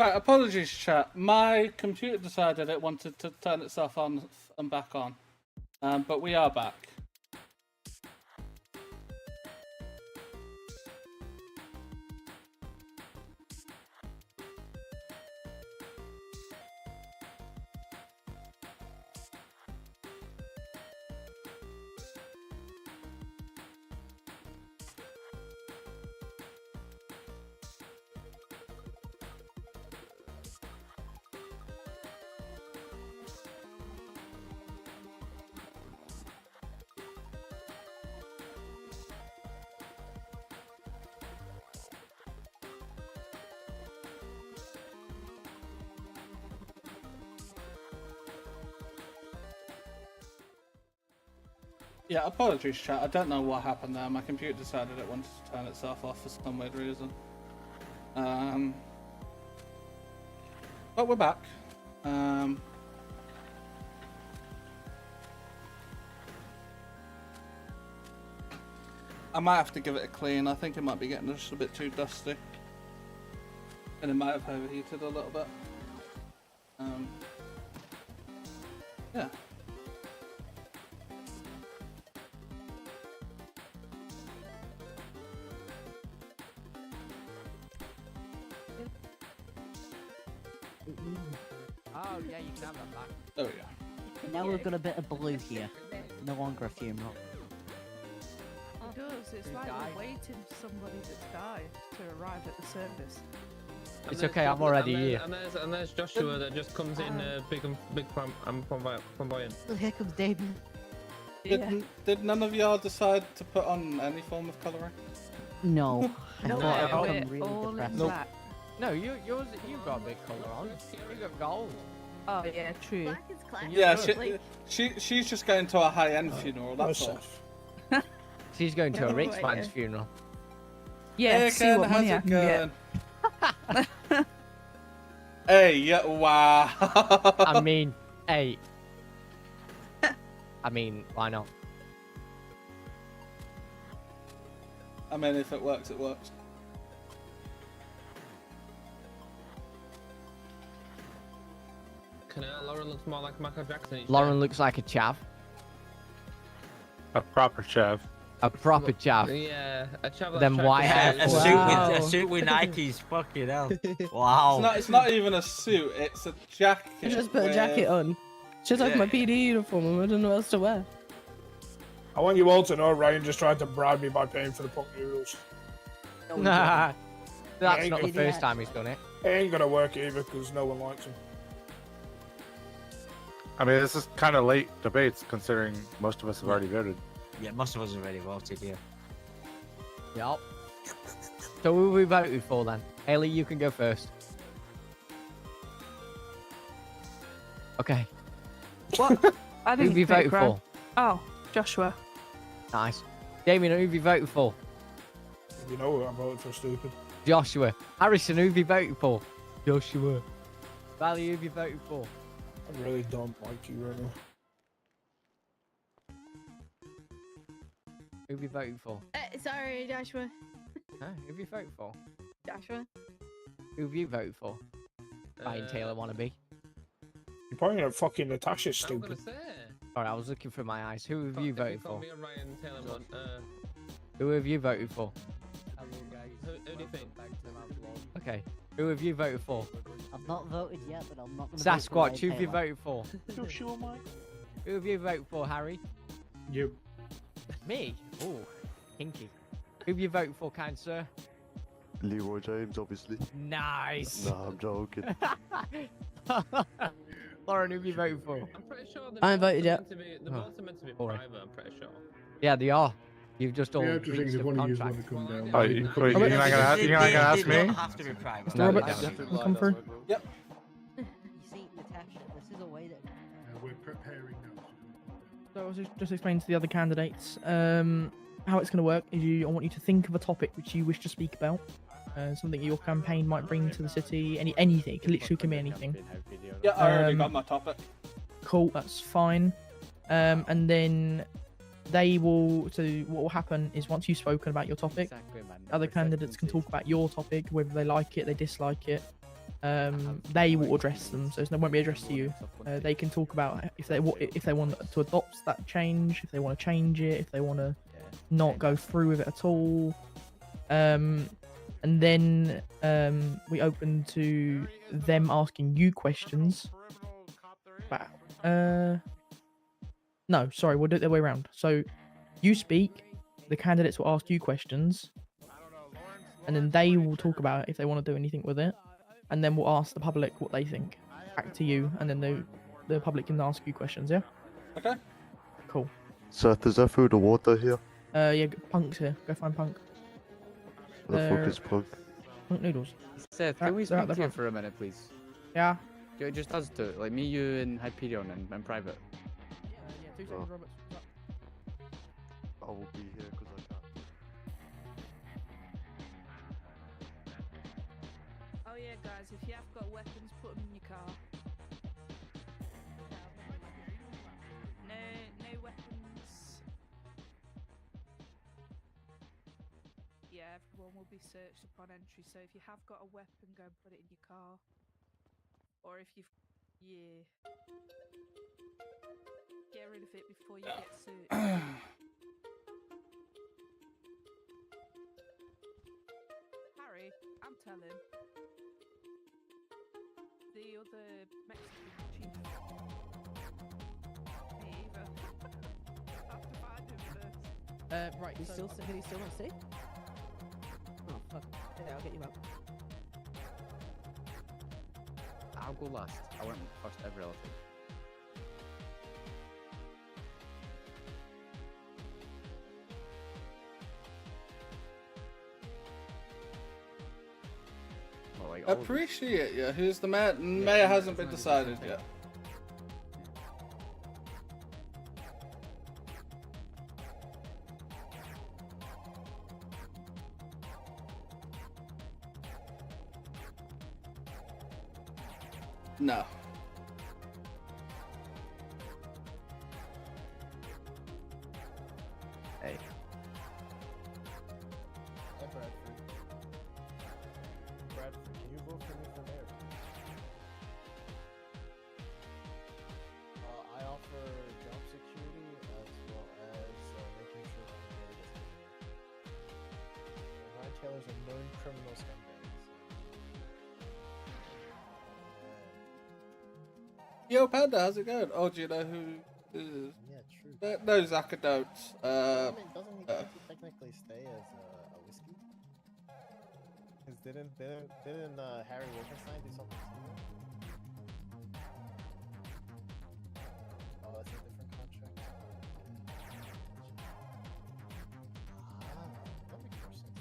Right, apologies, chat. My computer decided it wanted to turn itself on and back on. But we are back. Yeah, apologies, chat. I don't know what happened there. My computer decided it wanted to turn itself off for some weird reason. But we're back. I might have to give it a clean. I think it might be getting just a bit too dusty. And it might have overheated a little bit. Yeah. Oh yeah, you can have that back. There we go. Now we've got a bit of blue here. No longer a funeral. It does. It's like we're waiting for somebody that's died to arrive at the service. It's okay, I'm already here. And there's Joshua that just comes in big flamboyant. Oh, here comes David. Did none of y'all decide to put on any form of colouring? No. I No, thought I'd we're become really all in depressed. black. No, you got a big colour on. You got gold. Oh yeah, true. Black is classic. Yeah, she's just going to a high-end funeral, that's all. She's going to a rich Right, man's yeah. funeral. Yeah, Hey, see Ken, what how's money I it can get. going? Hey, yeah, wow. I mean, hey. I mean, why not? I mean, if it works, it works. Lauren looks more like Michael Jackson. Lauren looks like a chav. A proper chav. A proper chav. Yeah, a chav. Then white hair. A suit with Nikes. Fucking hell. Wow. It's not even a suit, it's a jacket. I just put a jacket on. It's just like my PD uniform and I don't know what else to wear. I want you all to know Ryan just tried to bribe me by paying for the puck noodles. Nah, that's not the Idiot. first time he's done it. It ain't gonna work either because no one likes him. I mean, this is kind of late debates considering most of us have already voted. Yeah, most of us have already voted, yeah. Yup. So who we voted for then? Haley, you can go first. Okay. What? I Who didn't have you pick, voted right? for? Oh, Joshua. Nice. Damien, who have you voted for? You know who I voted for, stupid. Joshua. Harrison, who have you voted for? Joshua. Valley, who have you voted for? I really don't like you right now. Who have you voted for? Sorry, Joshua. Huh? Who have you voted for? Joshua. Who have you voted for? Ryan Taylor wannabe. You're pointing at fucking Natasha, I'm stupid. gonna say. Alright, I was looking for my eyes. Who have you voted for? Me and Ryan Taylor one. Who have you voted for? Who do you think? Okay. Who have you voted for? I've not voted yet, but I'm not going to vote for Sasquatch, who Ryan have you Taylor. voted for? Joshua, Mike. Who have you voted for, Harry? You. Me? Oh, kinky. Who have you voted for, kind sir? Leroy James, obviously. Nice. Nah, I'm joking. Lauren, who have you voted for? I'm pretty sure I haven't voted yet. The votes are meant to be Boring. private, I'm pretty sure. Yeah, they are. You've just all Yeah, I'm just reached thinking if a one of you contract. want to come down. Oh, you're not gonna ask me? Have to be private. No, Robert, definitely. you come through. Yep. You see, Natasha, this is a way that... We're preparing now. So I was just explaining to the other candidates how it's going to work. Is I want you to think of a topic which you wish to speak about. Something your campaign might bring to the city. Anything. It can literally can be anything. Yeah, I already got my topic. Cool, that's fine. And then they will. So what will happen is once you've spoken about your topic, other candidates can talk about your topic, whether they like it, they dislike it, they will address them, so it won't be addressed to you. They can talk about if they want to adopt that change, if they want to change it, if they want to not go through with it at all. And then we open to them asking you questions. No, sorry, we'll do it the way around. So you speak, the candidates will ask you questions, and then they will talk about it if they want to do anything with it, and then we'll ask the public what they think back to you, and then the public can ask you questions. Yeah. Okay. Cool. Seth, is there food or water here? Yeah, Punk's here. Go find Punk. Where the fuck is Punk? Punk noodles. Seth, They're can we out the speak to you front. for a minute, please? Yeah. Just us two, like me, you, and Hyperion, and private. Yeah, 2 seconds, Roberts. I will be here because I can. Oh yeah, guys, if you have got weapons, put them in your car. No weapons. Yeah, everyone will be searched upon entry, so if you have got a weapon, go and put it in your car. Or if you've... Yeah. Get rid of it before you get searched. Harry, I'm telling. The other Mexican chief. Me either. I have to find him first. Right. Did he still not see? Oh fuck. Yeah, I'll get you out. I'll go last. I went first every other thing. Well, like, all of us. Appreciate you. Who's the mayor? Mayor hasn't been decided yet. No. Hey. Bradford, can you vote for me for mayor? I offer job security as well as making sure that the mayor doesn't. Ryan Taylor's a known criminal scumbag. Yo, Panda, how's it going? Oh, do you know who is? Yeah, true. No, Zaka don't. I mean, doesn't he technically stay as a whiskey? Because didn't Harry Wolfenstein do something similar? Oh, that's a different contract. That makes more sense.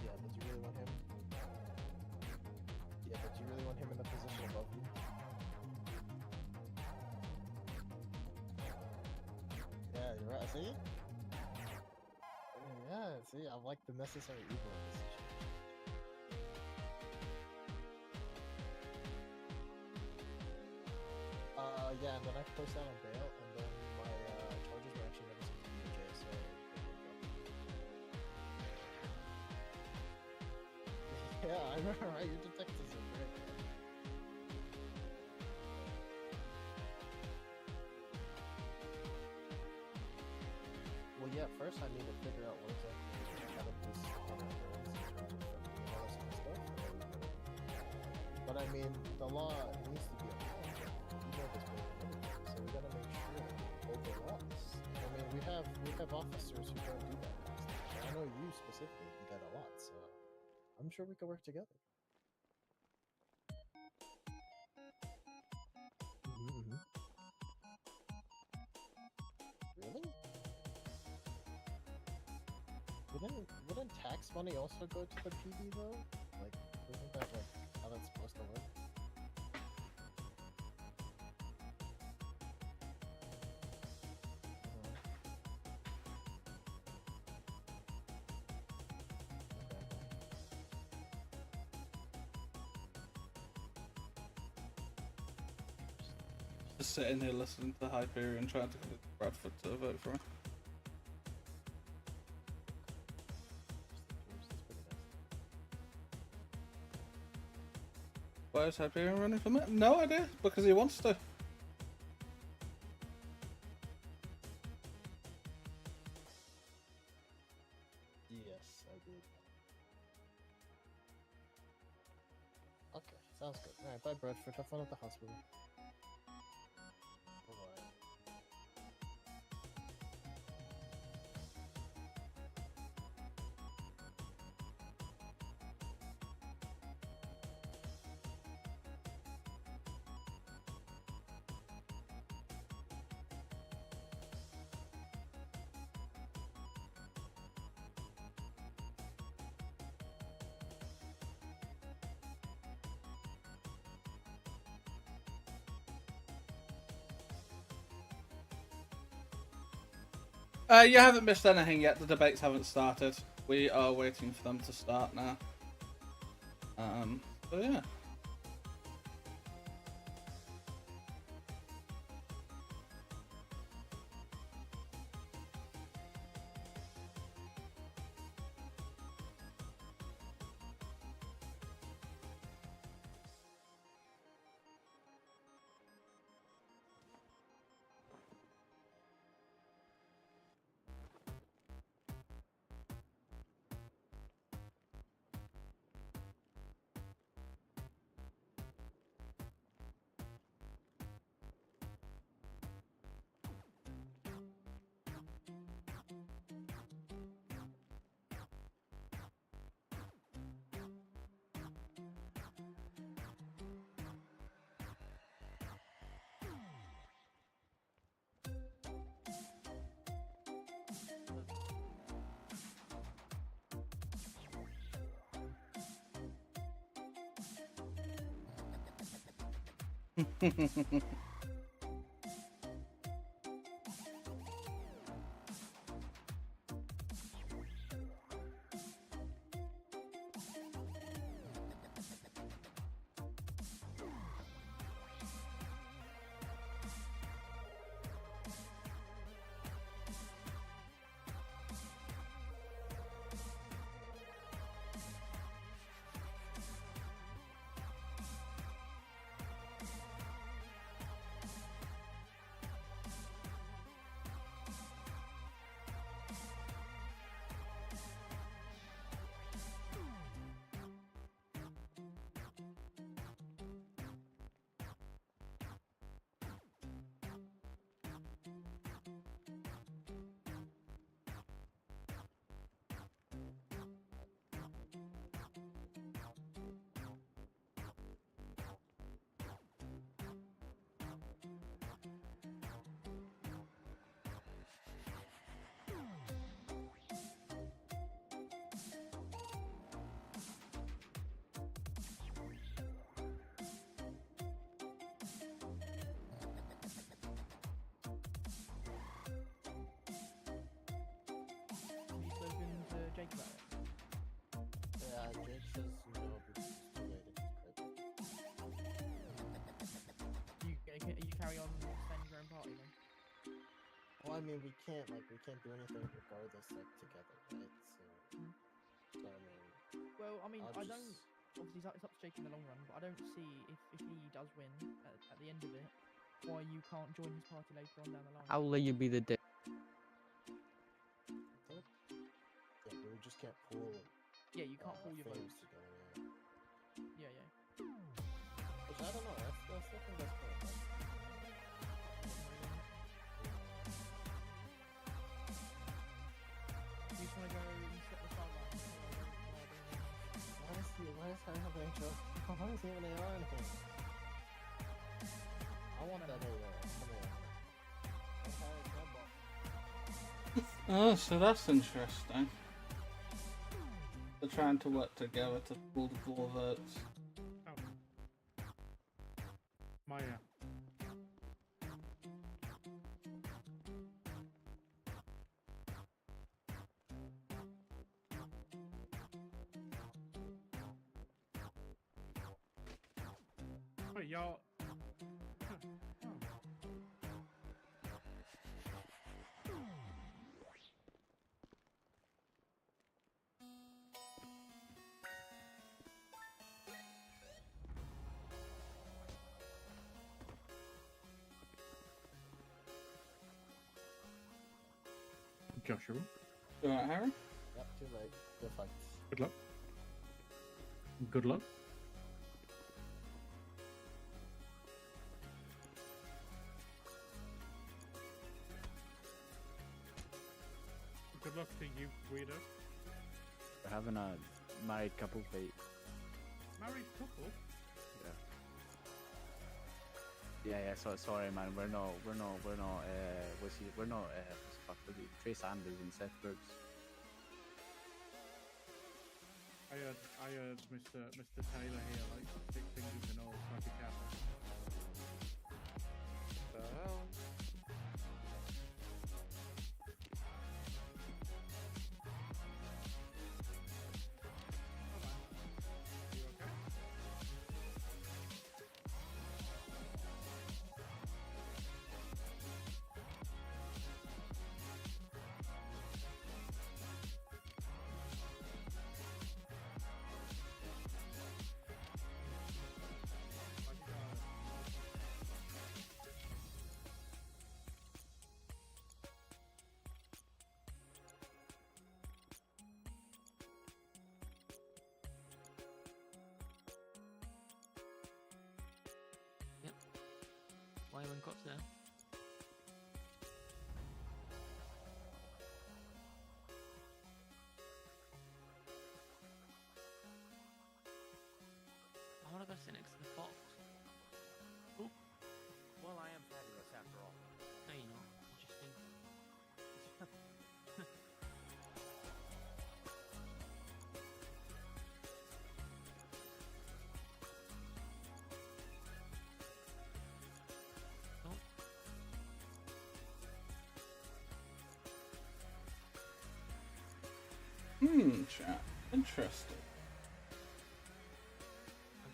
Yeah, but you really want him? Yeah, but you really want him in the position above you? Yeah, you're right. See? Yeah, see, I'm like the necessary evil in this situation. Yeah, and then I post out on bail, and then my charges were actually never sent to DOJ, so yeah, I remember, right? Your detectives are great. Well, yeah, first I need to figure out what exactly kind of this owns in terms of funding and all that sort of stuff. But I mean, the law needs to be applied. You know this better than anyone, so we gotta make sure that we hold the laws. I mean, we have officers who don't do that kind of stuff. And I know you specifically do that a lot, so I'm sure we can work together. Really? Wouldn't tax money also go to the PD though? Like, isn't that like how that's supposed to work? Just sitting here listening to Hyperion trying to get Bradford to vote for him. Why is Hyperion running from it? No idea, because he wants to. Yes, I did. Okay, sounds good. Alright, bye, Bradford. Have fun at the hospital. Bye-bye. You haven't missed anything yet. The debates haven't started. We are waiting for them to start now. So yeah. Have you spoken to Jake about it? Yeah, Jake says no because it's too late if he's pregnant. You carry on sending your own party then? Well, I mean, we can't do anything regardless, like, together, right? So I mean... Well, I mean, I'll I just- don't... Obviously, it's up to Jake in the long run, but I don't see if he does win at the end of it, why you can't join his party later on down the line. I'll let you be the dick. Yeah, but we just can't pool Yeah, you can't pull your things votes. together, Yeah, yeah. Which I don't know, that's the thing that's kind of fun. You just want to go and set the spotlight. Why is I have an intro? Why does he have an AR in him? I want that AR. Oh, so that's interesting. They're trying to work together to pull the 4 votes. Maya. Wait, y'all. Joshua. You alright, Harry? Yep, too late. Go fight. Good luck. Good luck. Good luck to you, Guido. We're having a married couple fight. Married couple? Yeah. Yeah, so sorry man, we're not what's Trey Sanders and Seth Brooks. I heard Mr. Taylor here like stick fingers and all, so be careful. The hell? You okay? Why went up there? I want to go sit next to the fox. Oh. Well, I am fabulous after all. No, you're not. Interesting. Chat. Interesting. I'm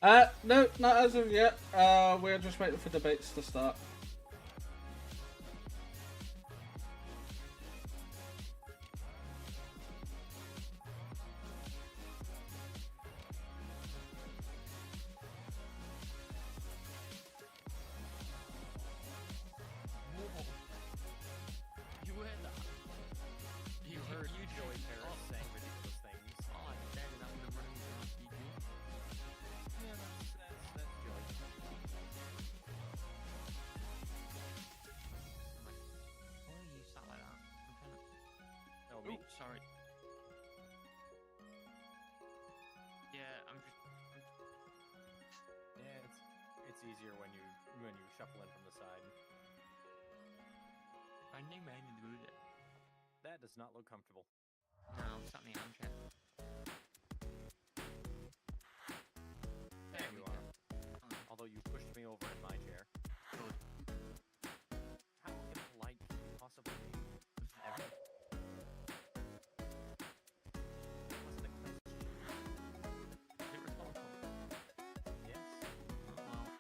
sorry. No, not as of yet. We're just waiting for debates to start. You heard that? You heard Joey Paris saying ridiculous things. All I said is I'm gonna run into my PG. Yeah, that's Joey. Why are you sat like that? I'm trying to. No, me. Oh, sorry. Yeah, I'm just. Yeah, it's easier when you shuffle in from the side. Finding man in the mood. That does not look comfortable. No, I'm sat in the armchair. There you are. Although you pushed me over in my chair. Good. How impolite can you possibly be? Ever? What's the question? Is it responsible? Yes. Oh, well.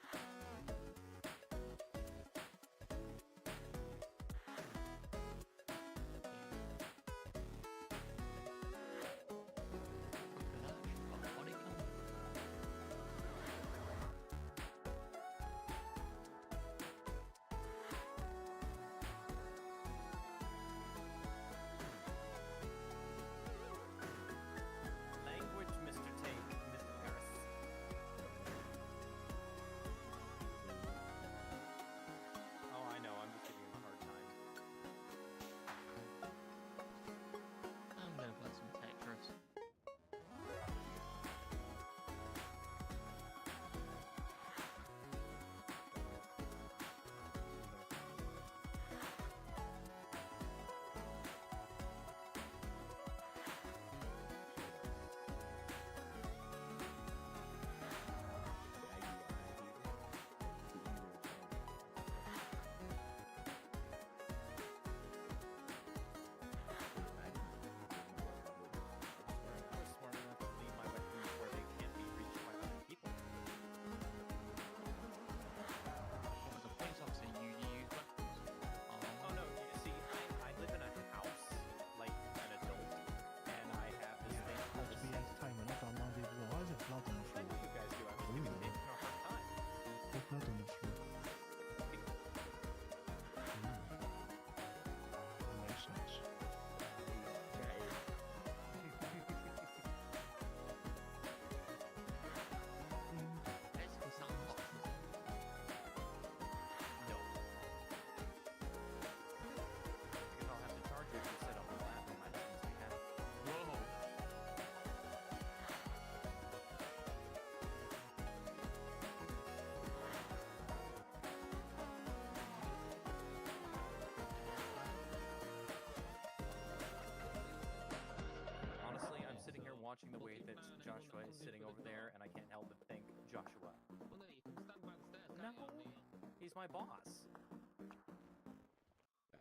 He's my boss.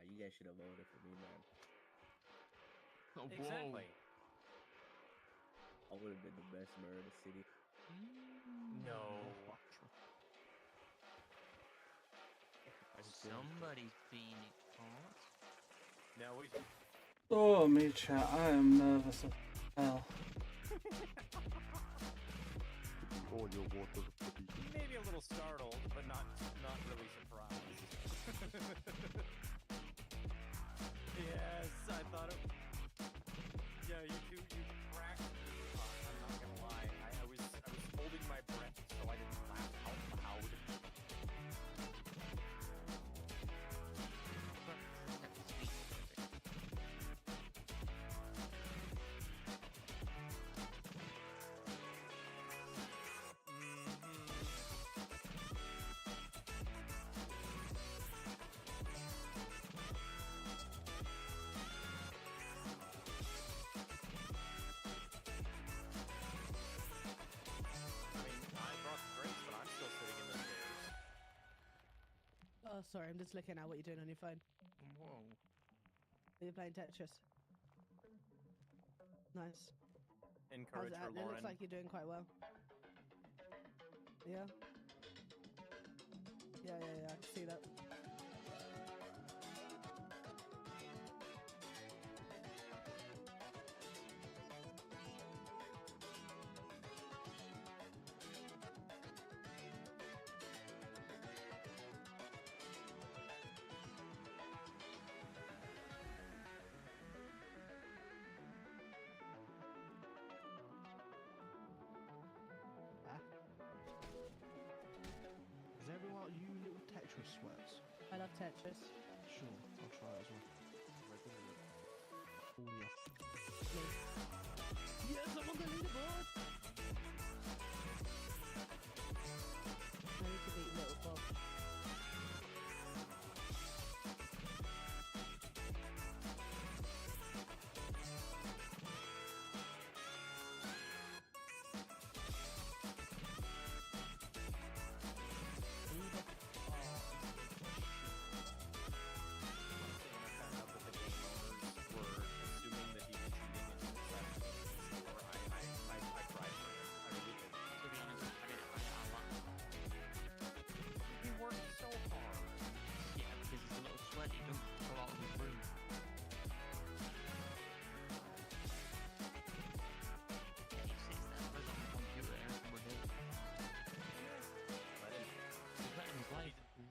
You guys should have voted for me, man. Oh, Exactly. I would have been the best mayor of the city. No. Somebody's being caught. No, we. Oh, me chat, I am nervous as hell. All your water, buddy. Maybe a little startled, but not really surprised. Yes, I thought it. Yeah, you cracked me. I'm not gonna lie. I was holding my breath so I didn't laugh out loud. Oh, sorry, I'm just looking at what you're doing on your phone. Whoa. You're playing Tetris. Nice. Encourage her, It Lauren. looks like you're doing quite well. Yeah. Yeah, I can see that. Is everyone you little Tetris sweats? I love Tetris. Sure, I'll try it as well. Oh yeah. Yes, I'm on the leaderboard! I need to beat Little Bob.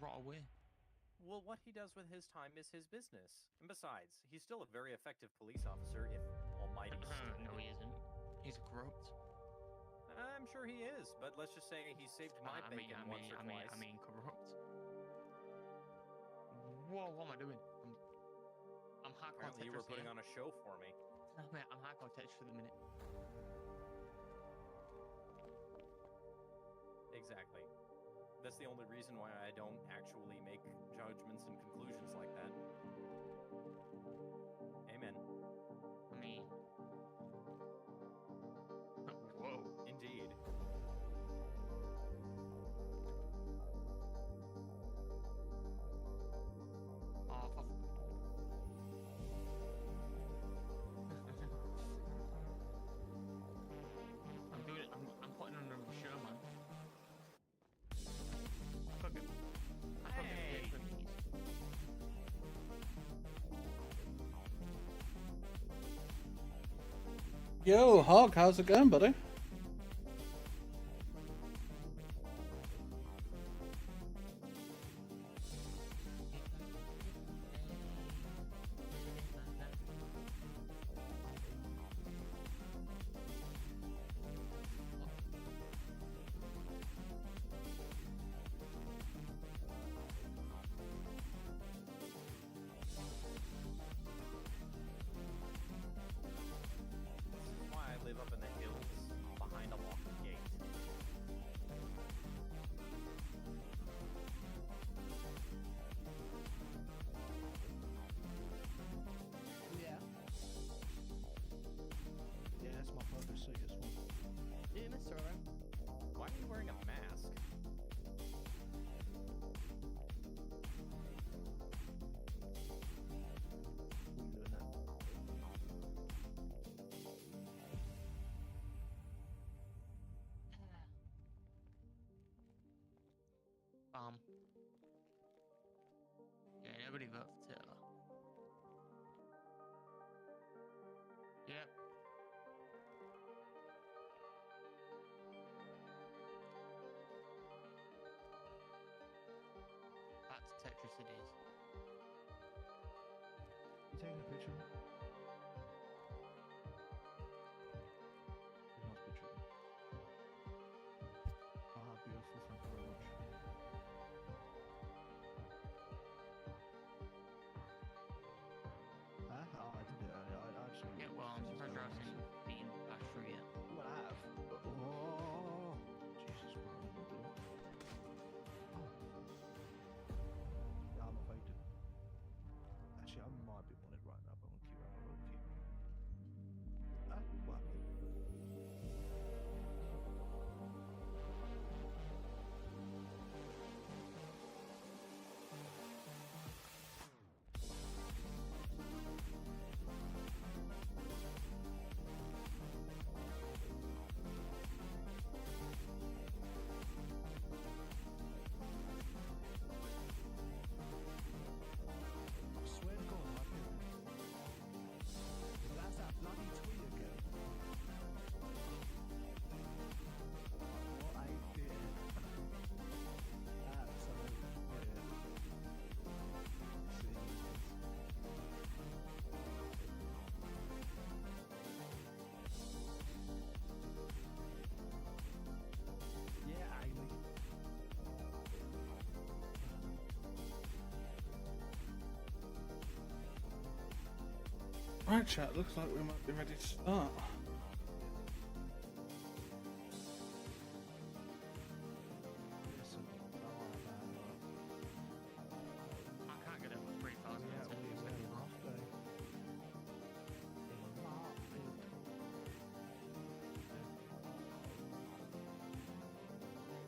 Rot away. Well, what he does with his time is his business. And besides, he's still a very effective police officer, if almighty still. No, he isn't. He's corrupt. I'm sure he is, but let's just say he saved my bacon once or twice. I mean, corrupt. Whoa, what am I doing? I'm hardcore Apparently Tetris you were putting here. on a show for me. No, mate, I'm hardcore Tetris for the minute. Exactly. That's the only reason why I don't actually make judgments and conclusions like that. Amen. I mean... Whoa. Indeed. Oh, for... I'm putting on a show, man. Hey! Yo, Hog, how's it going, buddy? This is why I live up in the hills. taking a picture? Take a nice picture. Ah, beautiful. Thank you very much. Oh, I did it earlier. I actually. Yeah, well, I'm surprised I hasn't been passed through yet. Well, I have. Oh, Jesus Christ. Oh. Yeah, I'm evading. Actually, I might be wanted right now, but I'm gonna keep that low key. What? I swear to God, I did it. That's that bloody tweet again. What I did. Absolutely did. Yeah, Amy. Right, chat, looks like we might be ready to start. I can't get over 3,000. Yeah, we had a rough day.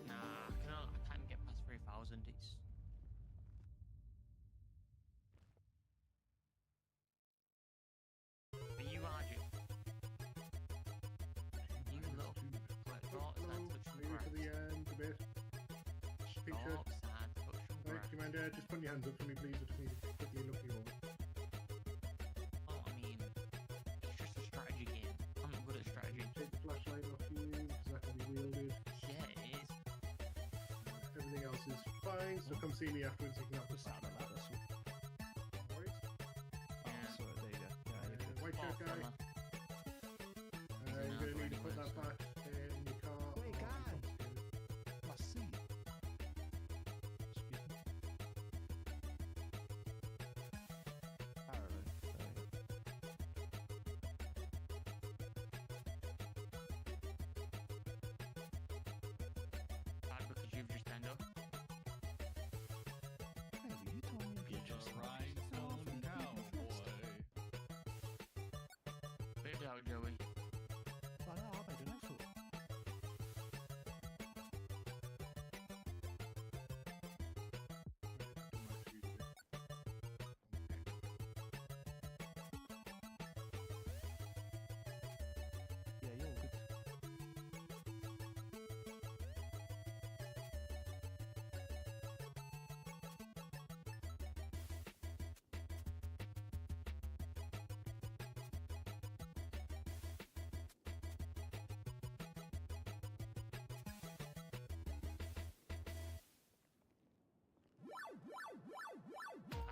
Nah, I can't get past 3,000. It's. Are you Arjun? You little quick thoughts and touch some grass. Debate. Picture. Stop, sad, touch some Right, grass. Commander, just put your hands up for me, please. I just need to quickly look you over. Oh, I mean, it's just a strategy game. I'm not good at strategy. Take the flashlight off you, because that can be wielded. Yeah, it is. Everything else is fine, so come see me afterwards. You can have the Sound like this one. No worries. Yeah. So there you go. Yeah, you're good. White shirt guy. fella. You're going to need to put that back in your car. Wait, or guy. confiscated. My seat. Excuse me. Apparently. There you go. Bad because you've just turned up. Hey, you told me to just right on cowboy. Bit it out, Joey. But no, I made an effort. Yeah, you're all good.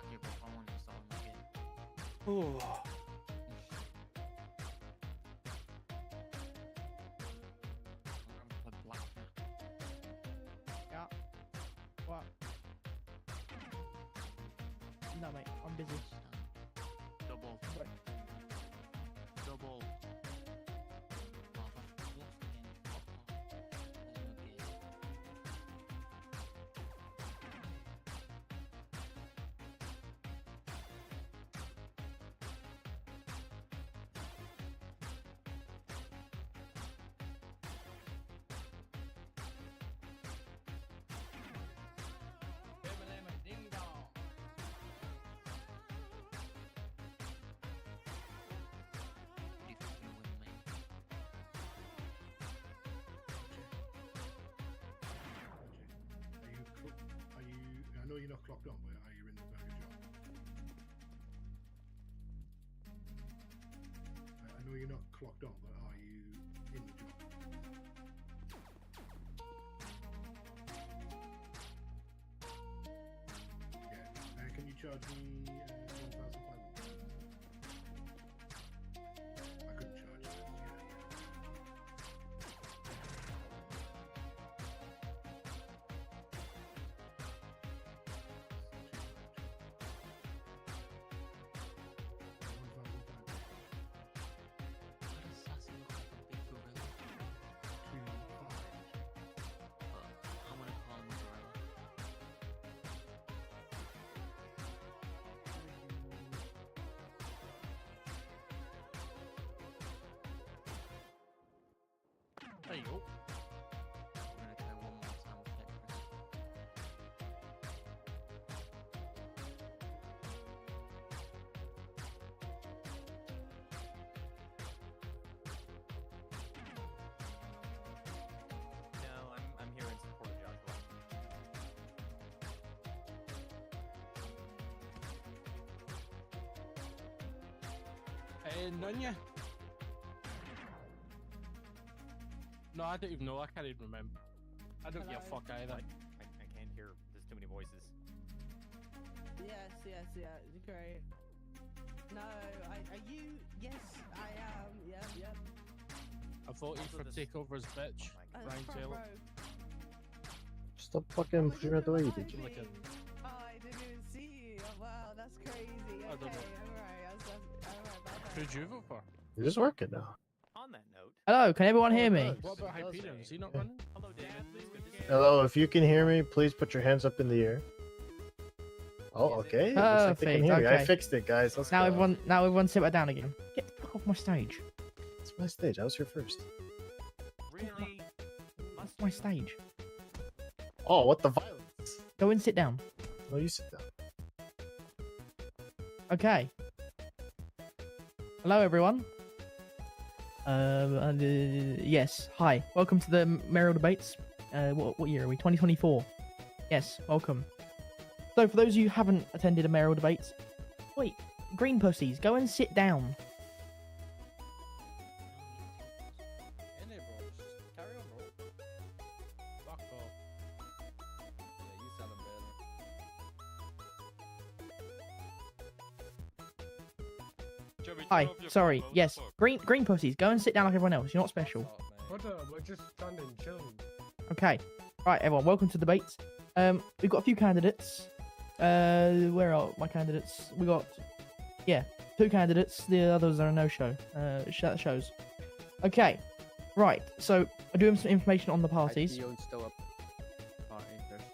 Okay, but I want to start on again. Oh. I'm gonna play black now. Yeah. What? No, mate, I'm busy. Double. Wait. Double. Oh, for fuck's sake. I know you're not clocked on, but are you in the burger job? I know you're not clocked on, but are you in the job? Yeah. Can you charge me 1,500? Nunya? No, I don't even know. I can't even remember. I don't give a fuck either. I can't hear. There's too many voices. Yes, great. No, are you? Yes, I am. Yep. I voted for takeover's bitch, Ryan front Taylor. row. Stop fucking pushing her out the way, did you? Like a, Oh, I didn't even see you. Oh, wow, that's crazy. Okay, I don't know. alright. Who'd you vote for? Is this working now? On that note, Hello, can everyone hear me? What about Hyperion? Is he not running? hello, David. It's good to see you. Hello, if you can hear me, please put your hands up in the air. Oh, okay. Looks like they can Perfect, hear me. I okay. fixed it, guys. Let's Now go. everyone sit back down again. Get the fuck off my stage. It's my stage. I was here first. Really? Off my stage. Oh, what the violence? Go and sit down. No, you sit down. Okay. Hello, everyone. Yes. Hi. Welcome to the mayoral debates. What year are we? 2024. Yes. Welcome. So, for those of you who haven't attended a mayoral debate, wait, green pussies, go and sit down. Any bro, just carry on, bro. Fuck off. Yeah, you sound better. Hi. Sorry. Yes. Green pussies, go and sit down like everyone else. You're not special. What we're just standing chilling. Okay. Right, everyone. Welcome to debates. We've got a few candidates. Where are my candidates? We got, yeah, 2 candidates. The others are a no-show. That shows. Okay. Right. So I do have some information on the parties. Still up. Party person.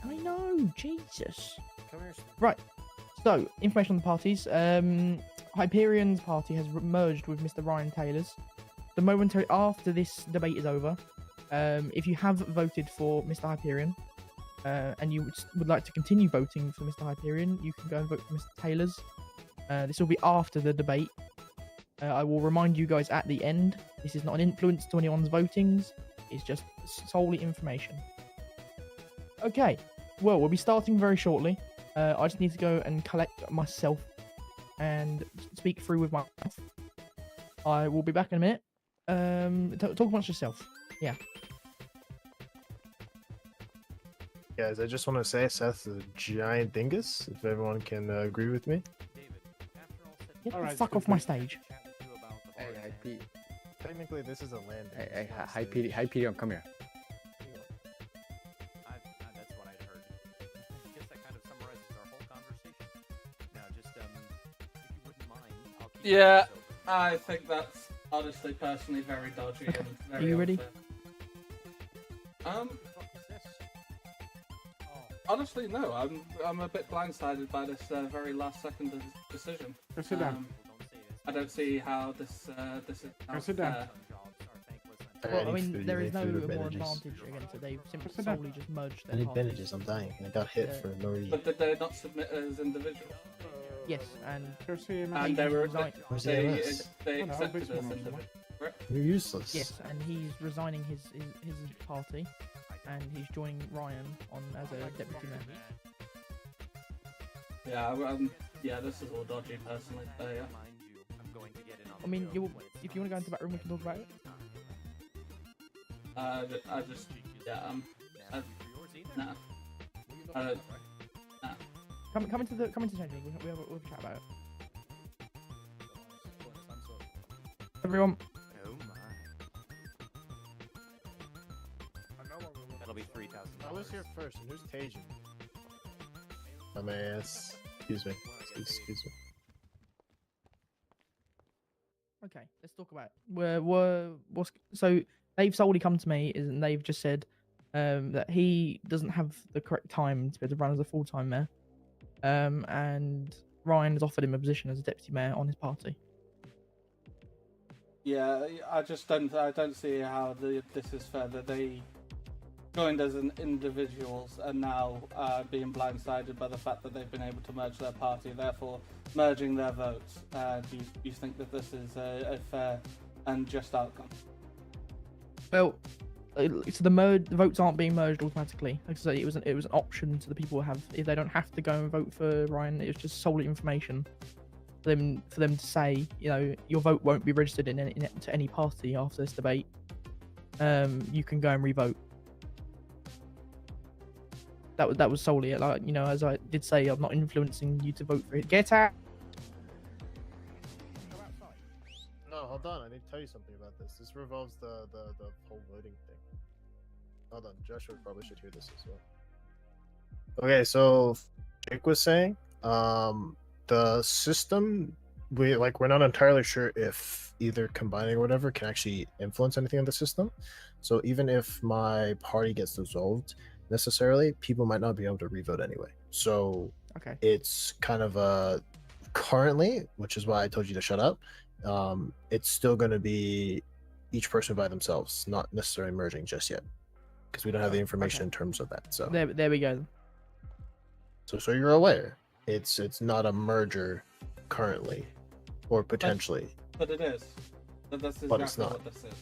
I know. Jesus. Come here. Right. So information on the parties. Hyperion's party has merged with Mr. Ryan Taylor's. The momentary after this debate is over, if you have voted for Mr. Hyperion, and you would like to continue voting for Mr. Hyperion, you can go and vote for Mr. Taylor's. This will be after the debate. I will remind you guys at the end. This is not an influence to anyone's votings. It's just solely information. Okay. Well, we'll be starting very shortly. I just need to go and collect myself and speak through with my mouth. I will be back in a minute. Talk amongst yourself. Yeah. Guys, I just want to say Seth's a giant dingus, if everyone can agree with me. Get the fuck off my stage. Hey, Pete. Technically, this is a land. Hey, hi, Pete. Hi, Pete. Come here. That's what I'd heard. I guess that kind of summarizes our whole conversation. Now, just if you wouldn't mind, I'll keep Yeah, I think that's honestly, personally, very dodgy and very Are you ready? unfair. Honestly, no. I'm a bit blindsided by this very last second decision. Go sit down. I don't see how this is. Go sit down. Well, I mean, there is no more advantage against it. They've simply solely just merged I their need parties. bandages. I'm dying. I got hit for no reason. But did they not submit as individuals? Yes, and And they were Where's they the MS? they accepted as individuals. Correct? You're useless. yes, and he's resigning his party, and he's joining Ryan on as a deputy mayor. Yeah, this is all dodgy, personally. Yeah. I mean, if you want to go into the back room, we can talk about it. I just, nah. I don't, nah. Come into the changing room. We'll have a chat about it. Everyone. Oh my. That'll be $3,000. I was here first, and who's Tajin? Dumbass. Excuse me. Excuse me. Okay, let's talk about it. So they've solely come to me and they've just said that he doesn't have the correct time to be able to run as a full-time mayor, and Ryan has offered him a position as a deputy mayor on his party. Yeah, I don't see how this is fair that they joined as individuals and now being blindsided by the fact that they've been able to merge their party, therefore merging their votes. Do you think that this is a fair and just outcome? Well, so the votes aren't being merged automatically. Like I say, it was an option to the people who have. If they don't have to go and vote for Ryan, it was just solely information. for them to say, you know, your vote won't be registered to any party after this debate. You can go and revote. That was solely it. Like, you know, as I did say, I'm not influencing you to vote for it. Get out. No, hold on. I need to tell you something about this. This revolves the whole voting thing. Hold on. Joshua probably should hear this as well. Okay, so Jake was saying, the system, we're not entirely sure if either combining or whatever can actually influence anything on the system. So even if my party gets dissolved, necessarily, people might not be able to revote anyway. So okay, it's kind of currently, which is why I told you to shut up. It's still going to be each person by themselves, not necessarily merging just yet, because we don't have the information in terms of that. So there we go. So you're aware, it's not a merger currently, or potentially. But it is. But that's exactly But it's not. what this is.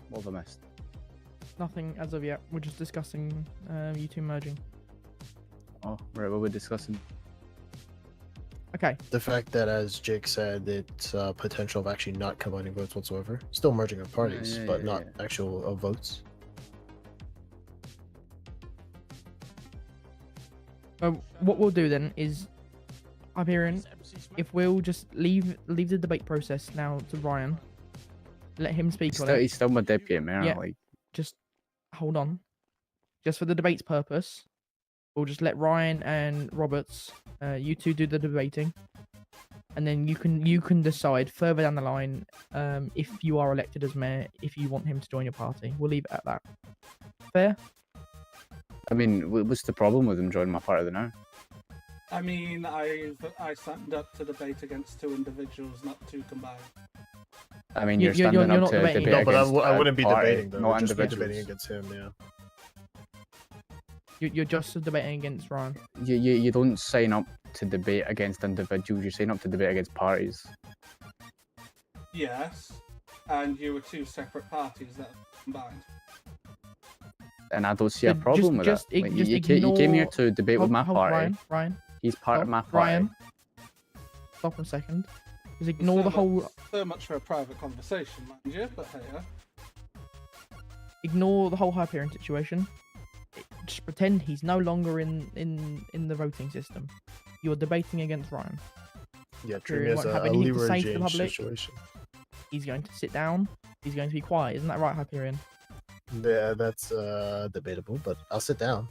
What have I missed? Nothing as of yet. We're just discussing you two merging. Oh, right. What we're discussing. Okay. The fact that, as Jake said, it's potential of actually not combining votes whatsoever. Still merging of parties, but not actual votes. What we'll do then is, Hyperion, if we'll just leave the debate process now to Ryan, let him speak on it. He's still my deputy mayor. Yeah, Like, just hold on. Just for the debate's purpose, we'll just let Ryan and Roberts, you two do the debating, and then you can decide further down the line, if you are elected as mayor, if you want him to join your party. We'll leave it at that. Fair? I mean, what's the problem with him joining my party now? I mean, I signed up to debate against two individuals, not two combined. I mean, you're standing up to debate No, but against I wouldn't be party, debating though. not I'd just be individuals. debating against him. Yeah. You're just debating against Ryan. You don't sign up to debate against individuals. You sign up to debate against parties. Yes, and you were two separate parties that are combined. And I don't see a problem with that. Like, you came here to debate with my party. Ryan. He's part of my party. Ryan. Stop a second. Just ignore the whole. So much for a private conversation, mind you, but hey. Ignore the whole Hyperion situation. Just pretend he's no longer in the voting system. You're debating against Ryan. Yeah, treat me Hyperion as won't a have anything to lever say to the change public. situation. He's going to sit down. He's going to be quiet. Isn't that right, Hyperion? Yeah, that's debatable, but I'll sit down.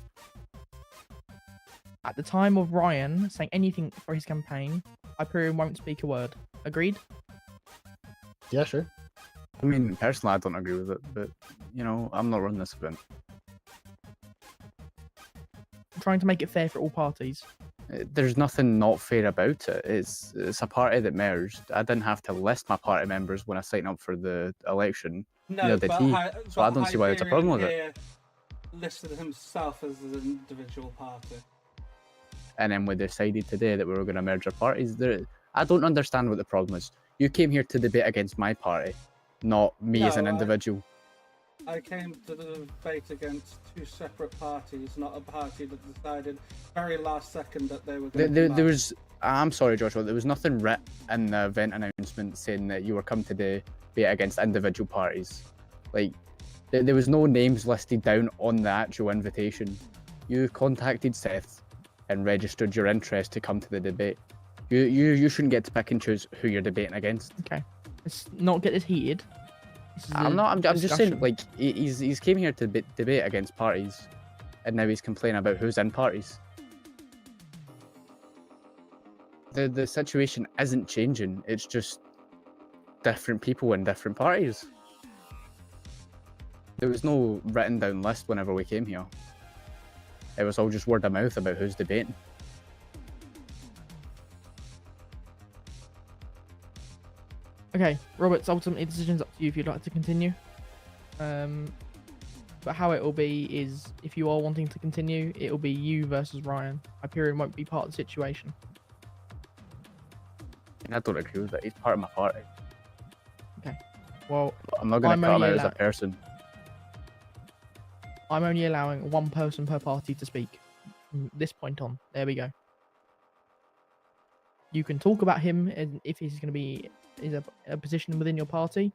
At the time of Ryan saying anything for his campaign, Hyperion won't speak a word. Agreed? Yeah, sure. I mean, personally, I don't agree with it, but, you know, I'm not running this event. I'm trying to make it fair for all parties. There's nothing not fair about it. It's a party that merged. I didn't have to list my party members when I signed up for the election. No, Neither did he. So I don't see why there's a problem with it. Listed himself as an individual party. And then we decided today that we were going to merge our parties. I don't understand what the problem is. You came here to debate against my party, not me as an individual. I came to the debate against two separate parties, not a party that decided very last second that they were going to There was... I'm sorry, Joshua. There was nothing written in the event announcement saying that you were come to debate against individual parties. Like, there was no names listed down on the actual invitation. You contacted Seth and registered your interest to come to the debate. You shouldn't get to pick and choose who you're debating against. Okay, let's not get this heated. I'm just saying, like, he's came here to debate against parties, and now he's complaining about who's in parties. The situation isn't changing. It's just different people in different parties. There was no written down list whenever we came here. It was all just word of mouth about who's debating. Okay, Roberts, ultimately the decision's up to you if you'd like to continue. But how it will be is, if you are wanting to continue, it will be you versus Ryan. Hyperion won't be part of the situation. I don't agree with that. He's part of my party. Okay. Well, I'm not going to cut him out as a person. I'm only allowing one person per party to speak. from this point on. There we go. You can talk about him and if he's going to be a position within your party,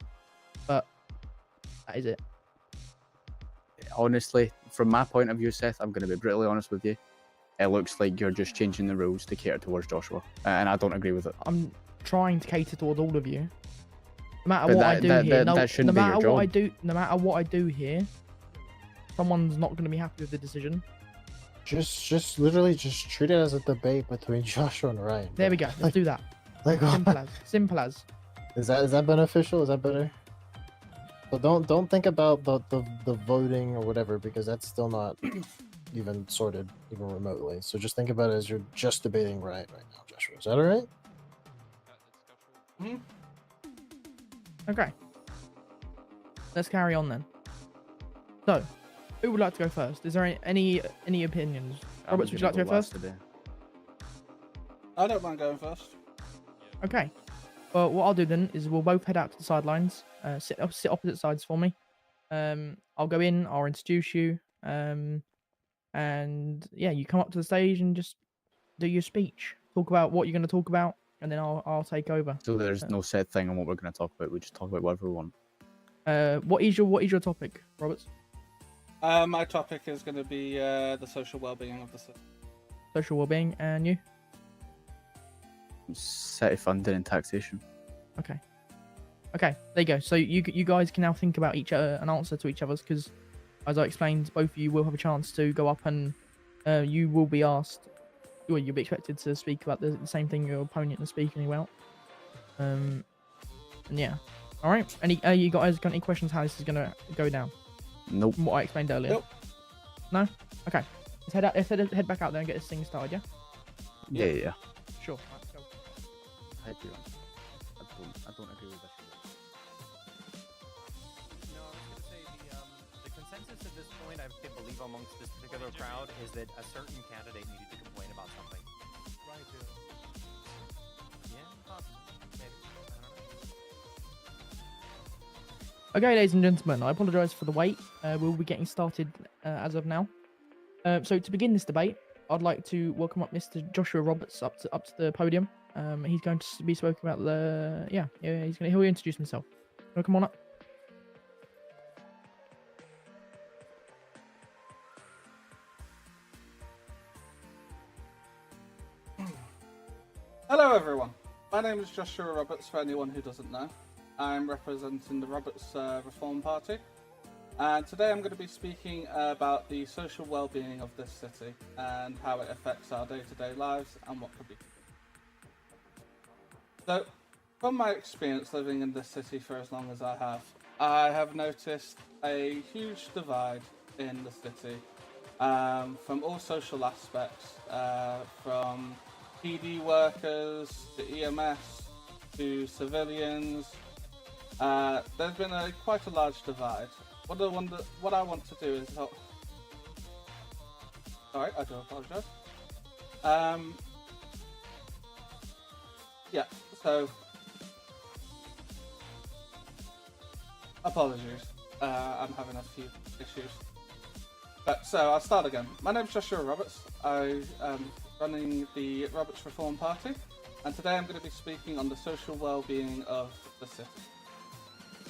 but that is it. Honestly, from my point of view, Seth, I'm going to be brutally honest with you. It looks like you're just changing the rules to cater towards Joshua, and I don't agree with it. I'm trying to cater towards all of you. No matter But what I do here, that shouldn't no be your matter what I job. do, no matter what I do here, someone's not going to be happy with the decision. Just literally just treat it as a debate between Joshua and Ryan. There we go. Let's do that. Like, Simple as. Simple as. Is that beneficial? Is that better? But don't think about the voting or whatever, because that's still not even sorted even remotely. So just think about it as you're just debating Ryan right now, Joshua. Is that alright? Hmm? Okay. Let's carry on then. So, who would like to go first? Is there any opinions? Roberts, would you like to go first? I don't mind going first. Okay. Well, what I'll do then is we'll both head out to the sidelines. Sit opposite sides for me. I'll go in. I'll introduce you. And yeah, you come up to the stage and just do your speech. Talk about what you're going to talk about, and then I'll take over. So there's no set thing on what we're going to talk about. We just talk about whatever we want. What is your topic, Roberts? My topic is going to be the social well-being of the city. Social well-being, and you? City funding and taxation. Okay. Okay, there you go. So you guys can now think about an answer to each other's, because as I explained, both of you will have a chance to go up and you will be asked, well, you'll be expected to speak about the same thing your opponent is speaking about. And yeah. All right. You guys got any questions how this is gonna go down? Nope. From what I explained earlier. Nope. No. Okay. Let's head back out there and get this thing started. Yeah. Yeah. Sure. Right, let's go. I don't agree with this. No, I was going to say the consensus at this point, I believe amongst this particular crowd, is that a certain candidate needed to complain about something. Right, Yeah, possibly. Maybe. I don't know. Okay, ladies and gentlemen, I apologise for the wait. We'll be getting started as of now. So to begin this debate, I'd like to welcome up Mr. Joshua Roberts up to the podium. He's going to be spoken about he'll introduce himself. Come on up. Hello everyone, my name is Joshua Roberts, for anyone who doesn't know. I'm representing the Roberts Reform Party, and today I'm going to be speaking about the social well-being of this city and how it affects our day-to-day lives and what could be. So, from my experience living in this city for as long as I have noticed a huge divide in the city from all social aspects, from PD workers to EMS to civilians. There's been quite a large divide. What I want to do is help. Sorry, I do apologise. Yeah, so apologies. I'm having a few issues. But so I'll start again. My name's Joshua Roberts. I am running the Roberts Reform Party, and today I'm going to be speaking on the social well-being of the city.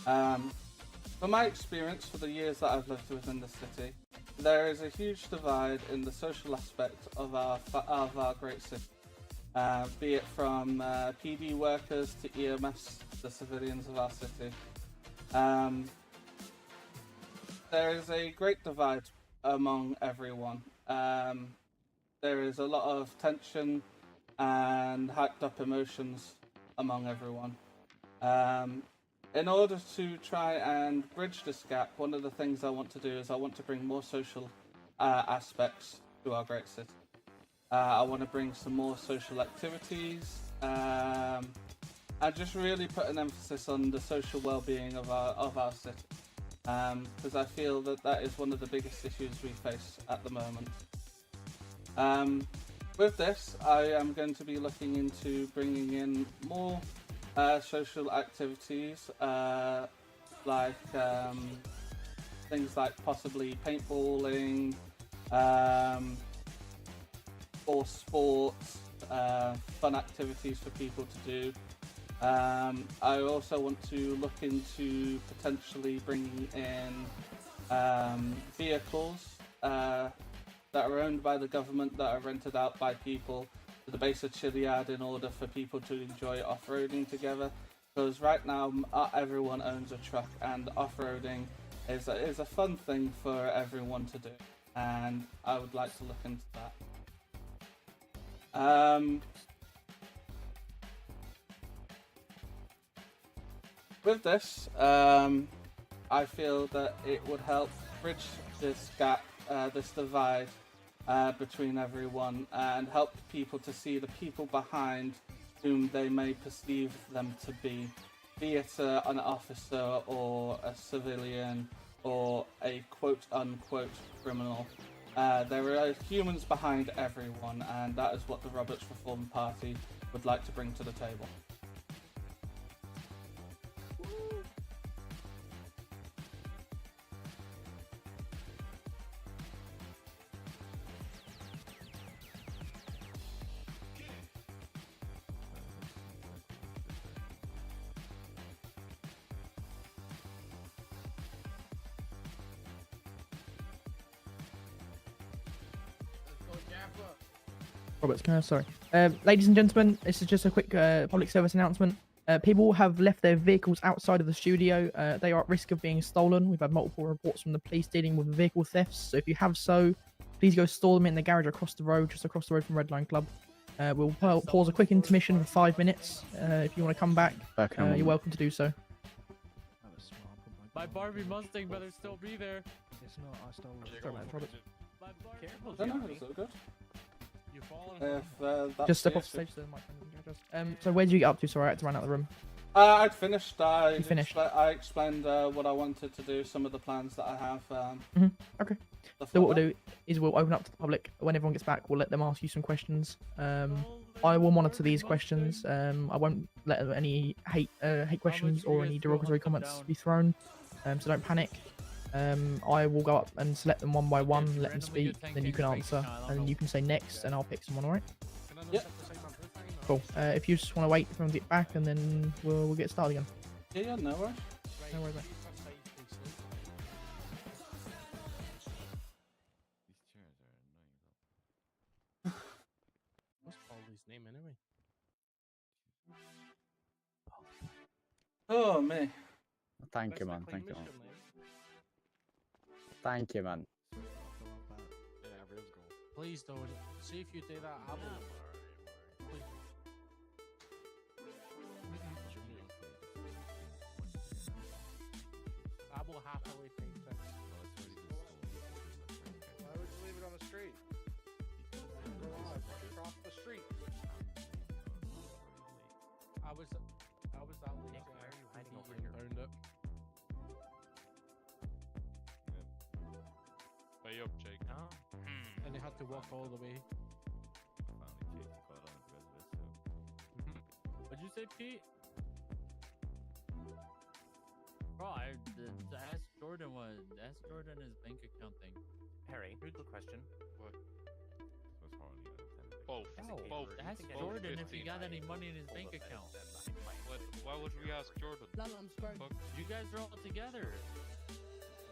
From my experience for the years that I've lived within the city, there is a huge divide in the social aspect of our great city. Be it from PD workers to EMS, the civilians of our city. There is a great divide among everyone. There is a lot of tension and hyped up emotions among everyone. In order to try and bridge this gap, one of the things I want to do is I want to bring more social aspects to our great city. I want to bring some more social activities and just really put an emphasis on the social well-being of our city, because I feel that is one of the biggest issues we face at the moment. With this, I am going to be looking into bringing in more social activities, like things like possibly paintballing, for sports, fun activities for people to do. I also want to look into potentially bringing in vehicles that are owned by the government that are rented out by people to the base of Chiliad in order for people to enjoy off-roading together. Because right now everyone owns a truck, and off-roading is a fun thing for everyone to do, and I would like to look into that. With this, I feel that it would help bridge this gap, this divide between everyone, and help people to see the people behind whom they may perceive them to be it an officer or a civilian or a quote-unquote criminal. There are humans behind everyone, and that is what the Roberts Reform Party would like to bring to the table. Robert's car, sorry. Ladies and gentlemen, this is just a quick public service announcement. People have left their vehicles outside of the studio. They are at risk of being stolen. We've had multiple reports from the police dealing with vehicle thefts. So if you have so, please go store them in the garage across the road, just across the road from Redline Club. We'll pause a quick intermission for 5 minutes. If you want to come back, you're welcome to do so. My Barbie Mustang better still be there. It's not, I stole it. Sorry about that, Robert. My Barbie I don't know, it's all good. You fallen. If, that's Just step the off issue. stage so the microphone can go just. So where did you get up to? Sorry, I had to run out of the room. I'd finished. You finished? I explained what I wanted to do, some of the plans that I have. Okay. stuff So like what that. we'll do is we'll open up to the public. When everyone gets back, we'll let them ask you some questions. I will monitor these questions. I won't let any hate questions or any derogatory comments be thrown. So don't panic. I will go up and select them one by one, let them speak, then you can answer, and then you can say next, and I'll pick someone, alright? Yeah. Cool. If you just want to wait for everyone to get back, and then we'll get started again. Yeah, no worries. No worries, mate. What's Polly's name anyway? Oh, me. Thank you, man. Thank you, man. Thank you, man. Please don't. See if you do that. I will. Please. I will happily take this. Why would you leave it on the street? Go on, cross the street. I was out there. Why are you hiding over and here? found it. Pay up, Jake. Oh. And they had to walk all the way. What'd you say, Pete? Bro, ask Jordan his bank account thing. Harry, here's the question. What? That's hardly unattended. Both. Both. Ask Jordan if he got any money in his bank account. What? Why would we ask Jordan? Fuck. You guys are all together.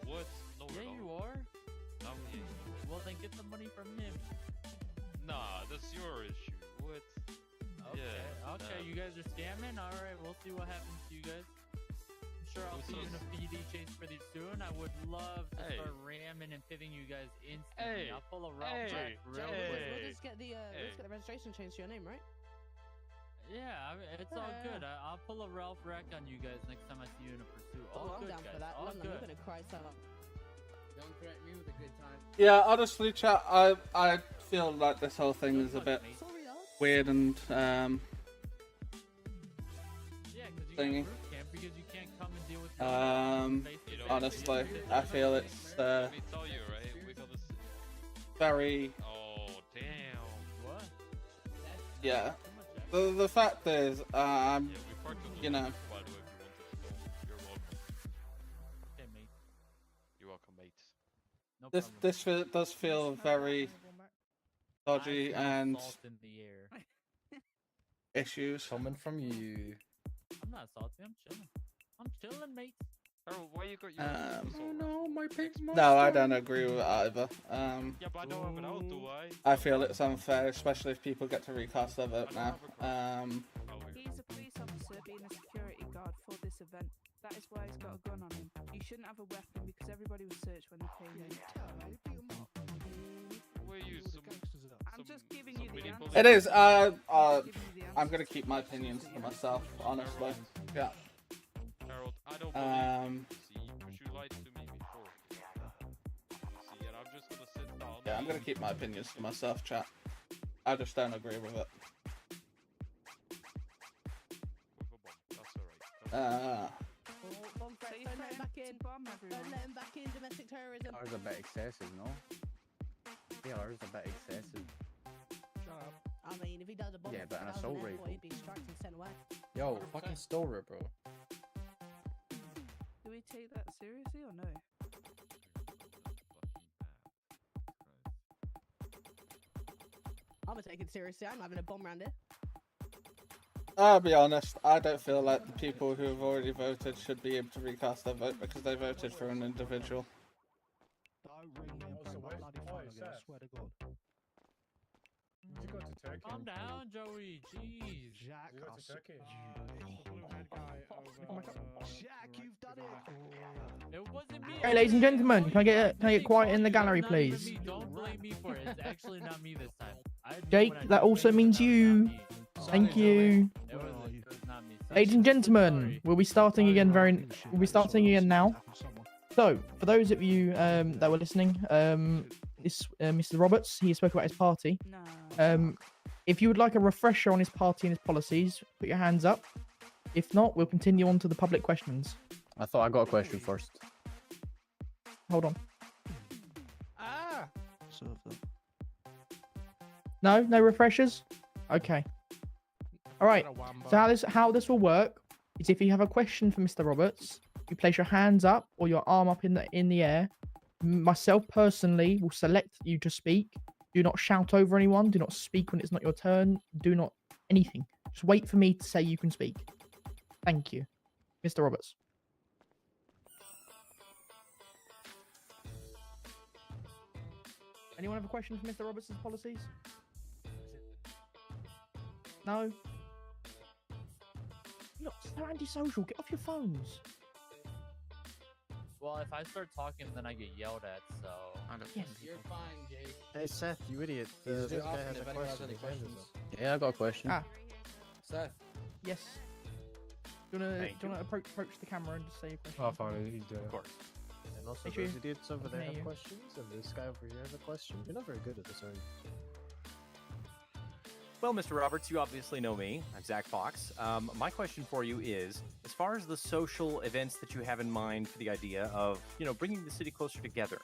What? No, Yeah, we're you not. are. Not me. Well, then get the money from him. Nah, that's your issue. What? Okay. Yeah. Okay, you guys are scamming. All right, we'll see what happens to you guys. I'm sure I'll see you in a PD chase pretty soon. I would love to Hey. start ramming and pitting you guys instantly. Hey. I'll pull a Ralph Hey. back real Hey. quick. We'll just get the registration changed to your name, right? Yeah, I mean, it's all Yeah. good. I'll pull a Ralph rack on you guys next time I see you in a pursuit. All I'm good, down guys. for that. All London, good. I'm gonna cry so much. Don't threaten me with a good time. Yeah, honestly, chat, I feel like this whole thing is a bit Sorry, Alex. weird and Yeah, because you thingy. got group camp because you can't come and deal with You know, honestly, I feel it's Let me tell you, right? We gotta see. very, Oh, damn. What? yeah. Too much effort. The fact is, Yeah, we parked on the you know, left, by the way, if you wanted to know. You're welcome. Okay, mate. You're welcome, mate. No this problem. this does feel very dodgy smell and salt in the air. issues. Coming from you. I'm not salty. I'm chilling. I'm chilling, mate. Harold, why you got your Oh no, my pig's No, I don't agree with it either. Yeah, but I don't have it out, do I? I feel it's unfair, especially if people get to recast their vote now. He's a police officer being a security guard for this event. That is why he's got a gun on him. You shouldn't have a weapon because everybody was searched when they came in. We're used some, I'm just giving you the answer. It is. I'm gonna keep my opinions to myself, honestly. Yeah. Harold, I don't believe you, see, because you lied to me before. See, and I'm just gonna sit down. Yeah, I'm gonna keep my opinions to myself, chat. I just don't agree with it. Bomb threat, don't let him back in. Don't let him back in. Domestic terrorism. Ours a bit excessive, no? Yeah, ours a bit excessive. I mean, if he does a bomb Yeah, but an threat, assault 2004, rifle. he'd be struck and sent away. Yo, fucking store it, bro. Do we take that seriously or no? I'm gonna take it seriously. I'm having a bomb round here. I'll be honest, I don't feel like the people who have already voted should be able to recast their vote because they voted for an individual. Did you go to Turkey? Calm down, Joey. Jeez. Jack, you go to Turkey? Jack, you've done it. It wasn't me. Hey, ladies and gentlemen, can I get quiet in the gallery, Not even please? me. Don't blame me for it. It's actually not me this time. I admit Jake, when I that did also it, means that was you. not me. Thank you. It was not me. Ladies and gentlemen, we'll be starting again now. So, for those of you that were listening, Mr. Roberts, he spoke about his party. If you would like a refresher on his party and his policies, put your hands up. If not, we'll continue on to the public questions. I thought I got a question first. Hold on. Ah! No refreshers? Okay. Alright. So how this will work is if you have a question for Mr. Roberts, you place your hands up or your arm up in the air. Myself personally will select you to speak. Do not shout over anyone. Do not speak when it's not your turn. Do not anything. Just wait for me to say you can speak. Thank you. Mr. Roberts. Anyone have a question for Mr. Roberts' policies? No? You're so antisocial. Get off your phones. Well, if I start talking, then I get yelled at, so... Yes. You're fine, Jake. Hey Seth, you idiot. He's This just guy asking has a if anyone has question. any questions. Yeah, I got a question. Seth. Yes. Do you wanna approach the camera and just say your question? Oh, fine, he's doing it. Of course. And also, Make sure those idiots over I can there hear have you. questions, and this guy over here has a question. You're not very good at this, are you? Well, Mr. Roberts, you obviously know me. I'm Zach Fox. My question for you is, as far as the social events that you have in mind for the idea of, bringing the city closer together,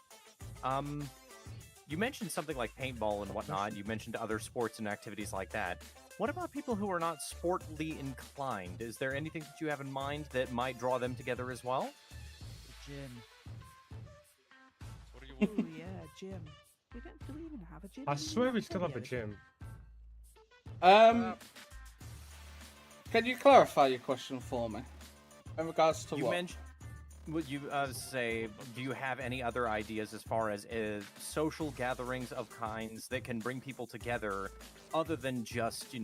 you mentioned something like paintball and whatnot. You mentioned other sports and activities like that. What about people who are not sportly inclined? Is there anything that you have in mind that might draw them together as well? Gym. Oh yeah, gym. Do we even have a gym? I swear we still have a gym. Can you clarify your question for me? In regards to You what? mentioned. Would you say? Do you have any other ideas as far as social gatherings of kinds that can bring people together, other than just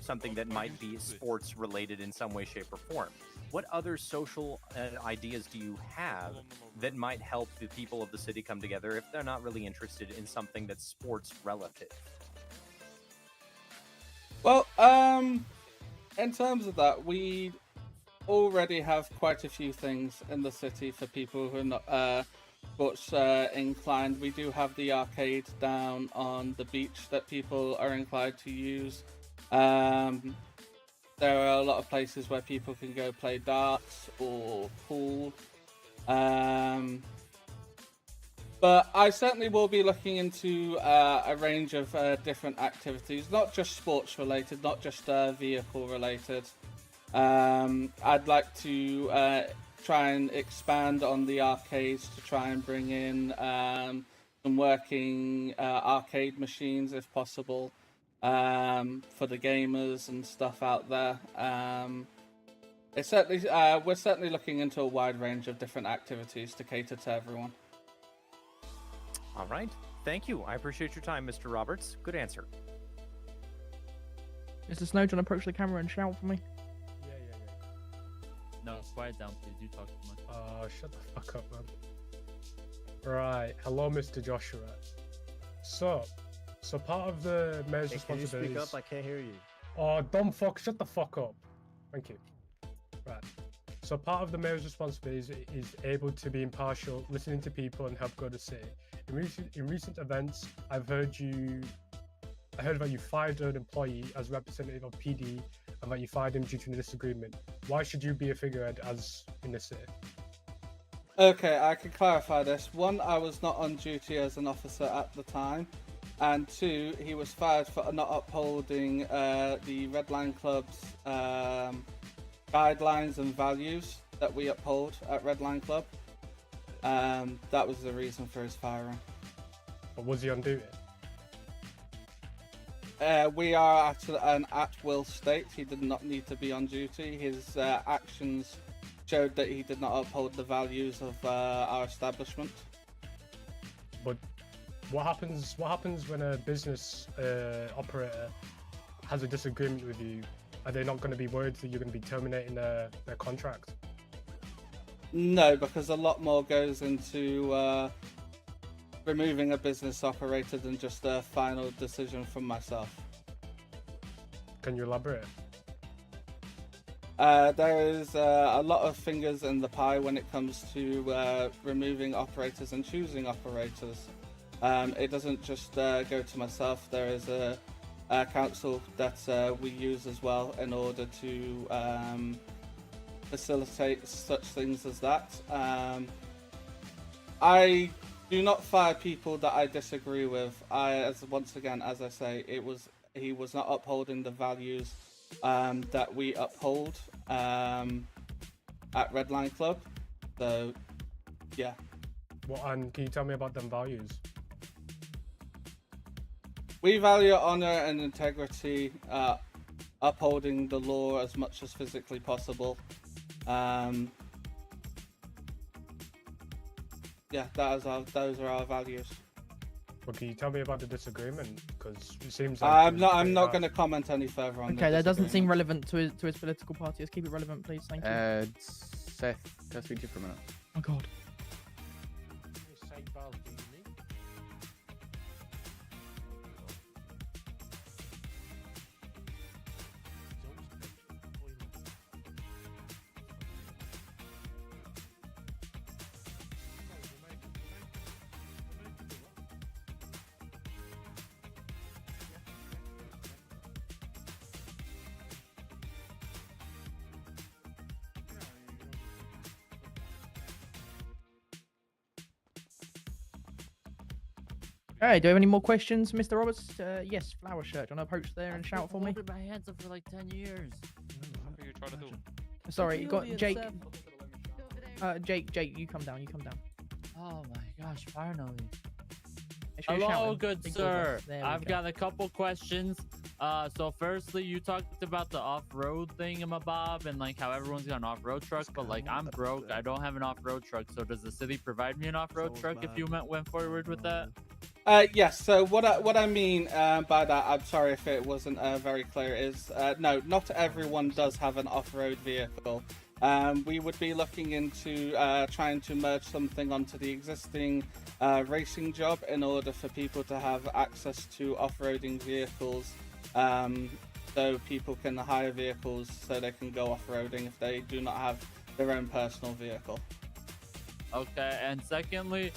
something that might be sports related in some way, shape, or form? What other social ideas do you have that might help the people of the city come together if they're not really interested in something that's sports relative? Well, in terms of that, we already have quite a few things in the city for people who are not sports inclined. We do have the arcade down on the beach that people are inclined to use. There are a lot of places where people can go play darts or pool. But I certainly will be looking into a range of different activities, not just sports related, not just vehicle related. I'd like to try and expand on the arcades to try and bring in some working arcade machines if possible, for the gamers and stuff out there. It's certainly we're certainly looking into a wide range of different activities to cater to everyone. All right. Thank you. I appreciate your time, Mr. Roberts. Good answer. Mr. Snowden, approach the camera and shout for me. No, quiet down, please. You talk too much. Shut the fuck up, man. Right. Hello, Mr. Joshua. So part of the mayor's responsibilities. Can you speak up? I can't hear you. Oh, dumb fuck! Shut the fuck up. Thank you. Right. So part of the mayor's responsibilities is able to be impartial, listening to people, and help grow the city. In recent events, I heard that you fired an employee as representative of PD, and that you fired him due to a disagreement. Why should you be a figurehead as in the city? Okay, I can clarify this. One, I was not on duty as an officer at the time, and two, he was fired for not upholding the Red Line Club's guidelines and values that we uphold at Red Line Club. That was the reason for his firing. But was he on duty? We are at an at-will state. He did not need to be on duty. His actions showed that he did not uphold the values of our establishment. But what happens when a business operator has a disagreement with you? Are they not going to be worried that you're going to be terminating their contract? No, because a lot more goes into removing a business operator than just a final decision from myself. Can you elaborate? There is a lot of fingers in the pie when it comes to removing operators and choosing operators. It doesn't just go to myself. There is a council that we use as well in order to facilitate such things as that. I do not fire people that I disagree with. Once again, as I say, he was not upholding the values that we uphold at Red Line Club. So, yeah. Well, and can you tell me about them values? We value honor and integrity, upholding the law as much as physically possible. Yeah, those are our values. Well, can you tell me about the disagreement? Because it seems like I'm not going to comment any further on. Okay, that doesn't seem relevant to his political party. Let's keep it relevant, please. Thank you. Seth, can I speak to you for a minute? Oh God. Hey, do you have any more questions, Mr. Roberts? Yes, flower shirt. Do you want to approach there and shout for me? I've been holding my hands up for like 10 years. What are you trying to do? Sorry, got Jake. Jake, you come down. Oh my gosh, finally. Make sure you're Hello, shouting. good Big sir. voice. There we I've go. got a couple questions. So firstly, you talked about the off-road thingamabob and like how everyone's got an off-road truck, but like I'm broke. I don't have an off-road truck. So does the city provide me an off-road truck if you went forward with that? Yes. So what I mean by that, I'm sorry if it wasn't very clear, is no, not everyone does have an off-road vehicle. We would be looking into trying to merge something onto the existing racing job in order for people to have access to off-roading vehicles, so people can hire vehicles so they can go off-roading if they do not have their own personal vehicle. Okay, and secondly,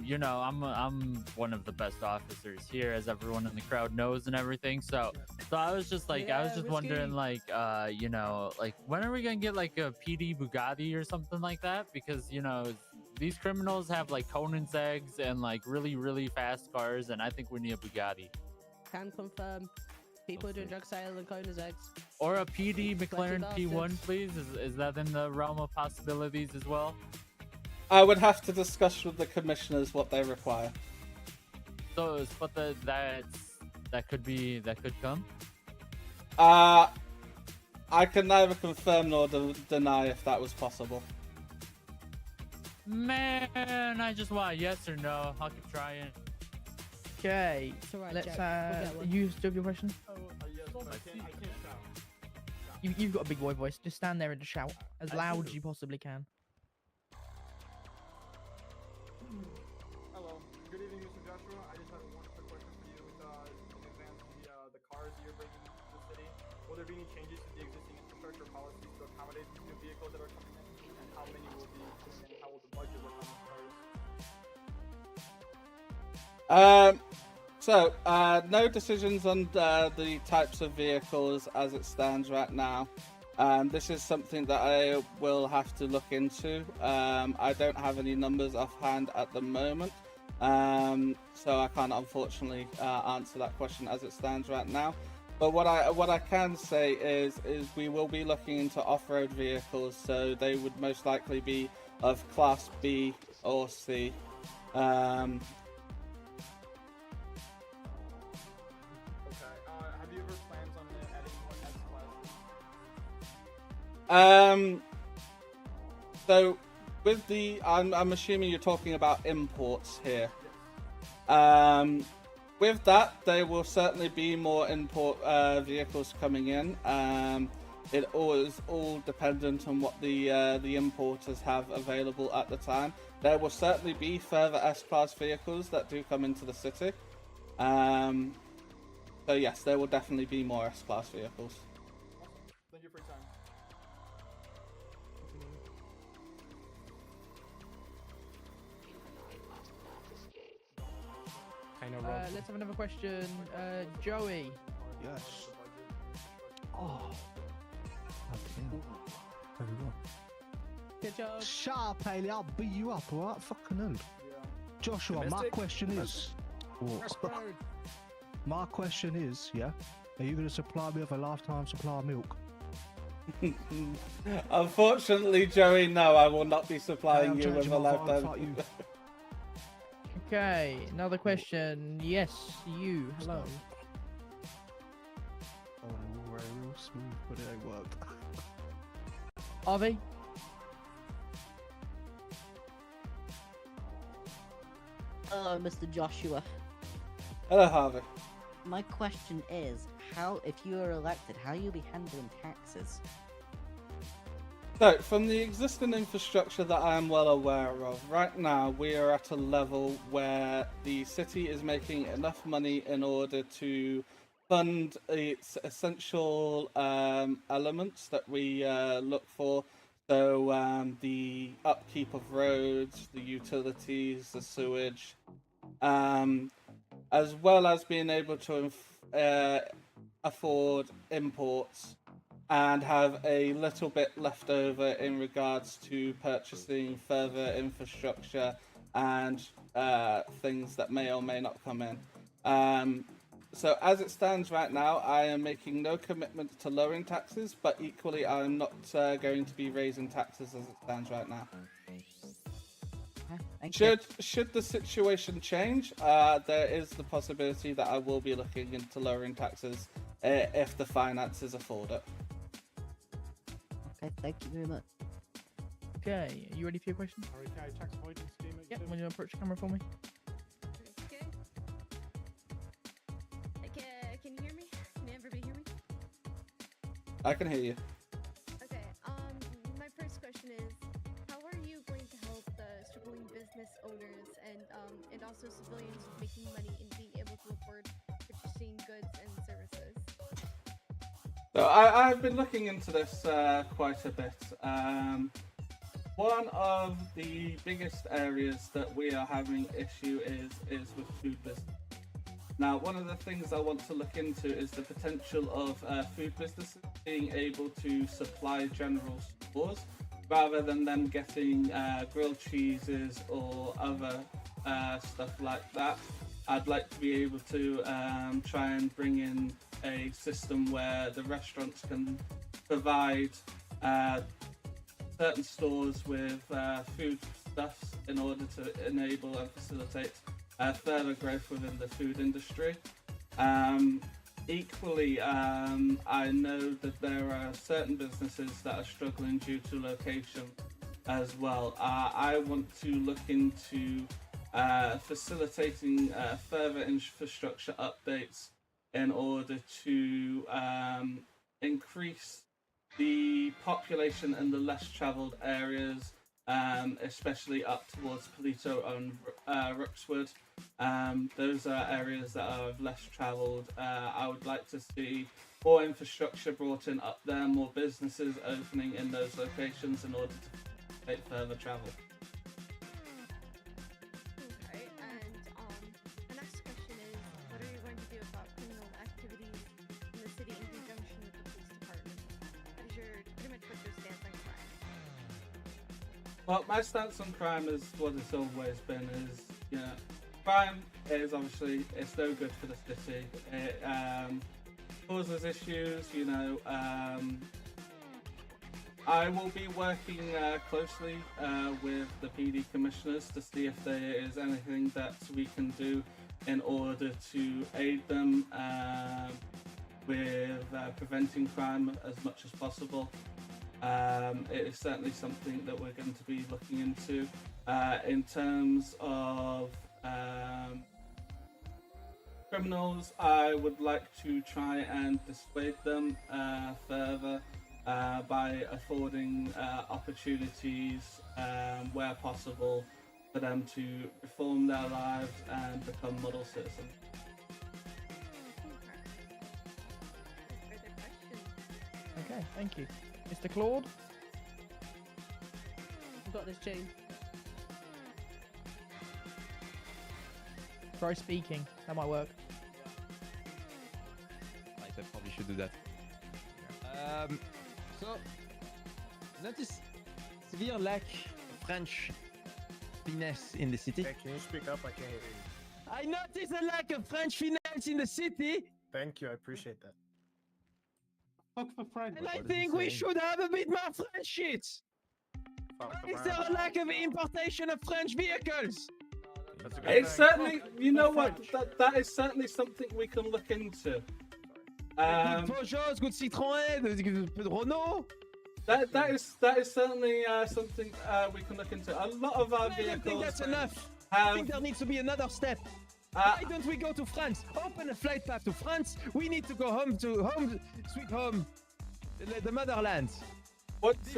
you know, I'm one of the best officers here, as everyone in the crowd knows and everything. So I was just like, I was just wondering, like, you know, like when are we gonna get like a PD Bugatti or something like that? Because you know, these criminals have like Conan's eggs and like really fast cars, and I think we need a Bugatti. Can confirm. People doing drug sale and Conan's eggs. Or a PD McLaren Sweaty P1, bastards. please. Is that in the realm of possibilities as well? I would have to discuss with the commissioners what they require. So it's but that could come. I can neither confirm nor deny if that was possible. Man, I just want a yes or no. I'll keep trying. Okay, alright, let's Jack, we'll get one. you still have your question? Yes, but I can't shout. You've got a big boy voice. Just stand there and just shout as loud as you possibly can. Hello. Good evening, Mr. Joshua. I just had one quick question for you. In advance of the cars you're bringing to the city, will there be any changes to the existing infrastructure policies to accommodate these new vehicles that are coming in? And how many will be coming in? How will the budget look on these cars? No decisions on the types of vehicles as it stands right now. This is something that I will have to look into. I don't have any numbers offhand at the moment, so I can't unfortunately answer that question as it stands right now. But what I can say is we will be looking into off-road vehicles, so they would most likely be of Class B or C. Have you ever plans on adding more S-Class? So with the, I'm assuming you're talking about imports here. With that, there will certainly be more import vehicles coming in. It is all dependent on what the importers have available at the time. There will certainly be further S-Class vehicles that do come into the city. So yes, there will definitely be more S-Class vehicles. Thank you for your time. Let's have another question. Joey. Yes. Oh. Everyone. Good job. Shut up, Haley. I'll beat you up, alright? Fucking hell. Joshua, my Domestic? question is. What? My question is, yeah? Are you going to supply me with a lifetime supply of milk? Unfortunately, Joey, no, I will not be supplying I'm you with changing a my vote, lifetime. fuck you. Okay, another question. Yes, you. Hello. Oh, real smooth, but it ain't worked. Harvey. Hello, Mr. Joshua. Hello, Harvey. My question is, how, if you are elected, how you'll be handling taxes? So, from the existing infrastructure that I am well aware of, right now we are at a level where the city is making enough money in order to fund its essential elements that we look for. So, the upkeep of roads, the utilities, the sewage, as well as being able to afford imports and have a little bit left over in regards to purchasing further infrastructure and things that may or may not come in. So as it stands right now, I am making no commitment to lowering taxes, but equally I'm not going to be raising taxes as it stands right now. Should the situation change, there is the possibility that I will be looking into lowering taxes if the finances afford it. Okay, thank you very much. Okay, are you ready for your question? Alright, can I tax avoidance scheme? Yep, when you approach the camera for me. Okay, can you hear me? Can everybody hear me? I can hear you. Okay, my first question is, how are you going to help the struggling business owners and also civilians making money and being able to afford purchasing goods and services? So I've been looking into this quite a bit. One of the biggest areas that we are having issue is with food business. Now, one of the things I want to look into is the potential of food businesses being able to supply general stores rather than them getting grilled cheeses or other stuff like that. I'd like to be able to try and bring in a system where the restaurants can provide certain stores with food stuffs in order to enable and facilitate further growth within the food industry. Equally, I know that there are certain businesses that are struggling due to location as well. I want to look into facilitating further infrastructure updates in order to increase the population in the less traveled areas, especially up towards Polito and Rookswood. Those are areas that are less traveled. I would like to see more infrastructure brought in up there, more businesses opening in those locations in order to make further travel. Okay, and the next question is, what are you going to do about criminal activities in the city in conjunction with the police department? That is pretty much what your stance on crime. Well, my stance on crime is what it's always been, is, you know, crime is obviously, it's no good for the city. It causes issues, you know. I will be working closely with the PD commissioners to see if there is anything that we can do in order to aid them with preventing crime as much as possible. It is certainly something that we're going to be looking into. In terms of criminals, I would like to try and dissuade them further by affording opportunities where possible for them to reform their lives and become model citizens. Okay, thank you. Mr. Claude? I've got this, Jane. Try speaking. That might work. I probably should do that. So, notice severe lack of French finesse in the city. Hey, can you speak up? I can't hear you. I notice a lack of French finesse in the city. Thank you, I appreciate that. And I think we should have a bit more French shit. Why is there a lack of importation of French vehicles? It's certainly, you know what, that is certainly something we can look into. Good Peugeots, good Citroën, good Renault. That is certainly something we can look into. A lot of our vehicles. I don't think that's enough. I think there needs to be another step. Why don't we go to France? Open a flight path to France. We need to go home, sweet home, the motherland. Once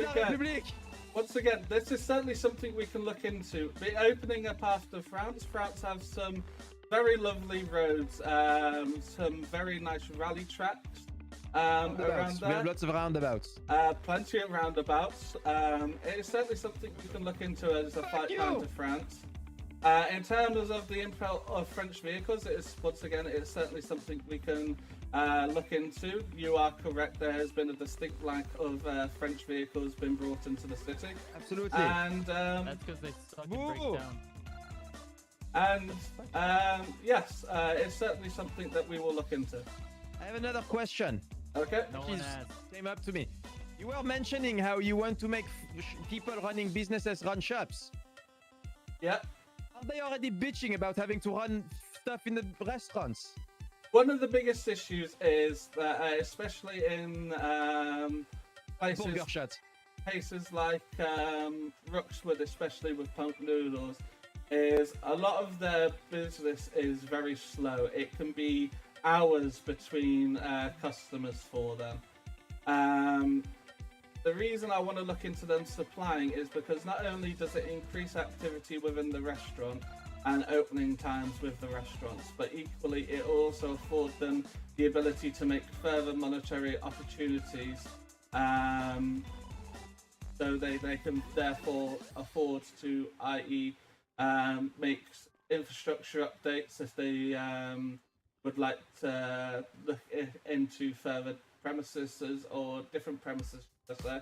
again, this is certainly something we can look into. Be opening a path to France. France has some very lovely roads, some very nice rally tracks around there. We have lots of roundabouts. Plenty of roundabouts. It is certainly something we can look into as a flight path to France. In terms of the import of French vehicles, it is, once again, it's certainly something we can look into. You are correct, there has been a distinct lack of French vehicles being brought into the city. Absolutely. And that's because they suck and break down. And yes, it's certainly something that we will look into. I have another question. Okay. Please came up to me. You were mentioning how you want to make people running businesses run shops. Yeah. Are they already bitching about having to run stuff in the restaurants? One of the biggest issues is that, especially in places like Rookswood, especially with Punk Noodles, is a lot of their business is very slow. It can be hours between customers for them. The reason I want to look into them supplying is because not only does it increase activity within the restaurant and opening times with the restaurants, but equally it also affords them the ability to make further monetary opportunities, so they can therefore afford to, i.e. make infrastructure updates if they would like to look into further premises or different premises, let's say.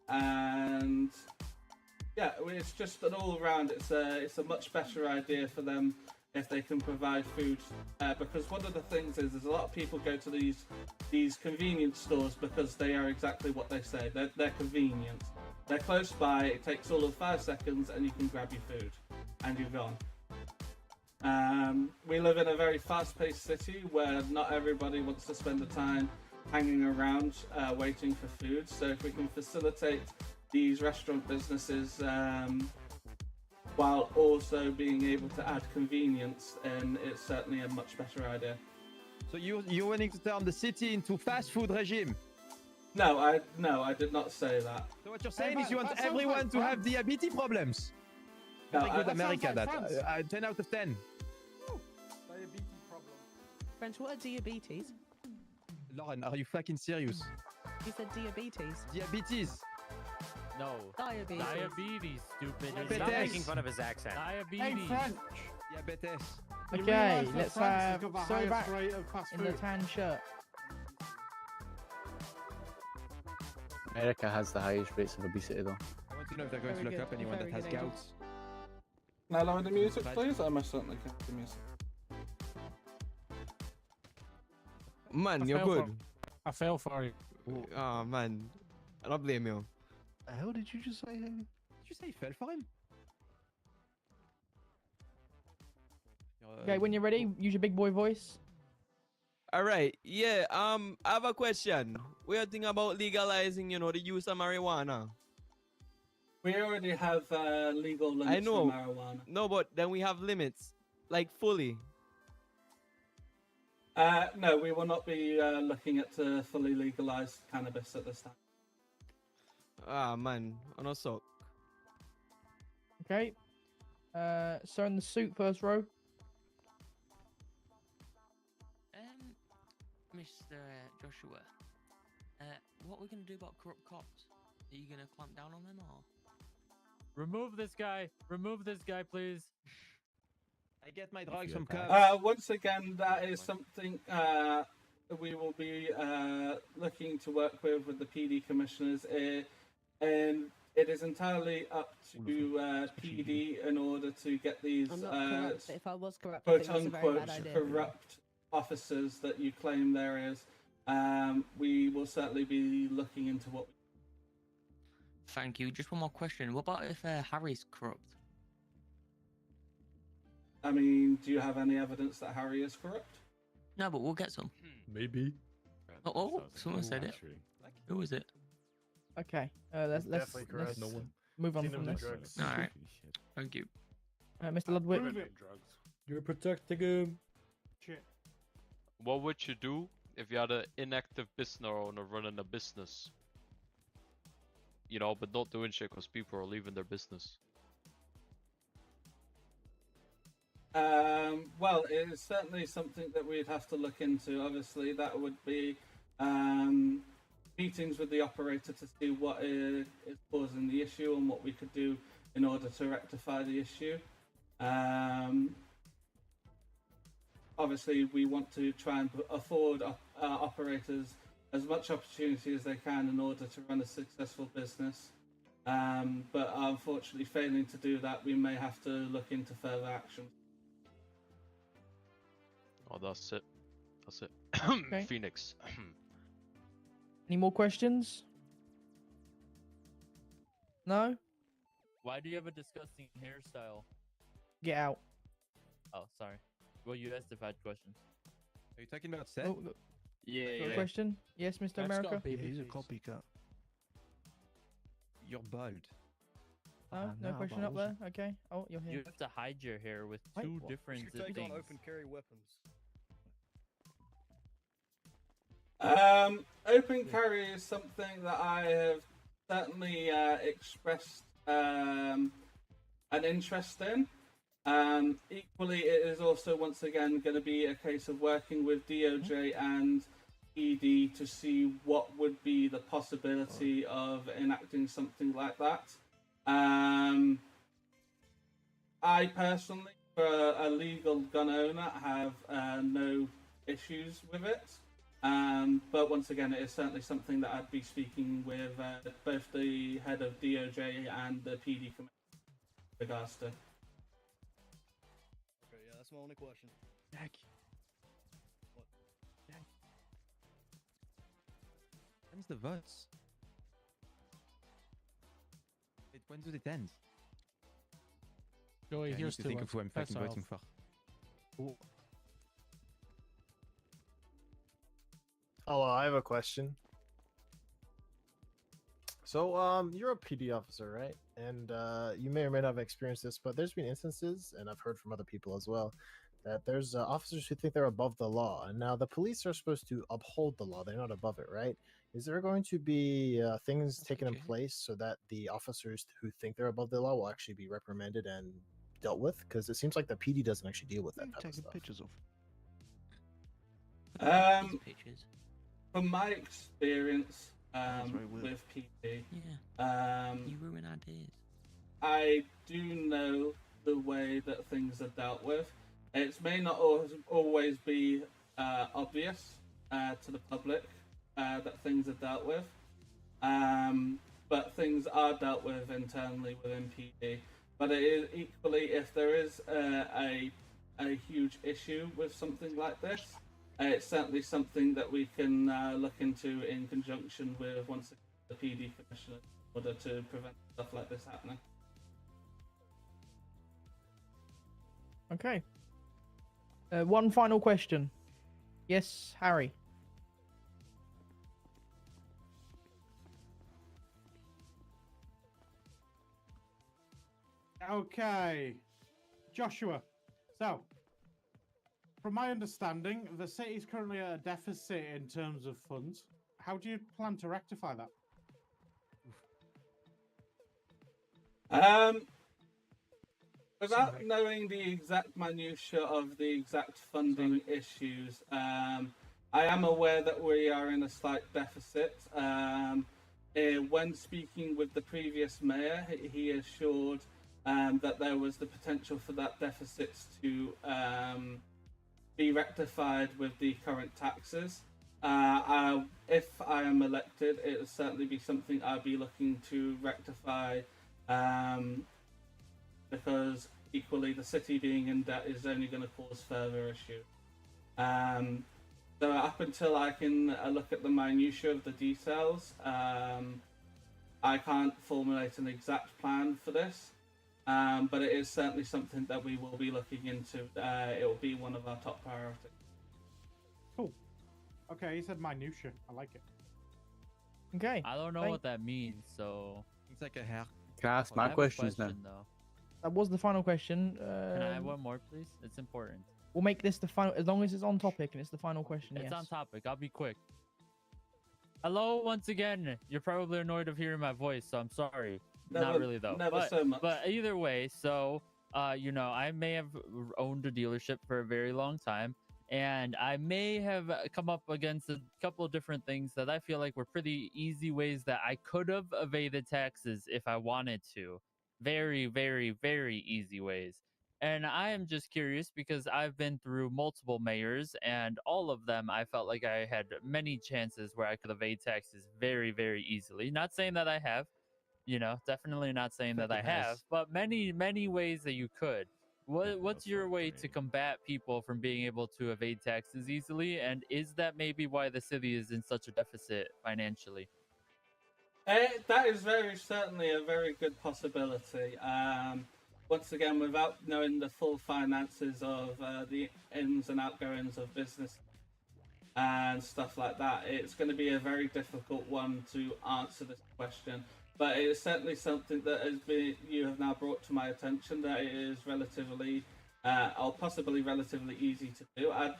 And yeah, it's just an all-round. It's a much better idea for them if they can provide food, because one of the things is a lot of people go to these convenience stores because they are exactly what they say. They're convenient. They're close by. It takes all of 5 seconds, and you can grab your food. and you're gone. We live in a very fast-paced city where not everybody wants to spend the time hanging around waiting for food. So if we can facilitate these restaurant businesses while also being able to add convenience, then it's certainly a much better idea. So you're wanting to turn the city into fast food regime? No, I did not say that. So what you're saying is you want everyone to have diabetes problems? No, Very good, I- America. that sounds like That 10 out of 10. Diabetes problem. French, what are diabetes? Lauren, are you fucking serious? You said diabetes. Diabetes. No. Diabetes. Diabetes, stupid. Diabetes. Stop making fun of his accent. Diabetes. Diabetes. Okay, You realise that let's France has have got the Zoe highest back rate of fast in the food. tan shirt. America has the highest rates of obesity, though. I want to know if they're going to Very look good, up anyone that very has good, Angel. gout. Can I lower the music, Right. please? I most certainly can the music. Man, I you're fell good. I fell for it. Oh man, I don't blame you. The hell did you just say, Haley? Did you say you fell for him? Okay, when you're ready, use your big boy voice. All right, yeah. I have a question. What do you think about legalizing, the use of marijuana? We already have legal limits I know. for marijuana. No, but then we have limits, like fully. No, we will not be looking at fully legalized cannabis at this time. Ah man, I don't suck. Okay. So in the suit, first row. Mr. Joshua, what are we going to do about corrupt cops? Are you going to clamp down on them or? Remove this guy. Remove this guy, please. I get my drugs from cops. Once again, that is something we will be looking to work with the PD commissioners, and it is entirely up to PD in order to get these I'm not corrupt, but if I was corrupt, I think quote that's a very unquote bad idea. corrupt officers that you claim there is. We will certainly be looking into what. Thank you. Just one more question. What about if Harry's corrupt? I mean, do you have any evidence that Harry is corrupt? No, but we'll get some. Maybe. Oh, someone said it. Who was it? Okay. Let's Definitely correct. let's No one. move on Seen from him do this. drugs. All right. Thank you. Mr. Ludwig. You're protecting him. Shit. What would you do if you had an inactive business owner running a business? But not doing shit because people are leaving their business. Well, it is certainly something that we'd have to look into. Obviously, that would be meetings with the operator to see what is causing the issue and what we could do in order to rectify the issue. Obviously, we want to try and afford operators as much opportunity as they can in order to run a successful business. But unfortunately, failing to do that, we may have to look into further action. Oh, that's it. That's it. Okay. Phoenix. Any more questions? No? Why do you have a disgusting hairstyle? Get out. Oh, sorry. Well, you asked if I had questions. Are you talking about Seth? Oh, Yeah, got a question? Yes, Mr. America? Yeah, he's a copycat. You're bald. No, no question up there. Okay. Oh, you're here. You have to hide your hair with Wait, two what? different You take things. on Open carry weapons. Open carry is something that I have certainly expressed an interest in. Equally, it is also once again going to be a case of working with DOJ and ED to see what would be the possibility of enacting something like that. I personally, for a legal gun owner, have no issues with it. But once again, it is certainly something that I'd be speaking with both the head of DOJ and the PD committee in regards to. Okay, yeah, that's my only question. Jack. What? Jack. When's the votes? When does it end? Joey, I need here's to to think it. of who I'm Pass fucking off. voting for. Oh, I have a question. So, you're a PD officer, right? And you may or may not have experienced this, but there's been instances, and I've heard from other people as well, that there's officers who think they're above the law. And now the police are supposed to uphold the law; they're not above it, right? Is there going to be things taken in place so that the officers who think they're above the law will actually be reprimanded and dealt with? Because it seems like the PD doesn't actually deal with that type of stuff. Pictures of. From my experience very weird. with PD, You ruin ideas. I do know the way that things are dealt with. It may not always be obvious to the public that things are dealt with, but things are dealt with internally within PD. But it is equally, if there is a huge issue with something like this, it's certainly something that we can look into in conjunction with once again, the PD commissioner in order to prevent stuff like this happening. Okay. One final question. Yes, Harry. Okay, Joshua. So, from my understanding, the city is currently at a deficit in terms of funds. How do you plan to rectify that? Without knowing the exact minutiae of the exact funding issues, I am aware that we are in a slight deficit. When speaking with the previous mayor, he assured that there was the potential for that deficit to be rectified with the current taxes. If I am elected, it will certainly be something I'll be looking to rectify, because equally the city being in debt is only going to cause further issue. So up until I can look at the minutiae of the details, I can't formulate an exact plan for this. But it is certainly something that we will be looking into. It will be one of our top priorities. Cool. Okay, you said minutia. I like it. Okay. I don't know what that means, so. It's like a hair. Can I ask Well, I my have a questions now? question, though. That was the final question. Can I have one more, please? It's important. We'll make this the final, as long as it's on topic and it's the final question. It's yes. on topic. I'll be quick. Hello, once again. You're probably annoyed of hearing my voice, so I'm sorry. Not Never- really though. never but, so much. But either way, so you know, I may have owned a dealership for a very long time, and I may have come up against a couple of different things that I feel like were pretty easy ways that I could have evaded taxes if I wanted to. Very, very, very easy ways. And I am just curious because I've been through multiple mayors, and all of them I felt like I had many chances where I could evade taxes very, very easily. Not saying that I have. You know, definitely not saying that I Fucking has. have, but many, many ways that you could. What's your way to combat people from being able to evade taxes easily? And is that maybe why the city is in such a deficit financially? That is very certainly a very good possibility. Once again, without knowing the full finances of the ins and outgoings of business and stuff like that, it's going to be a very difficult one to answer this question. But it is certainly something that you have now brought to my attention, that it is relatively, or possibly relatively easy to do. I'd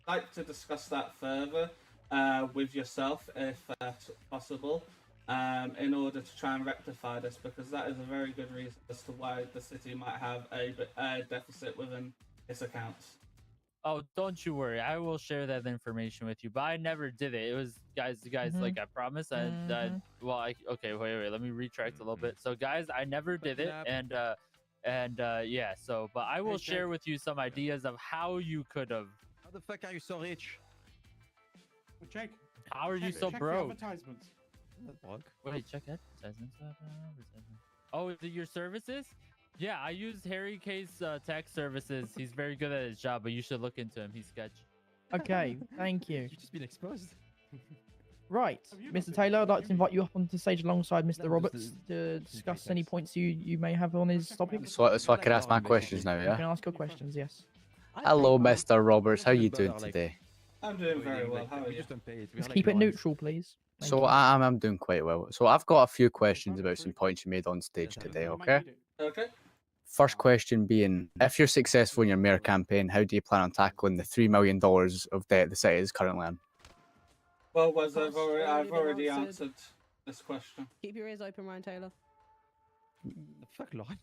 like to discuss that further with yourself, if possible, in order to try and rectify this, because that is a very good reason as to why the city might have a deficit within its accounts. Oh, don't you worry. I will share that information with you. But I never did it. It was guys, like I promised. Okay, wait. Let me retract a little bit. So, guys, I never did it, and yeah. So, but I will share with you some ideas of how you could have. How the fuck are you so rich? Well, Jake. How are you so check broke? The advertisements. Wait, check advertisements. Oh, is it your services? Yeah, I used Harry K's tax services. He's very good at his job, but you should look into him. He's sketch. Okay, thank you. You've just been exposed. Right, Mr. Taylor, I'd like to invite you up onto stage alongside Mr. Roberts to discuss any points you may have on his topic. So I can ask my questions now, You yeah? can ask your questions, yes. Hello, Mr. Roberts. How you doing today? I'm doing very well. How are you? Just keep it neutral, please. Thank So you. I'm doing quite well. So I've got a few questions about some points you made on stage today, okay? Okay. First question being, if you're successful in your mayor campaign, how do you plan on tackling the $3 million of debt the city is currently in? Well, Wes, I've already answered this question. Keep your ears open, Ryan Taylor. The fuck, line?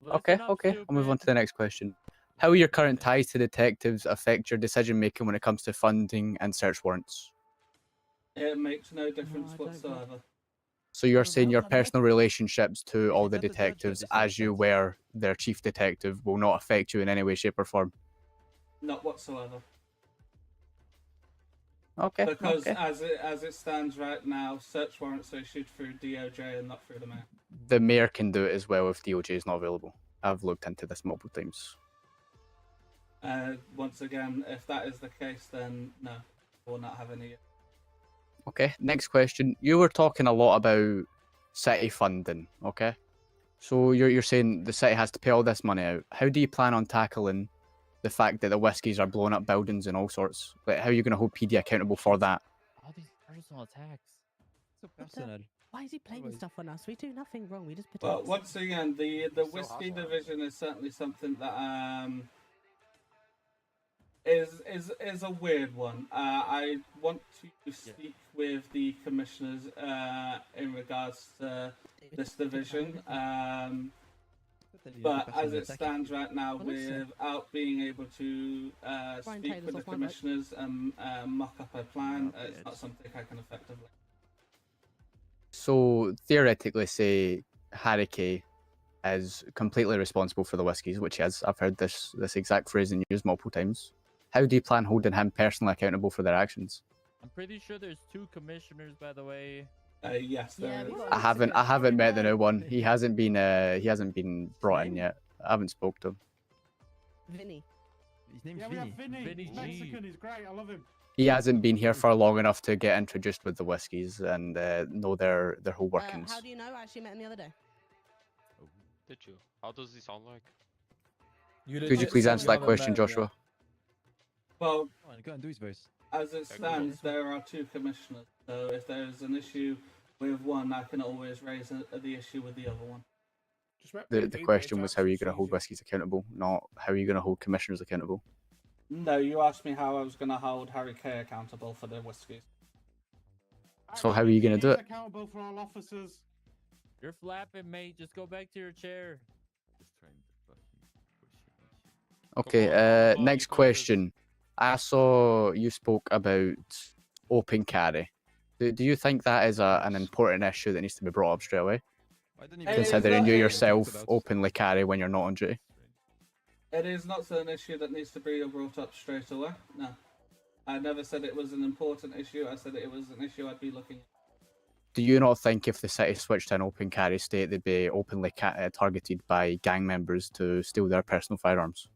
Okay, I'll move on to the next question. How will your current ties to detectives affect your decision making when it comes to funding and search warrants? It makes no difference whatsoever. So you're saying your personal relationships to all the detectives, as you were their chief detective, will not affect you in any way, shape, or form? Not whatsoever. Okay. Because as it stands right now, search warrants are issued through DOJ and not through the mayor. The mayor can do it as well if DOJ is not available. I've looked into this multiple times. Once again, if that is the case, then no, we'll not have any. Okay, next question. You were talking a lot about city funding, okay? So you're saying the city has to pay all this money out. How do you plan on tackling the fact that the whiskies are blowing up buildings and all sorts? Like, how are you going to hold PD accountable for that? All these personal attacks. So personal. Why is he blaming stuff on us? We do nothing wrong. We just protect. Well, once again, the whiskey division is certainly something that is a weird one. I want to speak with the commissioners in regards to this division. But as it stands right now, without being able to speak with the commissioners and mock up a plan, it's not something I can effectively. So theoretically, say Harry Kay is completely responsible for the whiskies, which he is. I've heard this exact phrase used multiple times. How do you plan holding him personally accountable for their actions? I'm pretty sure there's 2 commissioners, by the way. Yes, there is. I haven't met the new one. He hasn't been brought in yet. I haven't spoke to him. Vinny. His name's Yeah, we have Vinny. He's Mexican. He's great. I love him. He hasn't been here for long enough to get introduced with the whiskies and know their whole workings. How do you know? I actually met him the other day. Did you? How does he sound like? Could you please answer that question, Joshua? Well, go and do his voice. As it stands, there are 2 commissioners. So if there's an issue with one, I can always raise the issue with the other one. The question was how are you going to hold whiskies accountable, not how are you going to hold commissioners accountable. No, you asked me how I was going to hold Harry Kay accountable for the whiskies. So how are you going to do it? Accountable for all officers. You're flapping, mate. Just go back to your chair. Okay, next question. I saw you spoke about open carry. Do you think that is an important issue that needs to be brought up straight away? Considering you yourself openly carry when you're not on duty? It is not an issue that needs to be brought up straight away. No. I never said it was an important issue. I said it was an issue I'd be looking at. Do you not think if the city switched to an open carry state, they'd be openly targeted by gang members to steal their personal firearms?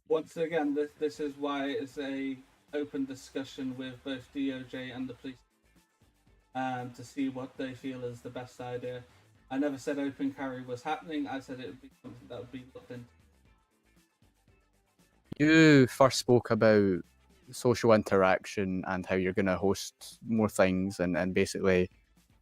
Once again, this is why it's a open discussion with both DOJ and the police to see what they feel is the best idea. I never said open carry was happening. I said it would be something that would be looked into. You first spoke about social interaction and how you're going to host more things and basically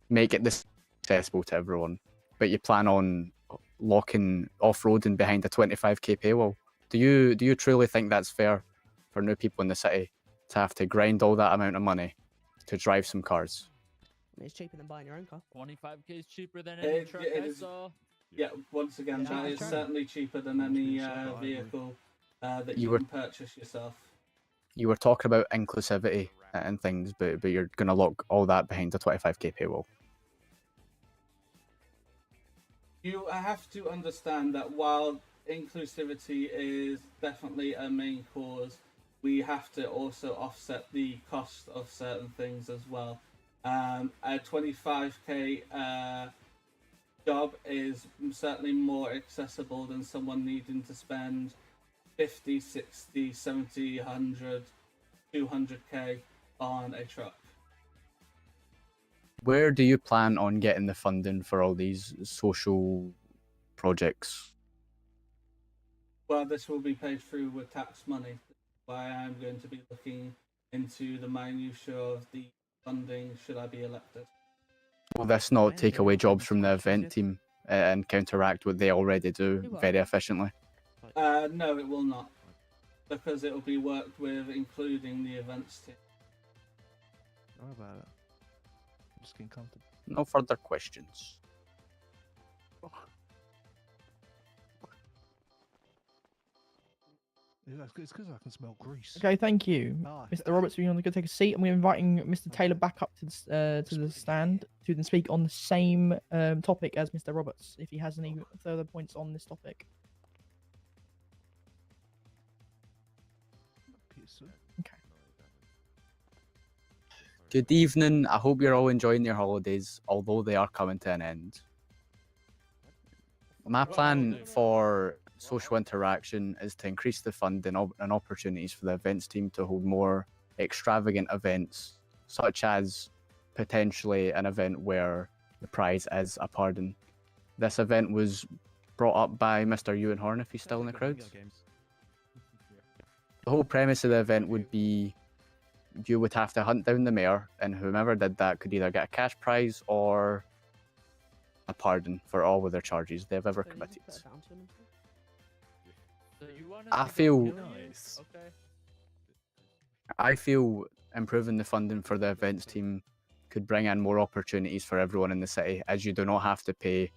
make it accessible to everyone. But you plan on locking off-roading behind a 25k paywall. Do you truly think that's fair for new people in the city to have to grind all that amount of money to drive some cars? I mean, it's cheaper than buying your own car. 25k is cheaper than any truck I saw. Yeah, once again, that is certainly cheaper than any vehicle that you can purchase yourself. You were talking about inclusivity and things, but you're going to lock all that behind a 25k paywall. You have to understand that while inclusivity is definitely a main cause, we have to also offset the cost of certain things as well. A 25k job is certainly more accessible than someone needing to spend 50, 60, 70, 100, 200k on a truck. Where do you plan on getting the funding for all these social projects? Well, this will be paid through with tax money. Why I'm going to be looking into the minutiae of the funding should I be elected. Will this not take away jobs from the event team and counteract what they already do very efficiently? No, it will not, because it will be worked with, including the events team. Don't worry about it. I'm just getting comfortable. No further questions. It's because I can smell grease. Okay, thank you, Ah. Mr. Roberts. You want to go take a seat, and we're inviting Mr. Taylor back up to the stand to then speak on the same topic as Mr. Roberts, if he has any further points on this topic. Okay. Good evening. I hope you're all enjoying your holidays, although they are coming to an end. My plan for social interaction is to increase the funding and opportunities for the events team to hold more extravagant events, such as potentially an event where the prize is a pardon. This event was brought up by Mr. Ewan Horn, if he's still in the crowd. The whole premise of the event would be you would have to hunt down the mayor, and whomever did that could either get a cash prize or a pardon for all of their charges they've ever committed. I feel improving the funding for the events team could bring in more opportunities for everyone in the city, as you do not have to pay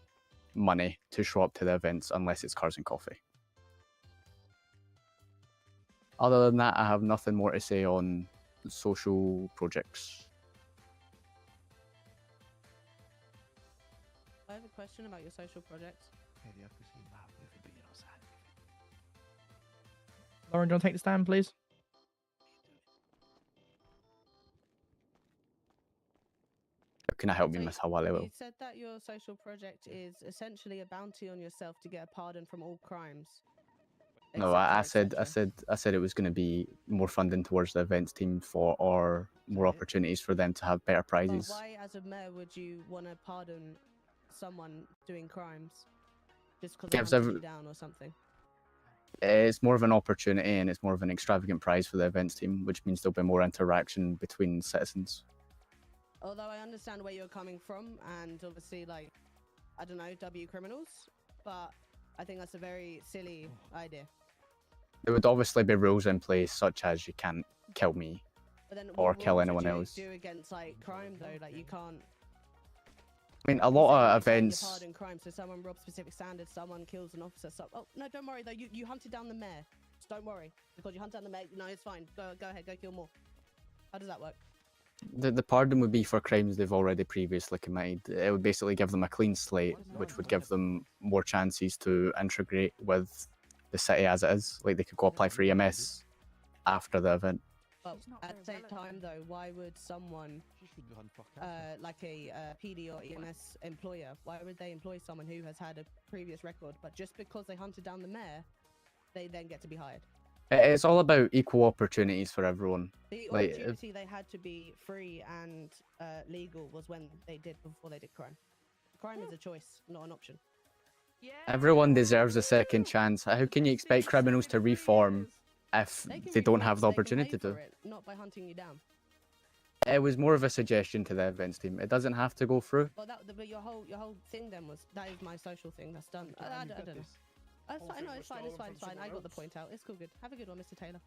money to show up to the events unless it's cars and coffee. Other than that, I have nothing more to say on social projects. I have a question about your social projects. Lauren, do you want to take the stand, please? How can I help you, Miss Hawalewell? You said that your social project is essentially a bounty on yourself to get a pardon from all crimes. No, I said it was going to be more funding towards the events team or more opportunities for them to have better But prizes. why, as a mayor, would you want to pardon someone doing crimes just because they Gives hunted you every- down or something? It's more of an opportunity and it's more of an extravagant prize for the events team, which means there'll be more interaction between citizens. Although I understand where you're coming from, and obviously, like, I don't know, W criminals, but I think that's a very silly idea. There would obviously be rules in place, such as you can't kill me But then, or what kill would anyone you else. do against like crime though? Like you can't. I mean, a lot of You events. pardon crime, so someone robs specific standards, someone kills an officer. So, oh no, don't worry though. You hunted down the mayor. Just don't worry because you hunted down the mayor. No, it's fine. Go ahead, go kill more. How does that work? The pardon would be for crimes they've already previously committed. It would basically give them a clean slate, which would give them more chances to integrate with the city as it is. Like they could go apply for EMS after the event. But at the same time though, why would someone like a PD or EMS employer, why would they employ someone who has had a previous record, but just because they hunted down the mayor, they then get to be hired? It's all about equal opportunities for everyone. The Like, opportunity they had to be free and legal was when they did before they did crime. Crime is a choice, not an option. everyone deserves a second chance. How can you expect criminals to reform if they don't have the opportunity to? Not by hunting you down. It was more of a suggestion to the events team. It doesn't have to go through. But but your whole thing then was that is my social thing. That's done. I don't know. It's fine. No, it's fine. It's fine. It's fine. I got the point out. It's cool. Good. Have a good one, Mr. Taylor.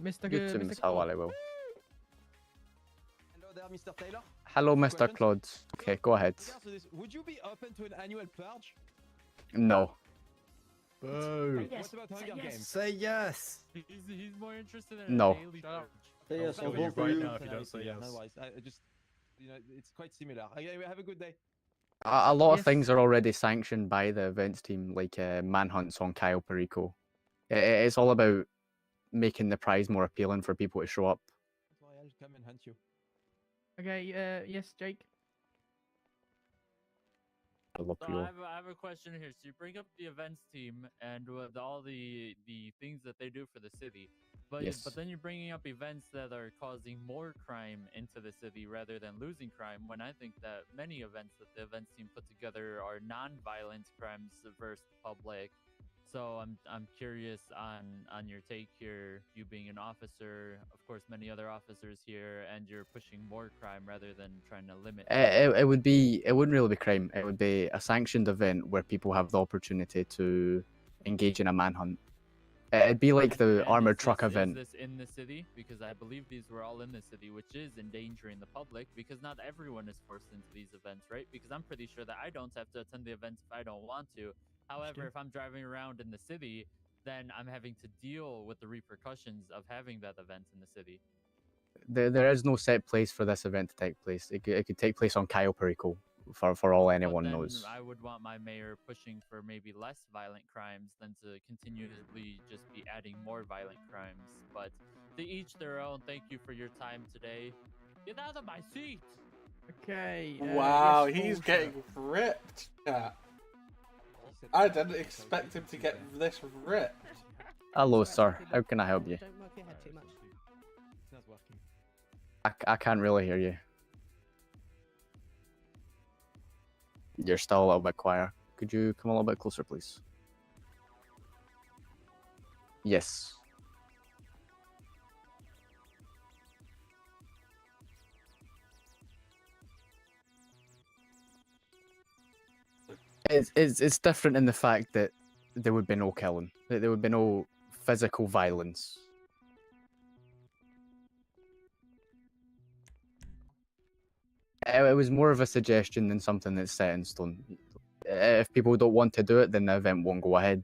Mr. Good to Mr. Miss Claude. Hawalewell. Hello there, Mr. Taylor. Hello, Mr. Claude. Okay, go ahead. Regards to this, would you be open to an annual purge? No. Boo. What about Hunger Games? Say yes. He's more interested in No. a daily purge. Say yes, I'll I'll vote for right you. now if you don't say yes. No worries. I just, it's quite similar. Okay, have a good day. A lot of Yes. things are already sanctioned by the events team, like manhunts on Kyle Perico. It's all about making the prize more appealing for people to show up. That's why I'll come and hunt you. Okay, yes, Jake. I love So you. I have a question here. So you bring up the events team and with all the things that they do for the city, But Yes. but then you're bringing up events that are causing more crime into the city rather than losing crime. When I think that many events that the events team put together are non-violent crimes versus the public. So I'm curious on your take here. You being an officer, of course, many other officers here, and you're pushing more crime rather than trying to limit. It wouldn't really be crime. It would be a sanctioned event where people have the opportunity to engage in a manhunt. It'd be like the And armored is truck this, event. Is this in the city? Because I believe these were all in the city, which is endangering the public because not everyone is forced into these events, right? Because I'm pretty sure that I don't have to attend the events if I don't want to. However, if I'm driving around in the city, then I'm having to deal with the repercussions of having that event in the city. There is no set place for this event to take place. It could take place on Cayo Perico, for all anyone Then knows. I would want my mayor pushing for maybe less violent crimes than to continuously just be adding more violent crimes. But to each their own. Thank you for your time today. Get out of my seat! Okay. Wow, yes, he's bullshit. getting ripped, chat. I didn't expect him to get this ripped. Hello, sir. How can I help you? Don't work your head too much. It's not working. I can't really hear you. You're still a little bit quiet. Could you come a little bit closer, please? Yes. It's different in the fact that there would be no killing. That there would be no physical violence. It was more of a suggestion than something that's set in stone. If people don't want to do it, then the event won't go ahead.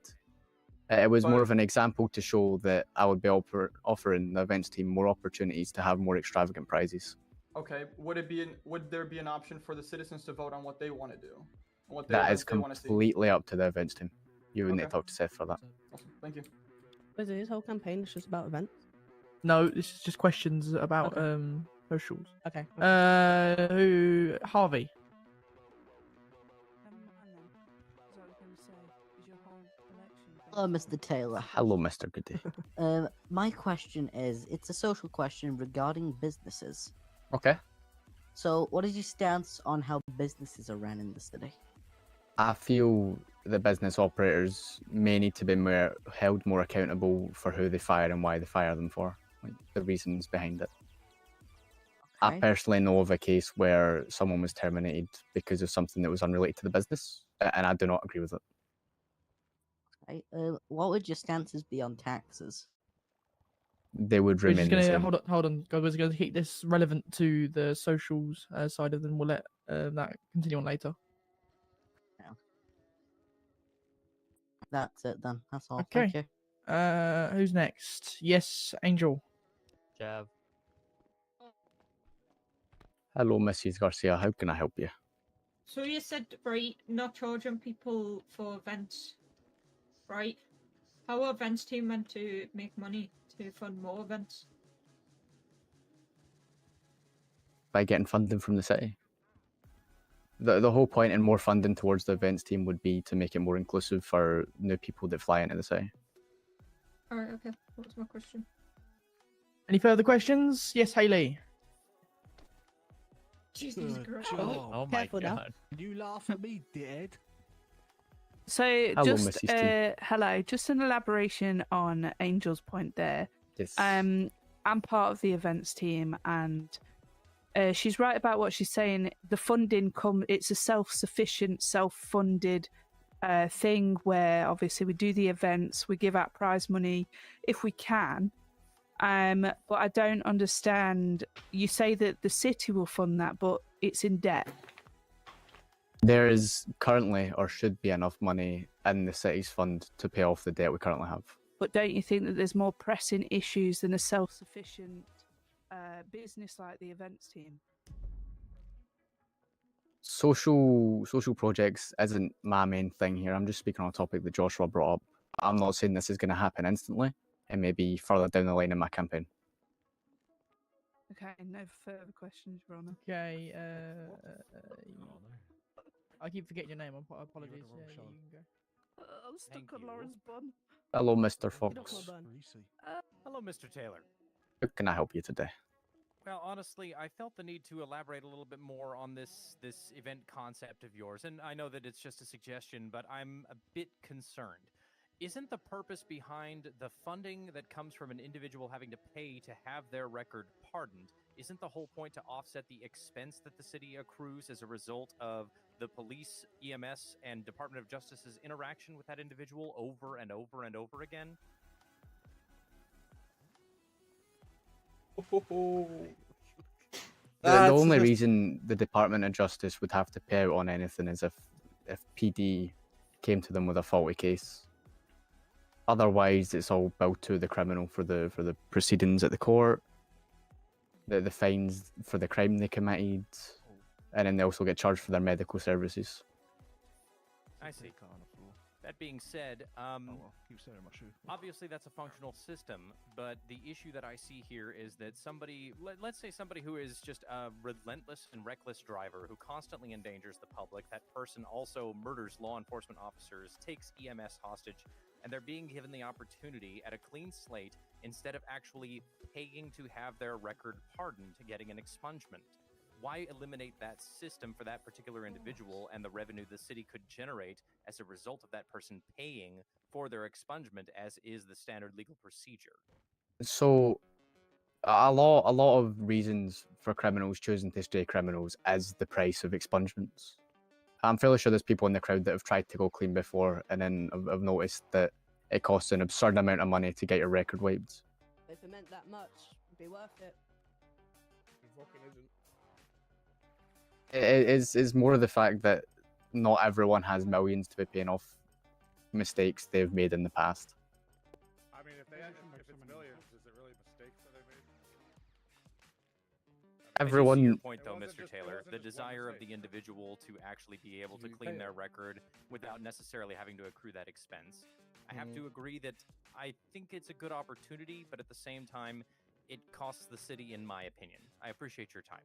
It was more of an example to show that I would be offering the events team more opportunities to have more extravagant prizes. Okay, would there be an option for the citizens to vote on what they want to do? What That is events they want to see? completely up to the events team. You would need to Okay. talk to Seth for that. Awesome. Thank you. Is his whole campaign is just about events? No, this is just questions about Okay. socials. Okay. Who? Harvey. Hello, Mr. Taylor. Hello, Mr. Goody. My question is, it's a social question regarding businesses. Okay. So, what is your stance on how businesses are ran in the city? I feel the business operators may need to be held more accountable for who they fire and why they fire them for, like the reasons behind it. I Okay. personally know of a case where someone was terminated because of something that was unrelated to the business, and I do not agree with it. Okay. What would your stances be on taxes? They would We're just remain the gonna same. hold on. We're going to keep this relevant to the socials side of them. We'll let that continue on later. That's it then. That's all. Okay. Thank you. Who's next? Yes, Angel. Jav. Hello, Mrs. Garcia. How can I help you? So you said, right, not charging people for events, right? How are events team meant to make money to fund more events? By getting funding from the city. The whole point and more funding towards the events team would be to make it more inclusive for new people that fly into the city. Alright, okay. That was my question. Any further questions? Yes, Haley. Jesus Christ. Oh my careful now. god. You laugh at me, dickhead. So Hello, just Mrs. T. hello, just an elaboration on Angel's point there. Yes. I'm part of the events team, and she's right about what she's saying. The funding it's a self-sufficient, self-funded thing where obviously we do the events, we give out prize money if we can. But I don't understand. You say that the city will fund that, but it's in debt. There is currently, or should be, enough money in the city's fund to pay off the debt we currently have. But don't you think that there's more pressing issues than a self-sufficient business like the events team? Social projects isn't my main thing here. I'm just speaking on a topic that Joshua brought up. I'm not saying this is going to happen instantly. It may be further down the line in my campaign. Okay, no further questions, Your Honour. Okay. I keep forgetting your name. Apologies. Yeah, you can go. I'm stuck on Lauren's bun. Hello, Mr. Fox. Hello, Mr. Taylor. How can I help you today? Well, honestly, I felt the need to elaborate a little bit more on this event concept of yours, and I know that it's just a suggestion, but I'm a bit concerned. Isn't the purpose behind the funding that comes from an individual having to pay to have their record pardoned, isn't the whole point to offset the expense that the city accrues as a result of the police, EMS, and Department of Justice's interaction with that individual over and over and over again? The only reason the Department of Justice would have to pay out on anything is if PD came to them with a faulty case. Otherwise, it's all billed to the criminal for the proceedings at the court, the fines for the crime they committed, and then they also get charged for their medical services. I see. That being said, obviously that's a functional system, but the issue that I see here is that somebody, let's say somebody who is just a relentless and reckless driver who constantly endangers the public, that person also murders law enforcement officers, takes EMS hostage, and they're being given the opportunity at a clean slate instead of actually paying to have their record pardoned, getting an expungement. Why eliminate that system for that particular individual and the revenue the city could generate as a result of that person paying for their expungement, as is the standard legal procedure? So, a lot of reasons for criminals choosing to stay criminals is the price of expungements. I'm fairly sure there's people in the crowd that have tried to go clean before and then have noticed that it costs an absurd amount of money to get your record wiped. If it meant that much, it'd be worth it. It fucking isn't. It's more the fact that not everyone has millions to be paying off mistakes they've made in the past. I mean, if it's millions, is it really mistakes that they made? Everyone. I do see your point, though, Mr. Taylor. The desire of the individual to actually be able to clean their record without necessarily having to accrue that expense. I have to agree that I think it's a good opportunity, but at the same time, it costs the city, in my opinion. I appreciate your time.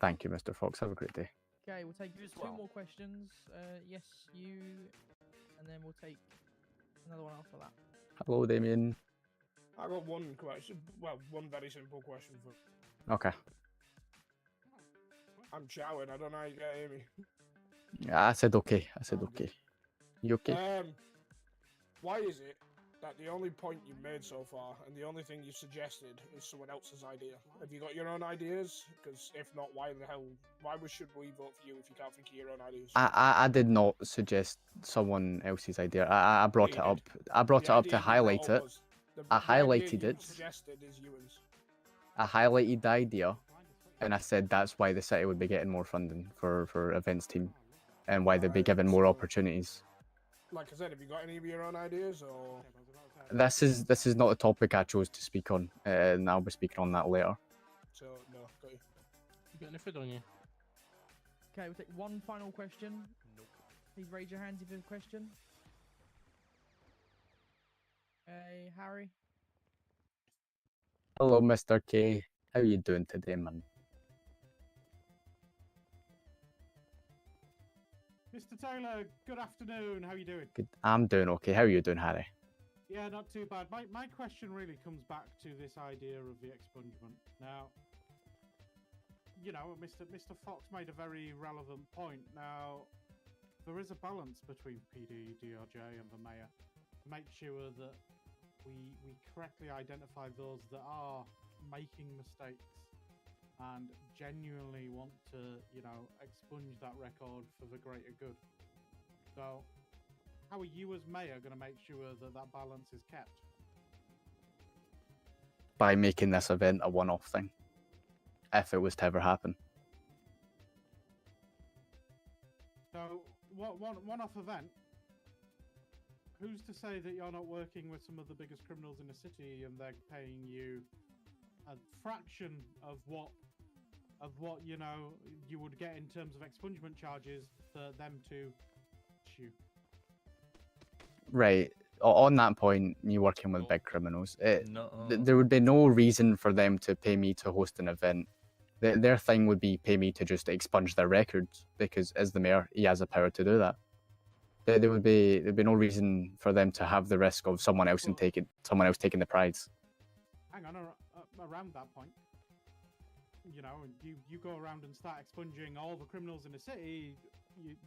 Thank you, Mr. Fox. Have a great day. Okay, we'll take two more questions. Yes, you, and then we'll take another one after that. Hello, Damien. I got one question. Well, one very simple question for. Okay. I'm shouting. I don't know how you can hear me. Yeah, I said okay. You okay? Why is it that the only point you made so far and the only thing you suggested is someone else's idea? Have you got your own ideas? Because if not, why should we vote for you if you can't think of your own ideas? I did not suggest someone else's idea. I brought it up. I brought it up to highlight it. I highlighted it. Suggested is Ewan's. I highlighted the idea, and I said that's why the city would be getting more funding for events team, and why they'd be given more opportunities. Like I said, have you got any of your own ideas, or? This is not a topic I chose to speak on, and I'll be speaking on that later. So no, got you. You got any food on you? Okay, we'll take one final question. Nope. Please raise your hands if you have a question. Hey, Harry. Hello, Mr. K. How you doing today, man? Mr. Taylor, good afternoon. How are you doing? Good. I'm doing okay. How are you doing, Harry? Yeah, not too bad. My question really comes back to this idea of the expungement. Now, you know, Mr. Fox made a very relevant point. Now, there is a balance between PD, DRJ, and the mayor to make sure that we correctly identify those that are making mistakes and genuinely want to, you know, expunge that record for the greater good. So, how are you as mayor going to make sure that that balance is kept? By making this event a one-off thing, if it was to ever happen. So, one-off event? Who's to say that you're not working with some of the biggest criminals in the city and they're paying you a fraction of what you know you would get in terms of expungement charges for them to shoot? Right. On that point, me working with big criminals, there would be no reason for them to pay me to host an event. Their thing would be pay me to just expunge their records, because as the mayor, he has the power to do that. there'd be no reason for them to have the risk of someone else taking the prize. Hang on, around that point, you know, you go around and start expunging all the criminals in the city,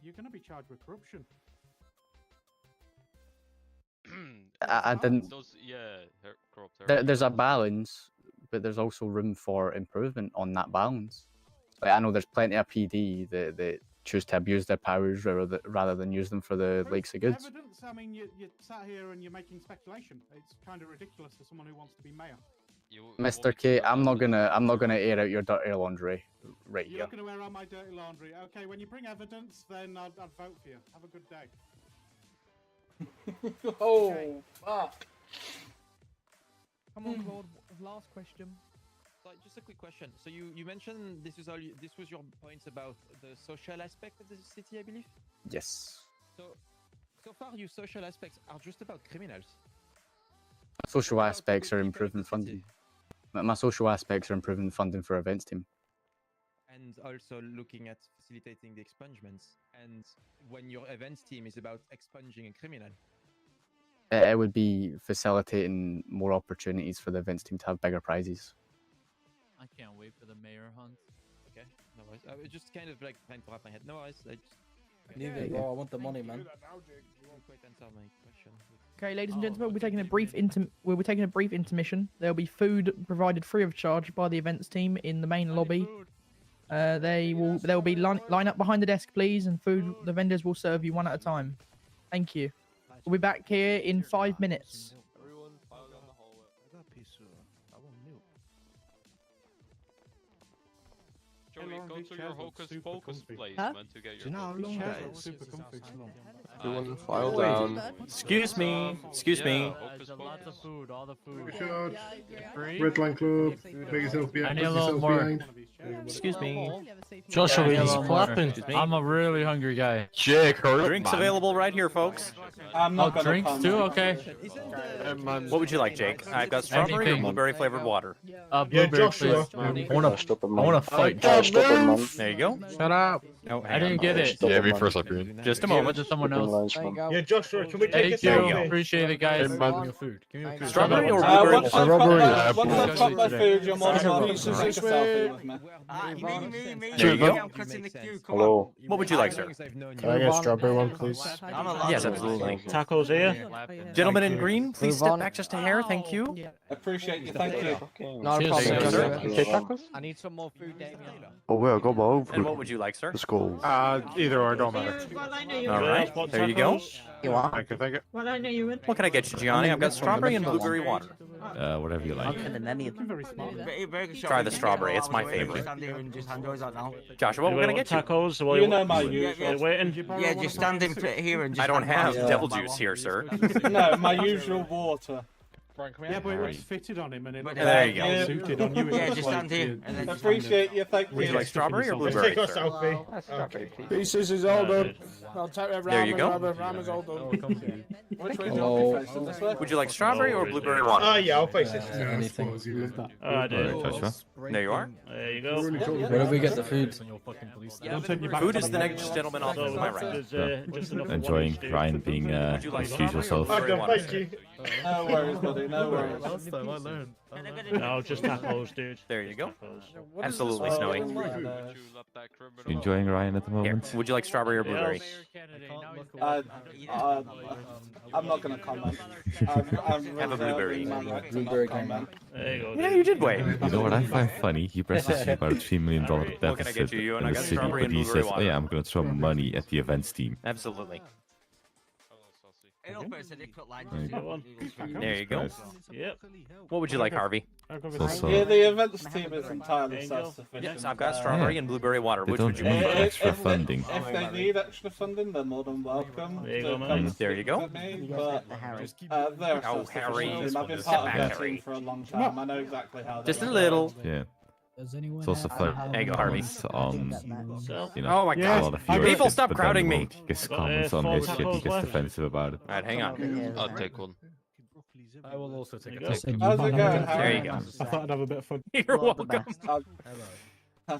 you're going to be charged with corruption. I didn't. There's a balance, but there's also room for improvement on that balance. Like, I know there's plenty of PD that choose to abuse their powers rather than use them for the likes of goods. Evidence? I mean, you sat here and you're making speculation. It's kind of ridiculous for someone who wants to be mayor. Mr. K, I'm not gonna air out your dirty laundry right You're here. not going to air out my dirty laundry. Okay, when you bring evidence, then I'd vote for you. Have a good day. Oh, fuck. Come on, Lord. Last question. So just a quick question. So you mentioned this was your points about the social aspect of the city, I believe. Yes. So far, your social aspects are just about criminals. Social aspects are improving funding. My social aspects are improving funding for events team. And also looking at facilitating the expungements. And when your events team is about expunging a criminal. It would be facilitating more opportunities for the events team to have bigger prizes. I can't wait for the mayor hunt. Okay, no worries. I was just kind of like trying to wrap my head. No worries. I just... Neither, bro. I want the money, man. You won't quite answer my question. Okay, ladies and gentlemen, we'll be taking a brief intermission. There'll be food provided free of charge by the events team in the main lobby. They'll be line up behind the desk, please, and the vendors will serve you one at a time. Thank you. We'll be back here in 5 minutes. Joey, go to your Hocus Pocus place, Huh? man, to get Do you know how your long that is? Super comfy. Everyone file down. Excuse me. Excuse me. Lots of food, all the food. Shot. Free? Red Line Club. Make yourself I behind. need a little more. Excuse me. Joshua, Yeah, he's more. clapping. Excuse me. I'm a really hungry guy. Jake, hurry up, Drinks man. available right here, folks. I'm Oh, not gonna drinks come. too? Okay. What would you like, Jake? I've got strawberry or Anything. blueberry flavored water. Blueberry, Joshua. please. I wanna fight Josh. There you go. Shut up. No, I didn't get it. Yeah, me first, up here. Just a Give it moment. to someone else. Yeah, Joshua, can we take Thank a you. selfie? Appreciate it, guys. Strawberry or blueberry? Once I've got my food, you're more than welcome to take a selfie with me. There you go. I'm cutting the queue. Come Hello. What would you like, sir? Can I get a strawberry one, please? Yes, absolutely. Tacos here. Gentleman in green, please step back just a hair. Thank you. Appreciate you, thank you. Not a Cheers, problem, sir. sir. Okay, tacos? I need some more food, Damien. Oh, well, I got my own food. And what would you like, sir? Let's go. Either or, don't matter. What line are you All in? right. There you go. You want? Thank you, thank you. What line are you in? What can I get you, Gianni? I've got strawberry and blueberry water. Whatever you like. Try the strawberry. It's my favorite. Joshua, what You can I want get you? tacos? Or You know my usual. waiting? Yeah, just stand in here and just. I don't have Yeah. devil juice here, sir. No, my usual water. Yeah, but it looks fitted on him and it looks There you go. suited on you. It Yeah, looks just like stand here you- and then just Appreciate you, thank Would you you. like strawberry or Let's blueberry, take our sir? selfie. Pieces is all done. I'll take a There you go. Ram is all done. Which way do you want me facing? This way? Would you like strawberry or blueberry water? Ah, yeah, I'll face this. I do. Joshua? There you are. There you go. Where do we get the food? Food is the next gentleman off to my right. Just enough Enjoying Ryan being excuse yourself. Thank you. No worries, buddy, no worries. No, just tacos, dude. There you go. What is Absolutely this? snowy. You enjoying Ryan at the Here, moment? would you like strawberry or blueberry? I'm not gonna comment. Have a blueberry. Blueberry comment. There you go. Yeah, you did wait. You know what I find funny? He presses you about a $3 million What can I deficit get you? And in I the got city, strawberry but and he blueberry says, "Oh water. yeah, I'm going to throw money at the events team." Absolutely. There There you go. Yep. What would you like, Harvey? Also, Yeah, the events team is entirely self-sufficient. Yes, I've got strawberry and blueberry water. They Which would don't you need prefer? extra funding. If they need extra funding, they're more than welcome. There you to go, come man. and There you speak go. to me, but they're Oh, self-sufficient Harry. team. I've been Step part of back, their Harry. team for a long time. I know exactly how they Just a work. little. yeah. Does anyone It's also fun. There you go, Harvey. You know, Oh my a God. lot of viewers People, get- stop but then crowding me. when he gets comments on his shit, he gets defensive about it. All right, hang on. I'll take one. I will also take There you a go. How's it going? There you go. I thought I'd have a bit of fun. You're welcome. I'm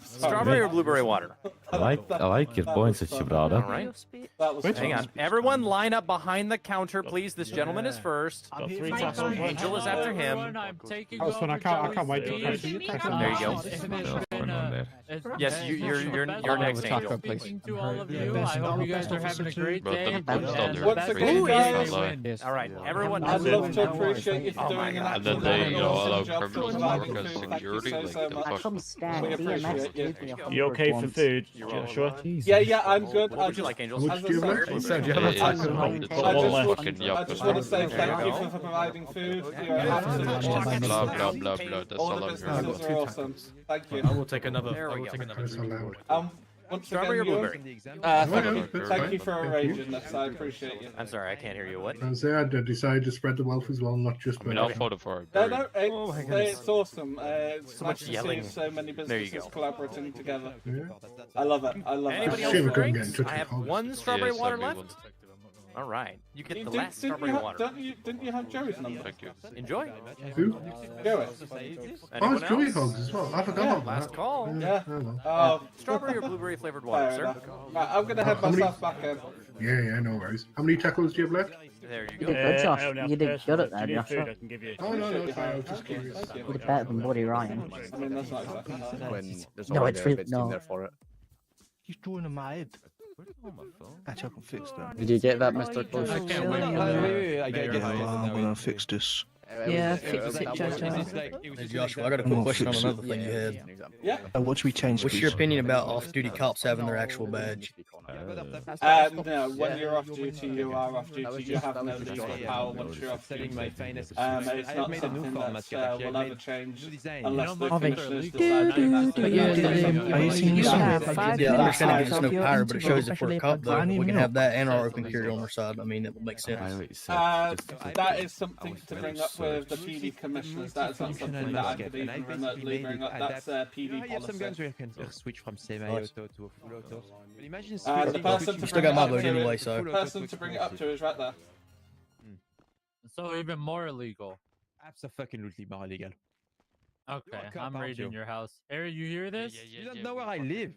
sorry. Strawberry or blueberry water? I like your points that you brought up. All right. That was Hang on. Everyone line up behind the counter, please. This gentleman is first. Got three My tassels. God. Angel is after him. I'm taking Oh, it's fun. I can't wait to Joey's press speed. it. There you go. Yes, you're next, Angel. Speaking to all of Yeah, you. best- I hope you best guys are having a officer great But day. them guns down there Once are again, crazy, guys, can't lie. All right, everyone. I'd love to appreciate you for Oh doing my an God. And then they, you know, awesome allow job criminals to providing work as food. Thank you security. so, Like, so the much. fuck? Come stand. We DMS appreciate you. gave me a You okay for once. food, Joshua? Yeah, I'm good. What would you like, Angel? As I said, It's fucking I just want to say thank you for providing food. You're absolutely blah blah blah blah. That's all all the I'm businesses hearing. are awesome. Thank you. I will take another. There I we will go. take another. Once Strawberry or again, blueberry? thank you for arranging this. I appreciate you. I'm sorry, I can't hear you. What? I decided to spread the wealth as well, not just. I mean, I'll photo for it. No, it's awesome. It's So nice much to yelling. see so many There you businesses go. collaborating together. Yeah. I love it. I love Anybody it. else Shame we with couldn't drinks? get in touch I with have Hogs. one strawberry Yes, water I do left. want. All right, you get the Didn't last strawberry water. Didn't you have Joey's number? Thank you. Enjoy. Who? Joey. Oh, it's Joey else? Hogs as well. I forgot about Last that. call. Yeah. Oh, well. Oh, Strawberry or blueberry flavored water, fair sir? enough. Right, I'm gonna head How many- myself back in. Yeah, no worries. How many tackles do you have left? There you You go. did good, Josh. I only have You did personal. good at Do that, you need Joshua. food? I can give you. Oh, no, it's fine. I was just Thank you, curious. thank you. You did better than Buddy Ryan. I mean, that's not exactly hard. When there's No, already it's a really bit no. there for it. He's drawing in my head. Actually, I can fix that. Did you get that, Mr. Close? I can't wait. I gotta get I'm gonna fix this. Yeah, fix it, Jojo. Hey, Joshua, I got a quick question on another thing you had. Yeah. What should we change? What's your opinion about off-duty cops having their actual badge? No, when you're off duty, you are off duty. You have no legal power once you're off duty. It's not something that will ever change unless the commissioners decide to Are you seeing Yeah, something? I understand it gives no power, but it shows if we're a cop, though, we can have that and our open carry on our side. I mean, it would make sense. that is something to bring up with the PD commissioners. That is not something that I could even remotely bring up. That's PD policy. Switch from semi-auto to full auto. But imagine The person You to still bring got it my up vote to, anyway, so. the person to bring it up to is right there. So even more illegal. Absolutely more illegal. Okay, cop, I'm aren't raiding you? your house. Harry, you hear this? You don't know where I live.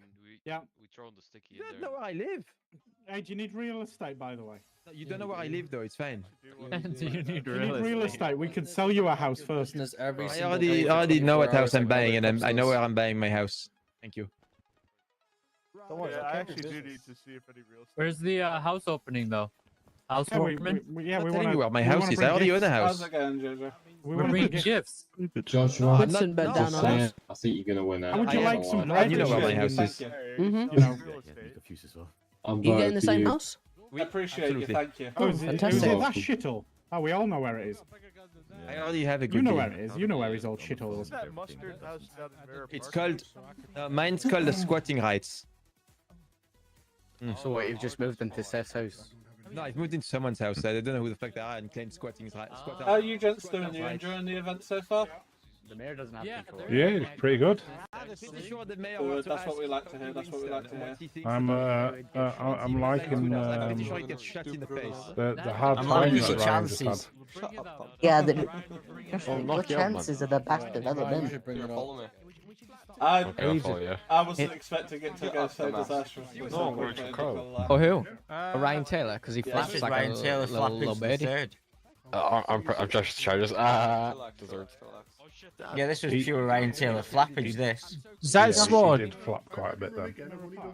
Yeah. We throw the sticky You in don't there. know where I live. Hey, do you need real estate, by the way? You don't know where I live, though. It's fine. Do you need If you need real estate, we can sell you a house first. I already know what house I'm buying, and I know where I'm buying my house. Thank you. I actually do need to see if any real estate. Where's the house opening though? House Yeah, we opening? want telling to. you where my house is. I already own a house. How's it going, Jojo? We We're want to bringing gifts. Joshua, Woodson bed down on us. I think you're gonna win. How would you like some? You know where my house is. Thank Mhm. You know. I'm You get in voting the for same you. house? you. Appreciate you. Absolutely. Thank you. Oh, is it Fantastic. that shithole? Oh, we all know where it is. I already have a good You know deal. where it is. You know where his old shithole is. That mustard house down in Vera It's Park? called. Mine's called the squatting rights. So what, you've just moved into Seth's house? No, I've moved into someone's house. I don't know who the fuck they are and claim squatting rights. How are you gents doing? You enjoying the event so far? The mayor doesn't have control. Yeah, it's pretty good. Good, that's what we like to hear. That's what we like to hear. I'm liking Pretty sure he gets shot in the face. the hard I'm time liking that the Ryan just had. chances. Yeah, the chances are the best they've ever been. I wasn't Yeah. expecting it to go so disastrously. so quickly, Oh, who? Ryan Taylor, because he Yeah, flaps this is like Ryan a Taylor little birdie. I'm just Chargers. Desserts. Yeah, this was pure Ryan Taylor flappage, this. That's what did flop quite a bit then.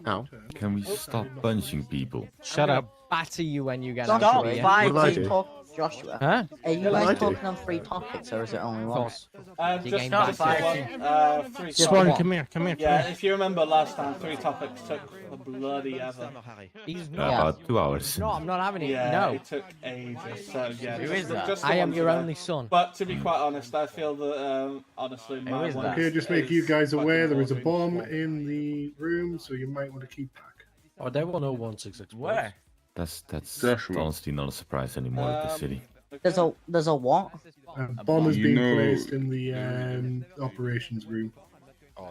Oh. Can we stop punching people? Shut up. Batter you when you get Stop out of here. fighting, Joshua. Huh? Are you guys talking on 3 topics, or is it only one? Just Not just fighting. one, 3 Just topics. one. Come here, come here, Yeah, come if you remember last time, 3 topics took a bloody ever. He's About 2 hours. No, I'm not having it. Yeah, No. it took ages. So yeah, Who just is that? just the I am one your today. only son. But to be quite honest, I feel that honestly, my one Okay, just make you guys aware there is a bomb in the room, so you might want to keep back. Oh, they will know 166. Where? That's honestly not a surprise anymore at the city. There's a what? A bomb has You been know- placed in the operations room.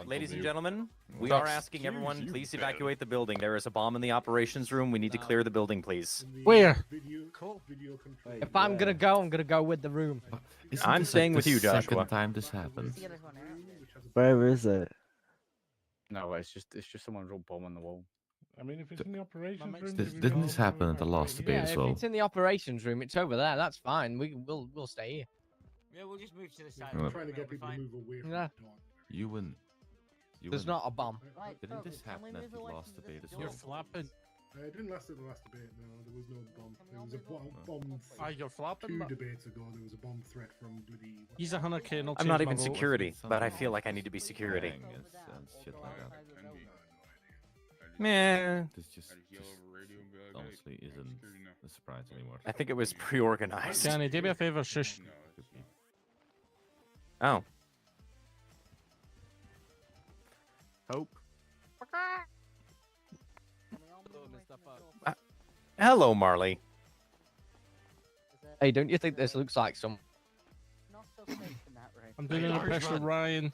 Ladies and gentlemen, we are asking everyone, please evacuate the building. There is a bomb in the operations room. We need to clear the building, please. Where? If I'm gonna go, I'm gonna go with the room. I'm staying with you, Joshua. Second time this happened. Where is it? No, it's just someone wrote bomb on the wall. I mean, if it's in the operations room, Didn't this happen at the last debate Yeah, as if well? it's in the operations room, it's over there. That's fine. We'll stay here. Yeah, we'll just move to the side. Well, Trying to get people to move away from Yeah. the door. You wouldn't. There's not a bomb. Right, Didn't folks, this can we happen at move the away last from debate this as door? well? Flapping. It didn't last at the last debate. No, there was no bomb. There was a bomb. You're flapping. 2 debates ago, there was a bomb threat from bloody. He's a hunter kid. I'm not even security, but I feel like I need to be security. And shit like that. Meh. This just honestly isn't a surprise anymore. I think it was pre-organized. Danny, do me a favor, shush. Oh. Hope. Hello, Marley. Hey, don't you think this looks like some? I'm doing under pressure, Ryan.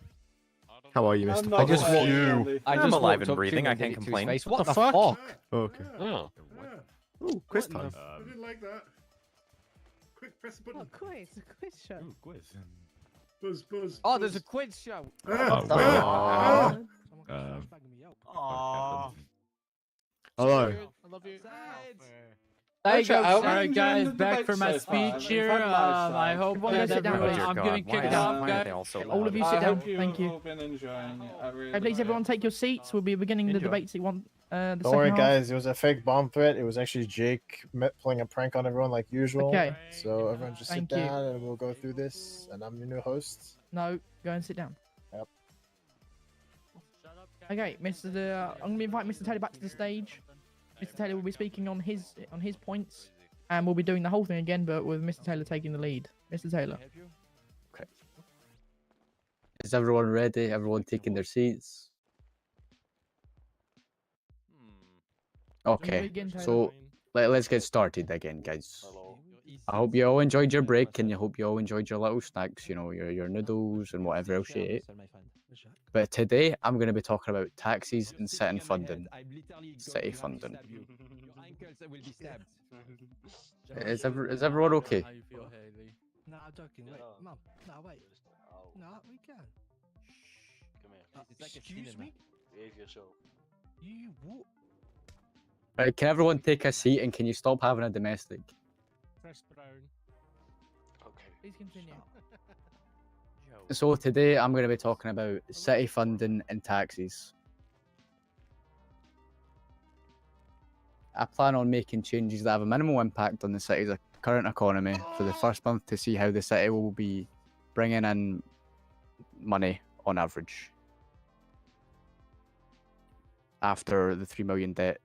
How are you, Mr. I just Fox? walked. I'm alive and breathing. I can't complain. What the fuck? Okay. Oh. Ooh, quiz time. I didn't like that. Quick, press the button. Oh, quiz, a quiz show. Ooh, quiz. Buzz. Oh, there's a quiz show. Hello. I love you. There you go. Alright, guys, back for my speech here. I hope that sit down, everyone. please. I'm getting kicked off, guys. All of you sit down. Thank you. Been enjoying it. I really Hey, please, enjoy everyone, it. take your seats. We'll be beginning the debates. You want the Don't worry, second half. guys. It was a fake bomb threat. It was actually Jake playing a prank on everyone like usual. Okay. So everyone just Thank sit you. down and we'll go through this. And I'm your new host. No, go and sit down. Yep. Okay, I'm gonna invite Mr. Taylor back to the stage. Mr. Taylor will be speaking on his points, and we'll be doing the whole thing again, but with Mr. Taylor taking the lead. Mr. Taylor. Okay. Is everyone ready? Everyone taking their seats? Okay, begin, Taylor? so let's get started again, guys. I hope you all enjoyed your break, and I hope you all enjoyed your little snacks, you know, your noodles and whatever else you ate. But today, I'm going to be talking about taxes and city funding. City funding. Is everyone okay? How you feel, Haley? No, I'm joking. Wait, Mum. No, wait. No, we can. Come here. Excuse me? Behave yourself. You what? Right, can everyone take a seat, and can you stop having a domestic? Press brown. Okay. Please continue. So today, I'm going to be talking about city funding and taxes. I plan on making changes that have a minimal impact on the city's current economy for the first month to see how the city will be bringing in money on average after the 3 million debt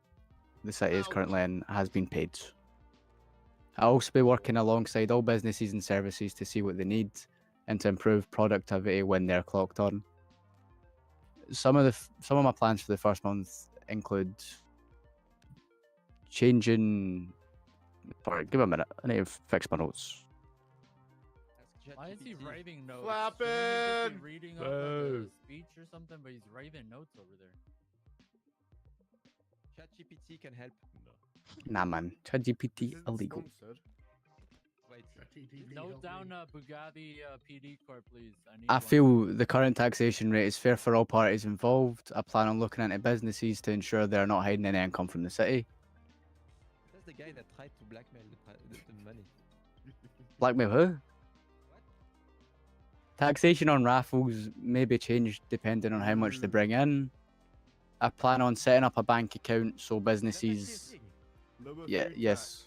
the city is currently in has been paid. I'll also be working alongside all businesses and services to see what they need and to improve productivity when they're clocked on. Some of my plans for the first month include changing. Sorry, give me a minute. I need to fix my notes. Why is he writing notes? Flapping! Shouldn't he just be reading off like a speech or something, but he's writing notes over there. ChatGPT can help. Nah, man. ChatGPT illegal. Note down Bugatti PD Corp, please. I feel the current taxation rate is fair for all parties involved. I plan on looking into businesses to ensure they're not hiding any income from the city. That's the guy that tried to blackmail the money. Blackmail who? Taxation on raffles may be changed depending on how much they bring in. I plan on setting up a bank account so businesses... Yes.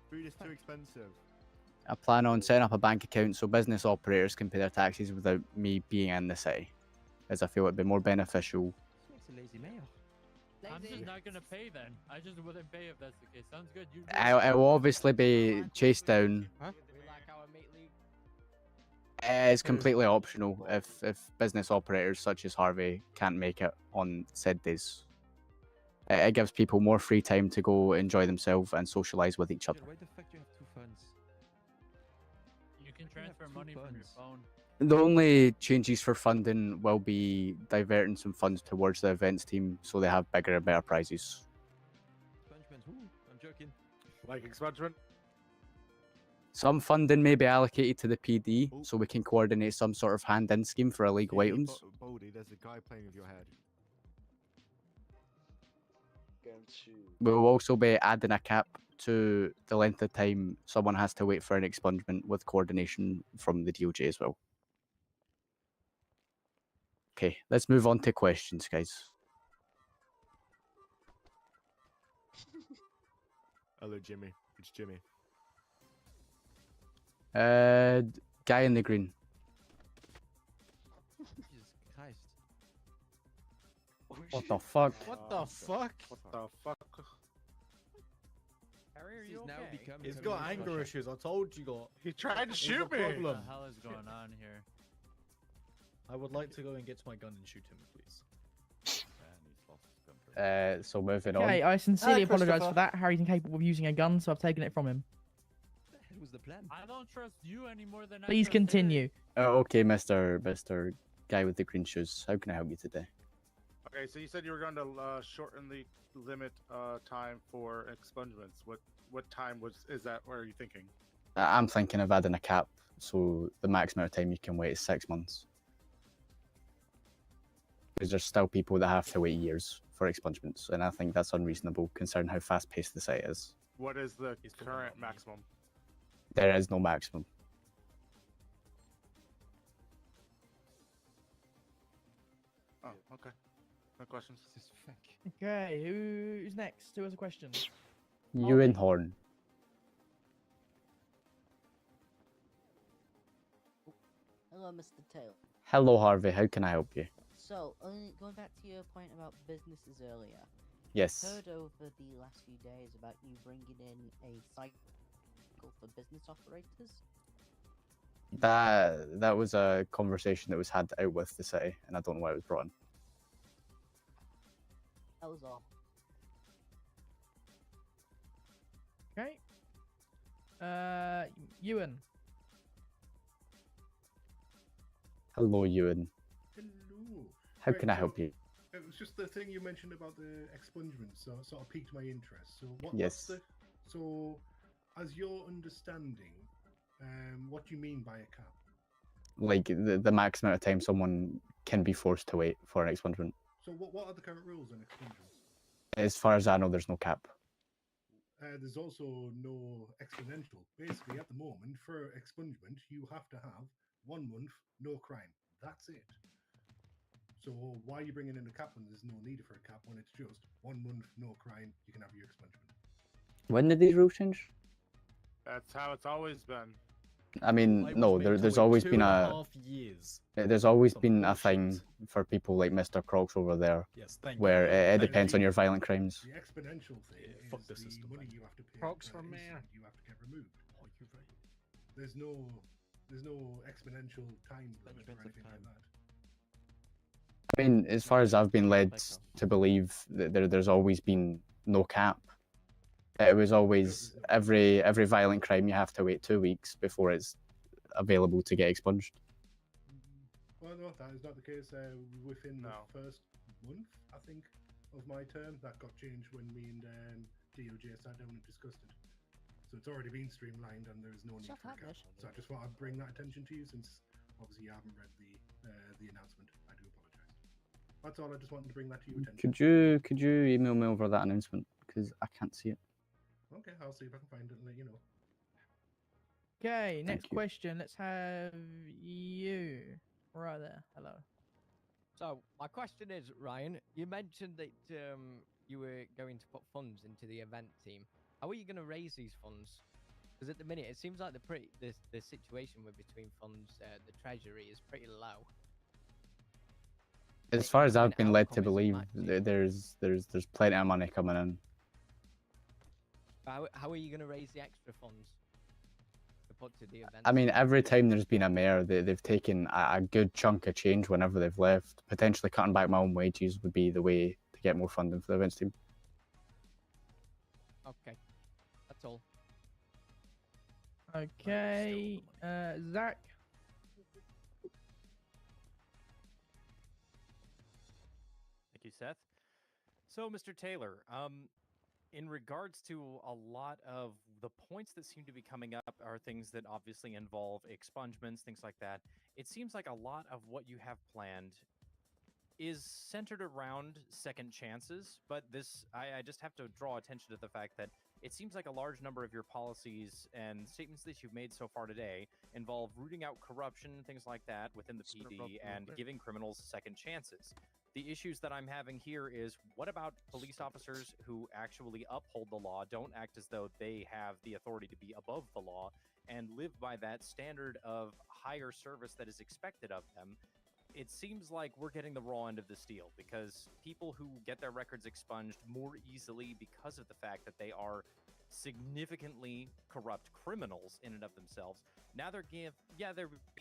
Food is too expensive. I plan on setting up a bank account so business operators can pay their taxes without me being in the city, as I feel it'd be more beneficial. Makes a lazy mayor. I'm just not gonna pay then. I just wouldn't pay if that's the case. Sounds good. You It will obviously be chased down. It's completely optional if business operators such as Harvey can't make it on said days. It gives people more free time to go enjoy themselves and socialise with each other. Why the fuck do you have two funds? You can transfer money from your phone. The only changes for funding will be diverting some funds towards the events team so they have bigger and better prizes. Expungement. Ooh, I'm joking. Like expungement? Some funding may be allocated to the PD so we can coordinate some sort of hand-in scheme for illegal items. Baldy, there's a guy playing with your head. We'll also be adding a cap to the length of time someone has to wait for an expungement with coordination from the DOJ as well. Okay, let's move on to questions, guys. Hello, Jimmy. It's Jimmy. Guy in the green. Jesus Christ. What the fuck? What the fuck? What the fuck? Harry, are This you is now okay? becoming He's a got mini anger Russia. issues. I told you got. He tried to He's shoot a me. What problem. the hell is going on here? I would like to go and get to my gun and shoot him, please. So moving on. Okay, I sincerely Hi, apologise Christopher. for that. Harry's incapable of using a gun, so I've taken it from him. What was the plan? I don't trust you anymore than I Please trust continue. Okay, Mr. Guy with the green shoes. How can I help you today? Okay, so you said you were going to shorten the limit time for expungements. What time is that? What are you thinking? I'm thinking of adding a cap, so the max amount of time you can wait is 6 months. Because there's still people that have to wait years for expungements, and I think that's unreasonable considering how fast-paced the site is. What is the current maximum? There is no maximum. Oh, okay. No questions. Okay, who's next? Who has a question? You and Horn. Hello, Mr. Taylor. Hello, Harvey. How can I help you? So, going back to your point about businesses earlier. Yes. I've heard over the last few days about you bringing in a cycle for business operators. That was a conversation that was had out with the city, and I don't know why it was brought in. That was all. Okay. Ewan. Hello. Hello, Ewan. How Right, can I so help you? It was just the thing you mentioned about the expungement, so it sort of piqued my interest. So Yes. So, as your understanding, what do you mean by a cap? Like the max amount of time someone can be forced to wait for an expungement. So what are the current rules on expungements? As far as I know, there's no cap. There's also no exponential. Basically, at the moment, for expungement, you have to have 1 month, no crime. That's it. So why are you bringing in a cap when there's no need for a cap when it's just 1 month, no crime, you can have your expungement? When did these rules change? That's how it's always been. I mean, no, there's always been a. There's always been a thing for people like Mr. Crocs over there, Yes, thank where you. it depends on your violent crimes. The exponential thing fuck is the the system, money you have to pay. Procs per for mayor. incident you have to get removed. There's no exponential time limit or anything like that. I mean, as far as I've been led to believe, that there's always been no cap. It was always every violent crime you have to wait 2 weeks before it's available to get expunged. Well, no, that is not the case. Within the first month, I think, of my term, that got changed when me and DOJ sat down and discussed it. So it's already been streamlined, and there is no need for a cap. So I just thought I'd bring that attention to you, since obviously you haven't read the announcement. I do apologise. That's all. I just wanted to bring that to your attention. Could you email me over that announcement, because I can't see it. Okay, I'll see if I can find it and let you know. Okay, next you. question. Let's have you. Right there. Hello. So my question is, Ryan, you mentioned that you were going to put funds into the event team. How are you going to raise these funds? Because at the minute, it seems like the situation with between funds, the treasury is pretty low. As far as I've been led to believe, there's plenty of money coming in. How are you going to raise the extra funds to put to the event? I mean, every time there's been a mayor, they've taken a good chunk of change whenever they've left. Potentially cutting back my own wages would be the way to get more funding for the events team. Okay, that's all. Okay, Zach. Thank you, Seth. So, Mr. Taylor, in regards to a lot of the points that seem to be coming up are things that obviously involve expungements, things like that. It seems like a lot of what you have planned is centered around second chances, but I just have to draw attention to the fact that it seems like a large number of your policies and statements that you've made so far today involve rooting out corruption, things like that within the PD, and giving criminals second chances. The issues that I'm having here is, what about police officers who actually uphold the law, don't act as though they have the authority to be above the law, and live by that standard of higher service that is expected of them? It seems like we're getting the raw end of this deal, because people who get their records expunged more easily because of the fact that they are significantly corrupt criminals in and of themselves, now they're being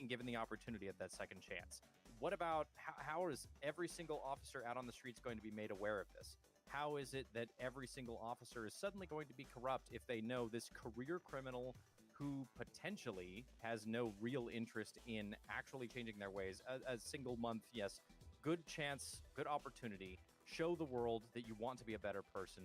given the opportunity at that second chance. What about how is every single officer out on the streets going to be made aware of this? How is it that every single officer is suddenly going to be corrupt if they know this career criminal who potentially has no real interest in actually changing their ways? A single month, yes, good chance, good opportunity. Show the world that you want to be a better person.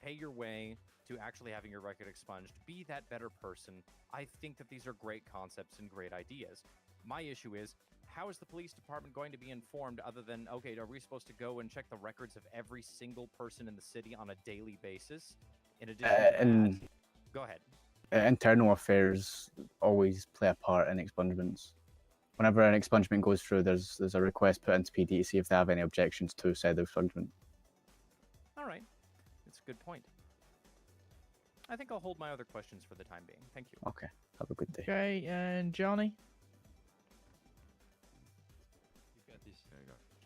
Pay your way to actually having your record expunged. Be that better person. I think that these are great concepts and great ideas. My issue is, how is the police department going to be informed other than, okay, are we supposed to go and check the records of every single person in the city on a daily basis? In addition to that, go ahead. Internal affairs always play a part in expungements. Whenever an expungement goes through, there's a request put into PD to see if they have any objections to said expungement. All right. That's a good point. I think I'll hold my other questions for the time being. Thank you. Okay. Have a good day. Okay, and Johnny?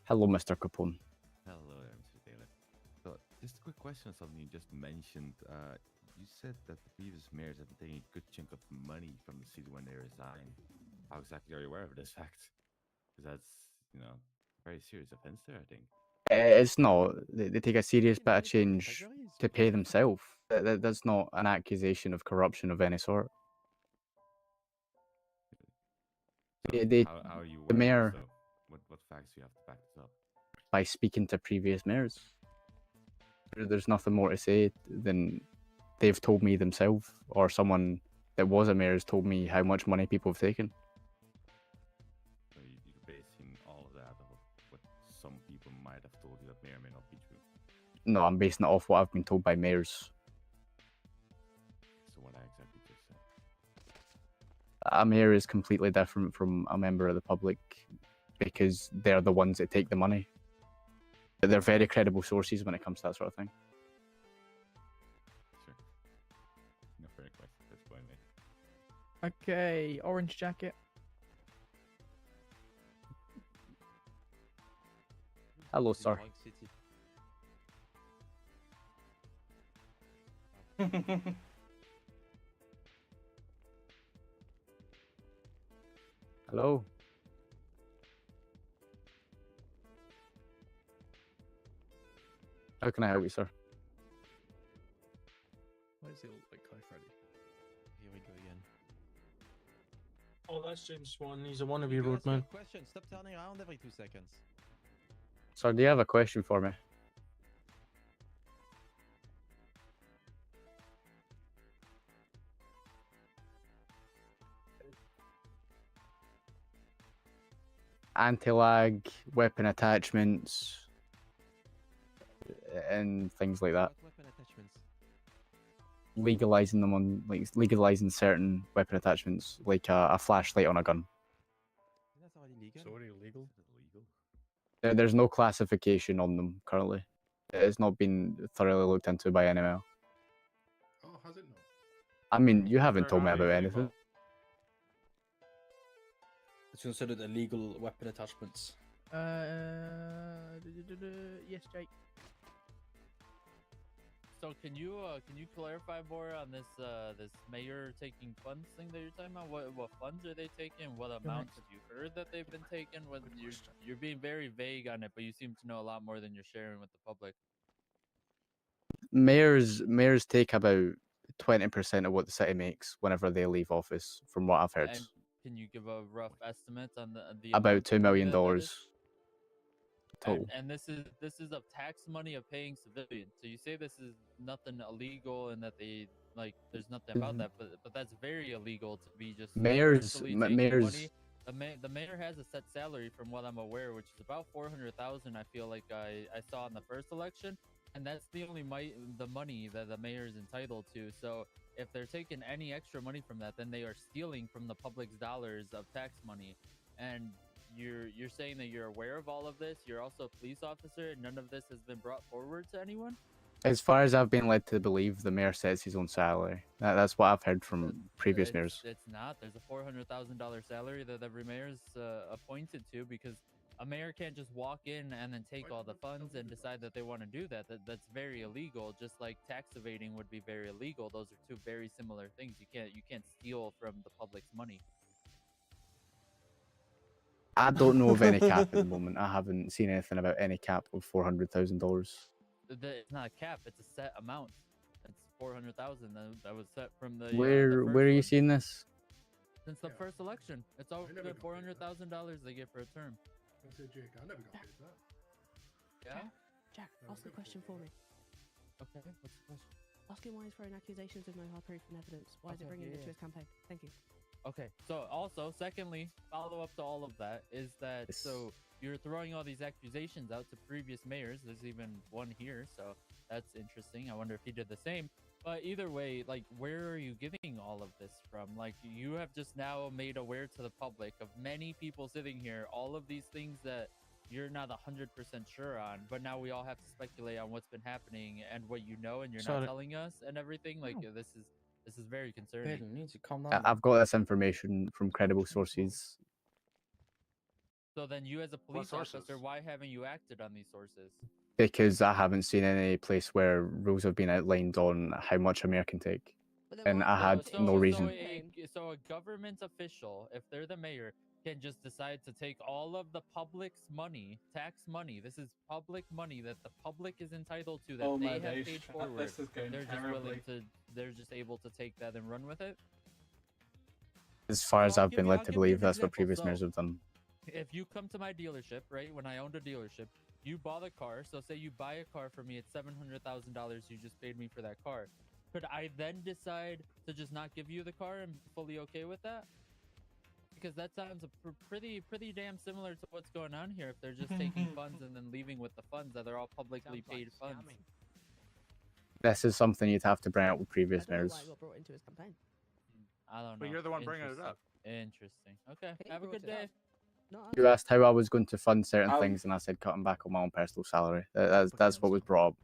Hello, Mr. Capone. Hello, Mr. Taylor. So, just a quick question on something you just mentioned. You said that the previous mayors have been taking a good chunk of money from the city when they resigned. How exactly are you aware of this fact? Because that's, very serious offense there, I think. It's not. They take a serious bit of change to pay themselves. That's not an accusation of corruption of any sort. So They, how are you the aware of mayor, this, though? What facts do you have to back this up? by speaking to previous mayors. There's nothing more to say than they've told me themselves, or someone that was a mayor has told me how much money people have taken. So you're basing all of that off what some people might have told you that may or may not be true. No, I'm basing it off what I've been told by mayors. So what I exactly just said. A mayor is completely different from a member of the public because they're the ones that take the money. They're very credible sources when it comes to that sort of thing. Sure. No further questions. That's fine, mate. Okay, orange jacket. Hello, sir. Hello. How can I help you, sir? Why does he look like Kai Freddy? Here we go again. Oh, that's James Swan. He's a wannabe roadman. Question. Stop turning around every 2 seconds. Sir, do you have a question for me? Anti-lag, weapon attachments, and things like that. What weapon attachments? Legalizing them on, legalizing certain weapon attachments, like a flashlight on a gun. That's already legal. It's already illegal. There's no classification on them currently. It's not been thoroughly looked into by NML. Oh, has it not? I mean, you haven't told me about anything. It's considered illegal weapon attachments. Yes, Jake. So can you clarify more on this this mayor taking funds thing that you're talking about? What funds are they taking? What amounts have you heard that they've been taking? When you're being very vague on it, but you seem to know a lot more than you're sharing with the public. Mayors take about 20% of what the city makes whenever they leave office, from what I've heard. And can you give a rough estimate on the About amount $2 million that is? total. And this is of tax money of paying civilians. So you say this is nothing illegal and that they there's nothing about that, but that's very illegal to be just Mayors- taking mayors- money The mayor has a set salary from what I'm aware, which is about 400,000. I feel like I saw in the first election, and that's the only the money that the mayor is entitled to. So if they're taking any extra money from that, then they are stealing from the public's dollars of tax money. And you're saying that you're aware of all of this. You're also a police officer, and none of this has been brought forward to anyone. As far as I've been led to believe, the mayor sets his own salary. That's what I've heard from previous mayors. It's not. There's a $400,000 salary that every mayor's appointed to, because a mayor can't just walk in and then take all the funds and decide that they want to do that. That's very illegal. Just like tax evading would be very illegal. Those are two very similar things. You can't steal from the public's money. I don't know of any cap at the moment. I haven't seen anything about any cap of $400,000. It's not a cap. It's a set amount. It's 400,000. That was set from the. Where are you seeing this? Since the first election, it's always been $400,000 they get for a term. I said, Jake, I never got paid that. Yeah. Jack, ask the question for me. Okay. What's the question? Ask him why he's throwing accusations with no hard proof and evidence. Why is it bringing it to his campaign? Thank you. Okay. So also, secondly, follow up to all of that is that so you're throwing all these accusations out to previous mayors. There's even one here, so that's interesting. I wonder if he did the same. But either way, like, where are you getting all of this from? Like, you have just now made aware to the public of many people sitting here, all of these things that you're not 100% sure on, but now we all have to speculate on what's been happening and what you know, and you're not telling us and everything. Like, this is very concerning. You need to calm down. I've got this information from credible sources. So then you as a police officer, why haven't you acted on these sources? Because I haven't seen any place where rules have been outlined on how much a mayor can take. And I had no reason. So a government official, if they're the mayor, can just decide to take all of the public's money, tax money. This is public money that the public is entitled to, that they have paid forward. This is going terribly. They're just able to take that and run with it. As far as I've been led to believe, that's what previous mayors have done. If you come to my dealership, right, when I owned a dealership, you bought a car. So say you buy a car from me at $700,000. You just paid me for that car. Could I then decide to just not give you the car and be fully okay with that? Because that sounds pretty damn similar to what's going on here. If they're just taking funds and then leaving with the funds, that they're all publicly paid funds. This is something you'd have to bring up with previous mayors. Why he got brought into his campaign? I don't know. But you're the one bringing it up. Interesting. Okay. He Have a brought good it up. day. You asked how I was going to fund certain things, and I said cutting back on my own personal salary. That's what was brought up.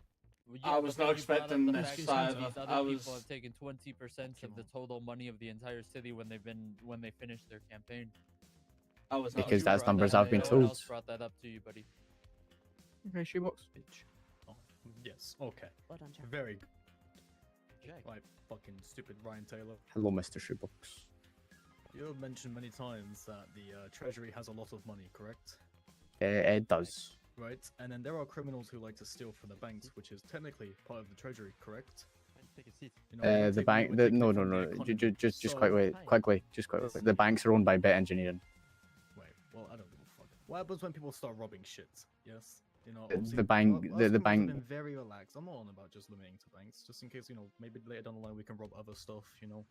I was not expecting this either. Other people have taken 20% of the total money of the entire city when they finished their campaign. I was not Because that's numbers I've been No one told. else brought that up to you, buddy. Okay, shoebox. Oh, yes, okay. Well done, Jack. Very good. Right, fucking stupid Ryan Taylor. Hello, Mr. Shoebox. You have mentioned many times that the Treasury has a lot of money, correct? It does. Right, and then there are criminals who like to steal from the banks, which is technically part of the Treasury, correct? Take a seat. You know, The bank. Just quickly. The banks are owned by Bet Engineering. Wait, well, I don't give a fuck. What happens when people start robbing shit? Yes, you know. The bank. The bank. Have been very relaxed. I'm not on about just limiting to banks, just in case, you know, maybe later down the line we can rob other stuff, you know.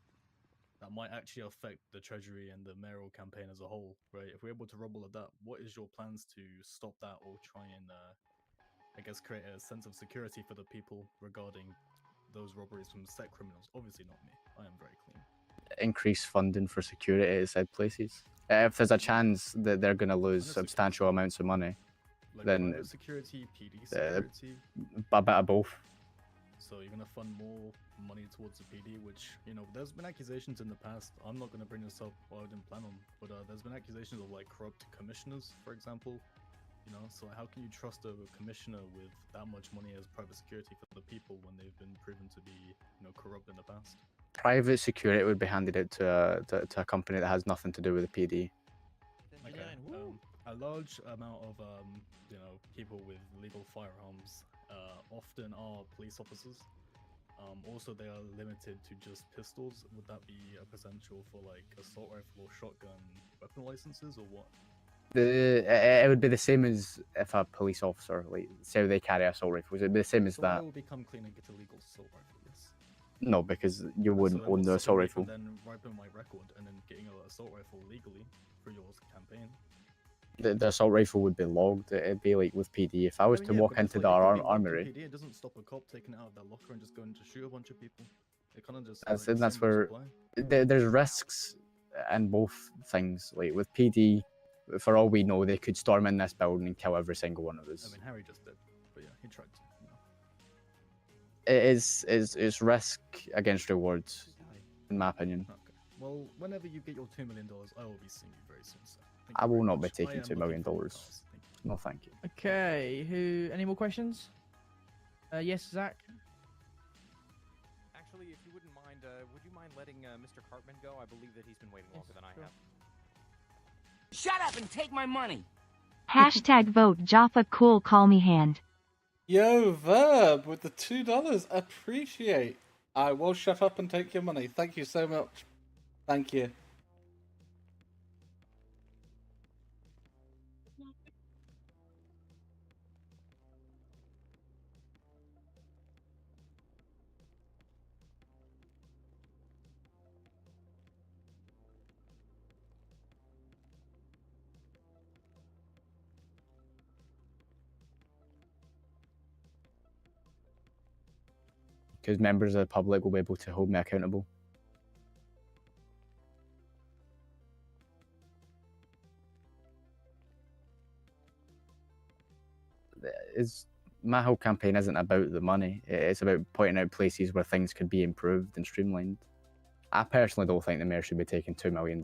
That might actually affect the Treasury and the mayoral campaign as a whole, right? If we're able to rob all of that, what is your plans to stop that or try and, I guess, create a sense of security for the people regarding those robberies from set criminals? Obviously not me. I am very clean. Increase funding for security at said places. If there's a chance that they're going to lose substantial amounts of money, Like then private security, PD security. a bit of both. So you're gonna fund more money towards the PD, which, you know, there's been accusations in the past. I'm not gonna bring this up, well, I didn't plan on, but there's been accusations of like corrupt commissioners, for example. You know, so how can you trust a commissioner with that much money as private security for the people when they've been proven to be, you know, corrupt in the past? Private security would be handed out to a company that has nothing to do with the PD. Okay. A large amount of you know, people with legal firearms often are police officers. Also, they are limited to just pistols. Would that be a potential for like assault rifle or shotgun weapon licenses, or what? It would be the same as if a police officer, like, say they carry assault rifles. It'd be the same as So that. they will become clean and get a legal assault rifle, yes. No, because you wouldn't own the assault rifle. Then ripen my record and then getting an assault rifle legally for your campaign. The assault rifle would be logged. It'd be like with PD. If I was to Yeah, walk but into it's the like, it could be locked in armory, PD. It doesn't stop a cop taking it out of their locker and just going to shoot a bunch of people. It kind of just that's like, and that's same rules where apply. there's risks in both things. Like with PD, for all we know, they could storm in this building and kill every single one of us. I mean, Harry just did, but yeah, he tried to. You know. It's risk against rewards, in my opinion. Okay. Well, whenever you get your $2 million, I will be seeing you very soon, sir. Thank I you will very not be much. I taking am $2 million. looking forward to cars. Thank you. No, thank you. Okay, who? Any more questions? Yes, Zach. Actually, if you wouldn't mind, would you mind letting Mr. Cartman go? I believe that he's been waiting longer than I have. Shut up and take my money. Hashtag vote Jaffa cool call me hand. Yo, Verb with the $2. Appreciate. I will shut up and take your money. Thank you so much. Thank you. Because members of the public will be able to hold me accountable. My whole campaign isn't about the money. It's about pointing out places where things could be improved and streamlined. I personally don't think the mayor should be taking $2 million,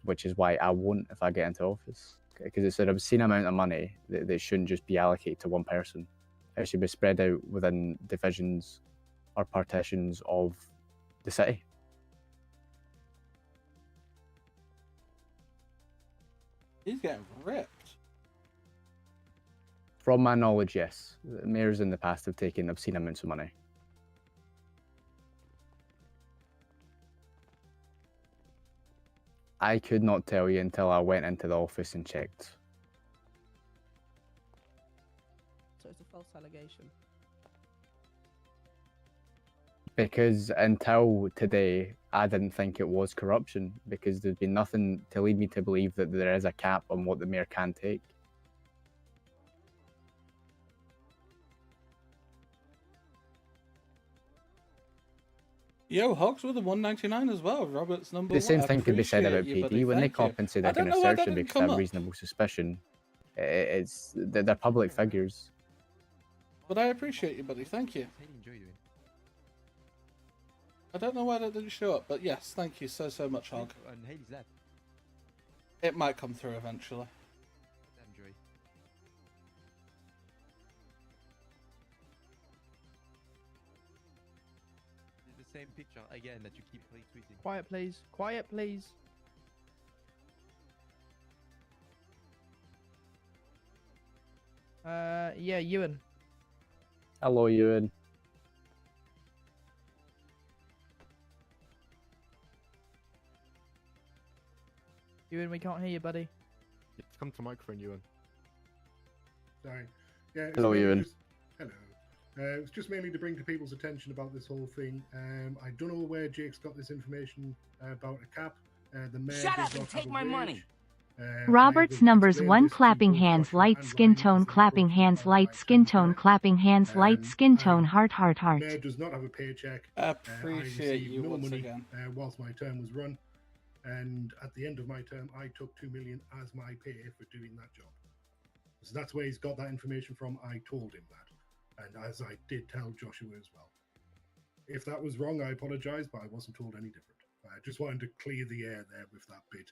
which is why I won't if I get into office. Because it's an obscene amount of money that shouldn't just be allocated to one person. It should be spread out within divisions or partitions of the city. He's getting ripped. From my knowledge, yes. The mayors in the past have taken obscene amounts of money. I could not tell you until I went into the office and checked. So it's a false allegation. Because until today, I didn't think it was corruption, because there's been nothing to lead me to believe that there is a cap on what the mayor can take. Yo, Hogs with a 199 as well. Robert's number The one. same thing could be said about Appreciate you, PD. buddy. When they Thank cop you. and say I they're don't going to know why search that them didn't because they come have up. reasonable suspicion, they're public figures. But I appreciate you, buddy. Thank you. I don't know why that didn't show up, but yes, thank you so much, Hog. And Haley's left. It might come through eventually. Enjoy. The same picture again that you keep retweeting. Quiet, please. Quiet, please. Yeah, Ewan. Hello, Ewan. Ewan, we can't hear you, buddy. Come to the microphone, Ewan. Sorry. Yeah, it's Hello, mainly Ewan. just- hello. It's just mainly to bring to people's attention about this whole thing. I don't know where Jake's got this information about a cap. The mayor Shut does up and not have take a my wage. money. Robert's numbers 1 clapping hands light skin tone clapping hands light skin tone clapping hands light skin tone heart heart The heart. mayor does not have a paycheck. Appreciate I received you no once money, again. whilst my term was run, and at the end of my term, I took $2 million as my pay for doing that job. So that's where he's got that information from. I told him that, and as I did tell Joshua as well. If that was wrong, I apologise, but I wasn't told any different. I just wanted to clear the air there with that bit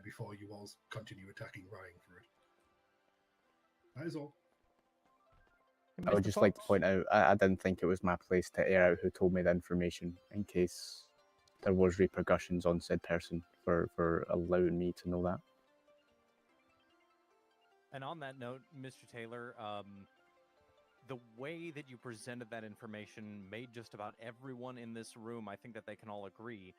before you all continue attacking Ryan for it. That is all. I would just like to point out, I didn't think it was my place to air out who told me the information in case there was repercussions on said person for allowing me to know that. And on that note, Mr. Taylor, the way that you presented that information made just about everyone in this room, I think that they can all agree,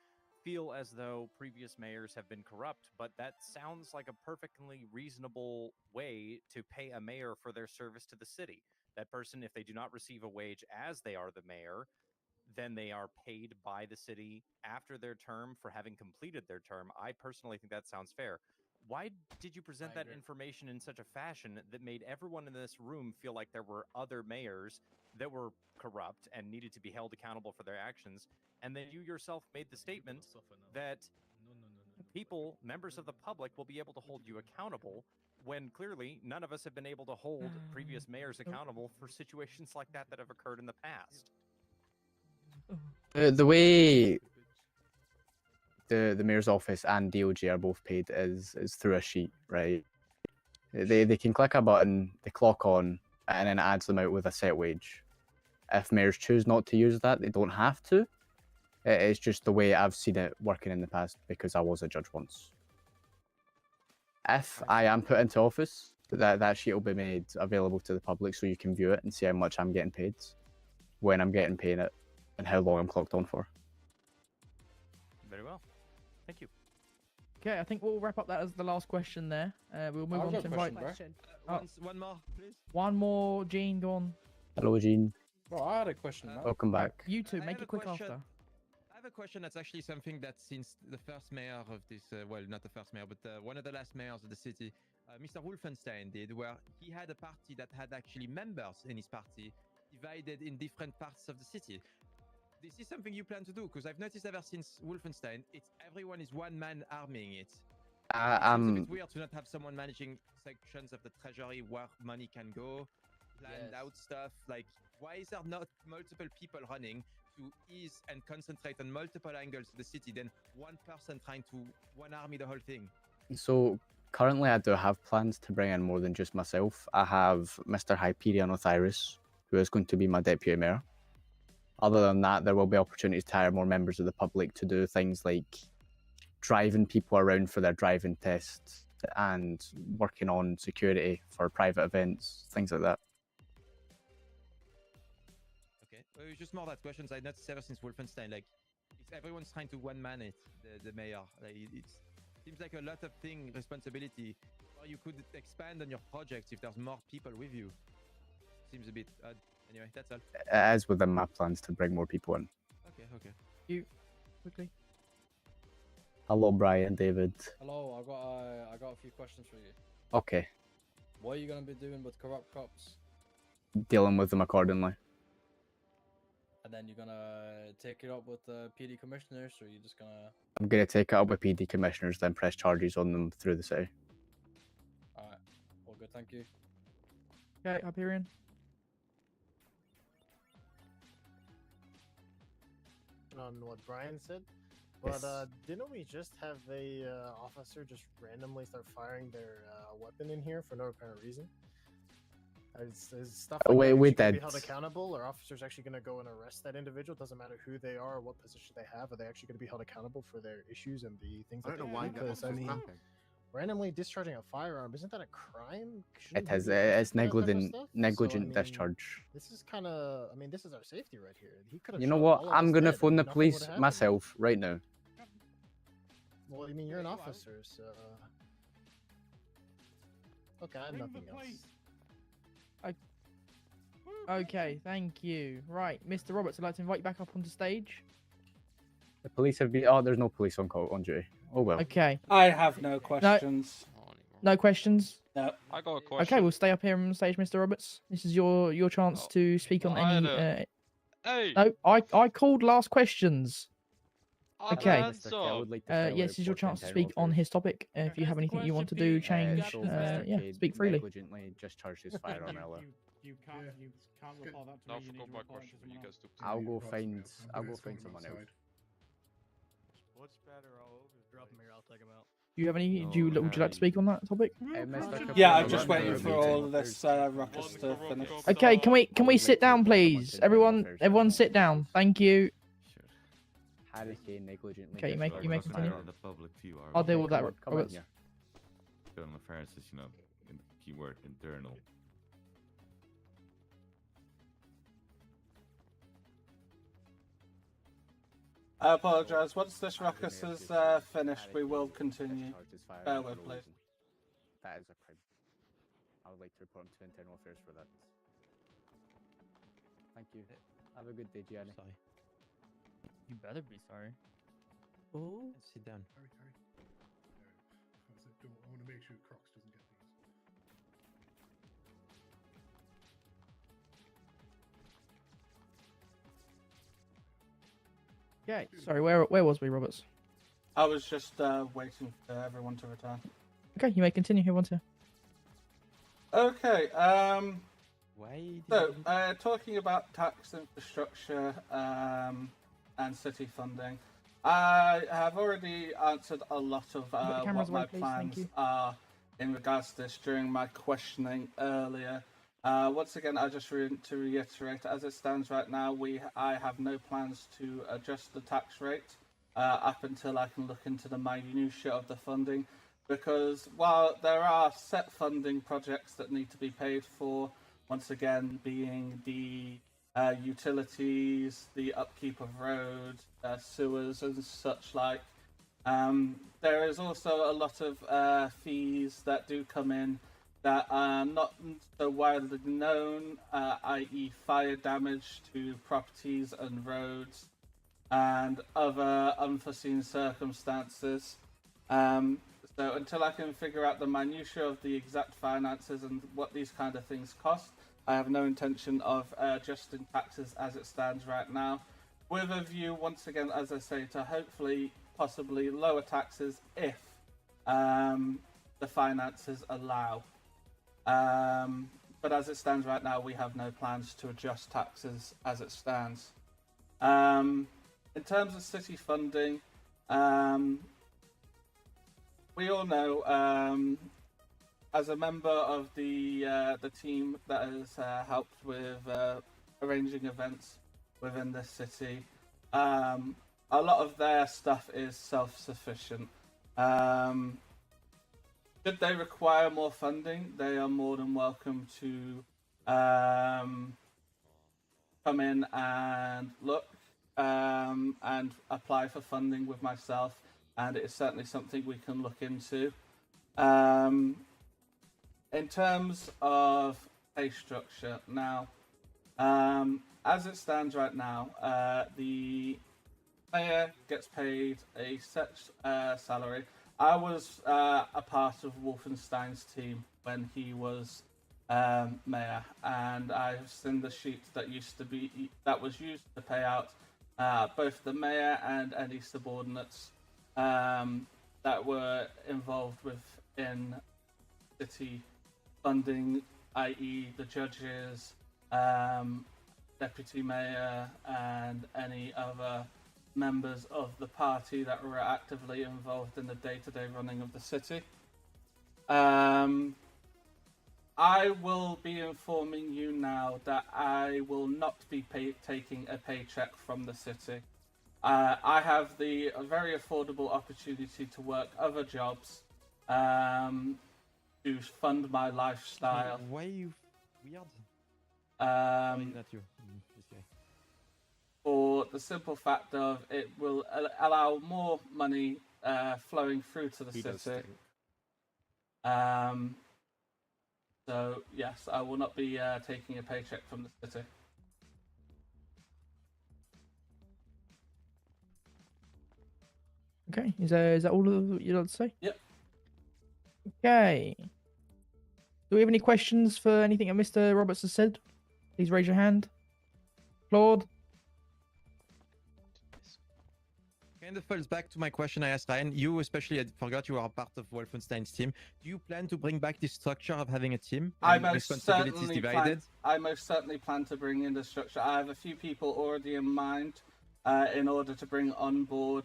feel as though previous mayors have been corrupt, but that sounds like a perfectly reasonable way to pay a mayor for their service to the city. That person, if they do not receive a wage as they are the mayor, then they are paid by the city after their term for having completed their term. I personally think that sounds fair. Why did you present that information in such a fashion that made everyone in this room feel like there were other mayors that were corrupt and needed to be held accountable for their actions? And then you yourself made the statement that people, members of the public, will be able to hold you accountable when clearly none of us have been able to hold previous mayors accountable for situations like that that have occurred in the past. The way the mayor's office and DOJ are both paid is through a sheet, right? They can click a button, they clock on, and then it adds them out with a set wage. If mayors choose not to use that, they don't have to. It's just the way I've seen it working in the past because I was a judge once. If I am put into office, that sheet will be made available to the public so you can view it and see how much I'm getting paid, when I'm getting paid it, and how long I'm clocked on for. Very well. Thank you. Okay, I think we'll wrap up that as the last question there. We'll move on to invite... One more, please. One more, Gene, go on. Hello, Gene. Bro, I had a question. Welcome back. You two, I make have it a quick question. after. I have a question that's actually something that since the first mayor of this, well, not the first mayor, but one of the last mayors of the city, Mr. Wolfenstein did, where he had a party that had actually members in his party divided in different parts of the city. This is something you plan to do, because I've noticed ever since Wolfenstein, everyone is one man arming it. It seems a bit weird to not have someone managing sections of the treasury where money can go, planned out stuff. Like, why is there not multiple people running to ease and concentrate on multiple angles of the city than one person trying to one army the whole thing? So currently I do have plans to bring in more than just myself. I have Mr. Hyperion Osiris, who is going to be my deputy mayor. Other than that, there will be opportunities to hire more members of the public to do things like driving people around for their driving tests and working on security for private events, things like that. Okay, it's just more that questions I noticed ever since Wolfenstein. Like, everyone's trying to one man it, the mayor. Like, it seems like a lot of responsibility. Or you could expand on your projects if there's more people with you. Seems a bit odd. Anyway, that's all. It is within my plans to bring more people in. Okay. You, quickly. Hello, Brian, David. Hello, I got a few questions for you. Okay, What are you gonna be doing with corrupt cops? dealing with them accordingly. And then you're gonna take it up with the PD commissioners, or you're just gonna... I'm going to take it up with PD commissioners, then press charges on them through the city. Alright, all good, thank you. Okay, Hyperion. On what Brian said, but Yes. didn't we just have a officer just randomly start firing their weapon in here for no apparent reason? Is stuff like that we actually gonna be did. held accountable? Are officers actually going to go and arrest that individual? Doesn't matter who they are or what position they have. Are they actually going to be held accountable for their issues and the things I that don't they know why do? that Because I was mean, happening. randomly discharging a firearm, isn't that a crime? It Shouldn't we is. be It's punished for that type of negligent, stuff? negligent So, I mean, discharge. This is kind of. I mean, this is our safety right here. He could have. You know what? I'm gonna phone the police myself myself right now. Well, I mean, you're an officer, so. Okay, I have nothing else. Okay, thank you. Right, Mr. Roberts, I'd like to invite you back up onto stage. The police have been. Oh, there's no police on call on duty. Oh well. Okay. I have no questions. No questions? No. I got a question. Okay, we'll stay up here on stage, Mr. Roberts. This is your chance to speak on I had any... Hey! No, I called last questions. I had Okay. hands up. Yes, this is your chance to speak on his topic. If you have anything you want to do, change, So Mr. yeah, Cade speak freely. negligently discharged his firearm earlier. You can't report that to Now me. I forgot my question for you guys to. I'll go find someone else. What's better all over? Drop him here, I'll take him out. Do you have any? Would you like to speak on that topic? Yeah, I'm just waiting for all of this ruckus to finish. Okay, can we sit down, please? Everyone, sit down. Thank you. Harry Kane negligently. Okay, you may Doesn't continue. matter on the public view, I'll deal with that. Come in Roberts. here. Internal affairs is, keyword internal. I apologise. Once this ruckus is finished, we will continue. Bear with, please. That is a crime. I would like to report him to internal affairs for that. Thank you. Have a good day, Gianni. Sorry. You better be sorry. Oh. Sit down. Harry. I want to make sure Crocs doesn't get these. Okay. Sorry, where was we, Roberts? I was just waiting for everyone to return. Okay, you may continue. Who wants to? Okay. Why? So, talking about tax infrastructure and city funding, I have already answered a lot of what my plans are in regards to this during my questioning earlier. Once again, I just to reiterate, as it stands right now, I have no plans to adjust the tax rate up until I can look into the minutiae of the funding, because while there are set funding projects that need to be paid for, once again being the utilities, the upkeep of roads, sewers and such like, there is also a lot of fees that do come in that are not so widely known, i.e. fire damage to properties and roads and other unforeseen circumstances. So until I can figure out the minutiae of the exact finances and what these kind of things cost, I have no intention of adjusting taxes as it stands right now, with a view, once again, as I say, to hopefully possibly lower taxes if the finances allow. But as it stands right now, we have no plans to adjust taxes as it stands. In terms of city funding, we all know, as a member of the team that has helped with arranging events within this city, a lot of their stuff is self-sufficient. Should they require more funding, they are more than welcome to come in and look and apply for funding with myself, and it is certainly something we can look into. In terms of pay structure, now, as it stands right now, the mayor gets paid a set salary. I was a part of Wolfenstein's team when he was mayor, and I've seen the sheet that was used to pay out both the mayor and any subordinates that were involved within city funding, i.e. the judges, deputy mayor, and any other members of the party that were actively involved in the day-to-day running of the city. I will be informing you now that I will not be taking a paycheck from the city. I have the very affordable opportunity to work other jobs to fund my lifestyle. Why are you weird? Not you. This guy. For the simple fact of it will allow more money flowing through to the city. So yes, I will not be taking a paycheck from the city. Okay, is that all you'd like to say? Yep. Okay. Do we have any questions for anything that Mr. Roberts has said? Please raise your hand. Claude? Kind of falls back to my question I asked Ryan. You especially, I forgot you are part of Wolfenstein's team. Do you plan to bring back this structure of having a team and responsibilities divided? I most certainly plan to bring in the structure. I have a few people already in mind in order to bring on board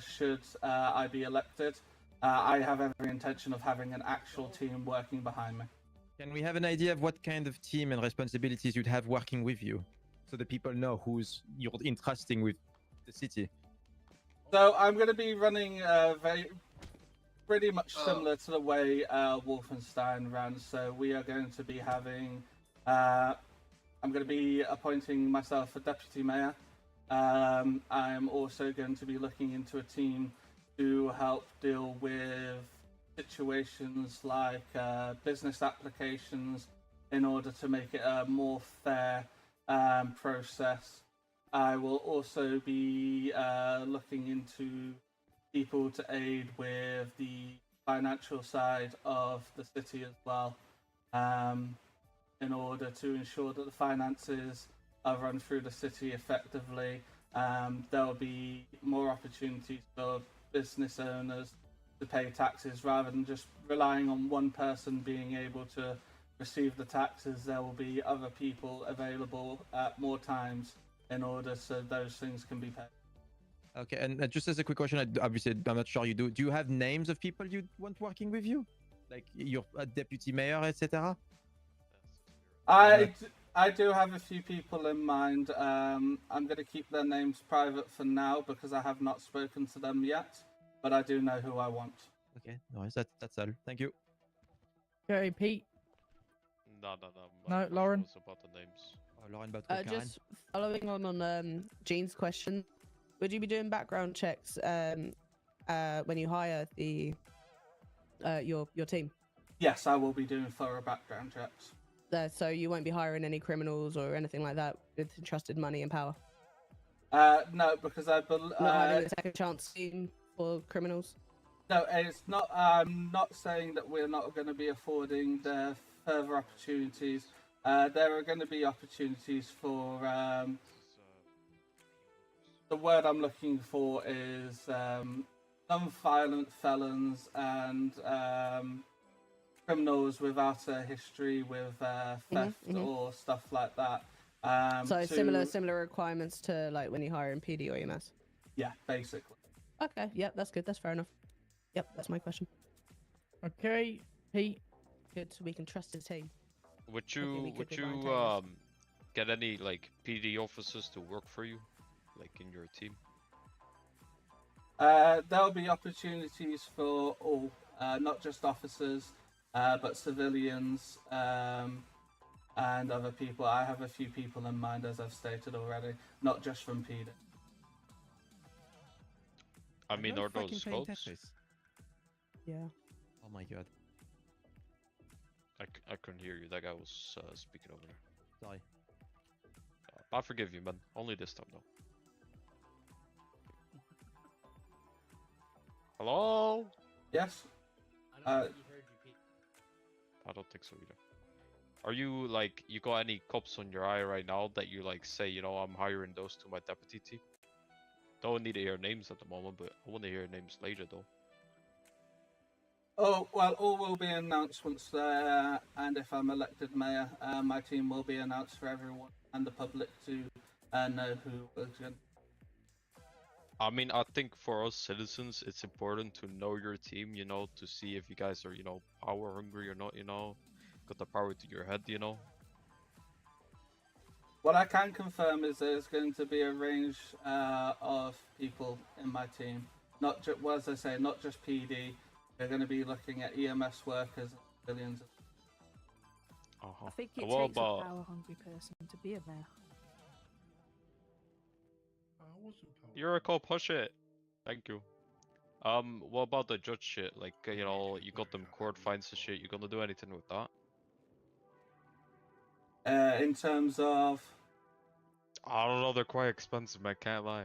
should I be elected. I have every intention of having an actual team working behind me. Can we have an idea of what kind of team and responsibilities you'd have working with you, so that people know who's you're entrusting with the city? So I'm going to be running pretty much similar to the way Wolfenstein ran. So we are going to be having, I'm going to be appointing myself a deputy mayor. I'm also going to be looking into a team to help deal with situations like business applications in order to make it a more fair process. I will also be looking into people to aid with the financial side of the city as well, in order to ensure that the finances are run through the city effectively. There will be more opportunities for business owners to pay taxes rather than just relying on one person being able to receive the taxes. There will be other people available at more times in order so those things can be paid. Okay, and just as a quick question, obviously I'm not sure you do. Do you have names of people you want working with you, like your deputy mayor, etc.? I do have a few people in mind. I'm going to keep their names private for now because I have not spoken to them yet, but I do know who I want. Okay, no, that's all. Thank you. Okay, Pete. No. No, Lauren. Was about the names. Oh, Lauren, about Just following on Jean's question, would you be doing background checks when you hire the your team? Yes, I will be doing thorough background checks. So you won't be hiring any criminals or anything like that with entrusted money and power? No, because I believe... Not hiring a second chance scheme for criminals? No, it's not. I'm not saying that we're not going to be affording the further opportunities. There are going to be opportunities for... the word I'm looking for is non-violent felons and criminals without a history with theft or stuff like that. So similar requirements to like when you hire in PD or EMS? Yeah, basically. Okay, yep, that's good. That's fair enough. Yep, that's my question. Okay, Pete. Good, so we can trust his team. Would you get any like PD officers to work for you, like in your team? There'll be opportunities for all, not just officers, but civilians and other people. I have a few people in mind, as I've stated already, not just from PD. I mean, are those folks? Yeah. Oh my god. I couldn't hear you. That guy was speaking over there. Sorry. I forgive you, man. Only this time, though. Hello? Yes? I don't think so either. Are you, like, you got any cops on your eye right now that you, like, say, you know, I'm hiring those to my deputy team? Don't need to hear names at the moment, but I want to hear names later, though. Oh, well, all will be announced once there, and if I'm elected mayor, my team will be announced for everyone and the public to know who is going. I mean, I think for us citizens, it's important to know your team, you know, to see if you guys are, you know, power hungry or not, you know, got the power to your head, you know. What I can confirm is there's going to be a range of people in my team. Not just, well, as I say, not just PD. They're going to be looking at EMS workers and civilians. I think it what takes about... a power-hungry person to be a mayor. You're a cop, hush it. Thank you. What about the judge shit? Like, you know, you got them court fines and shit. You gonna do anything with that? In terms of... I don't know, they're quite expensive, man, can't lie.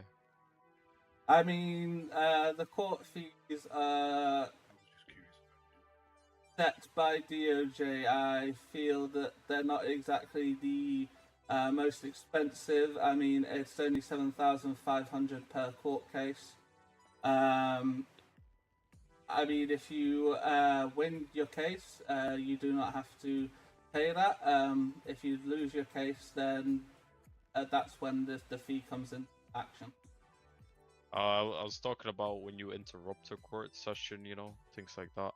I mean, the court fees are set by DOJ. I feel that they're not exactly the most expensive. I mean, it's only 7,500 per court case. I mean, if you win your case, you do not have to pay that. If you lose your case, then that's when the fee comes into action. I was talking about when you interrupt a court session, you know, things like that.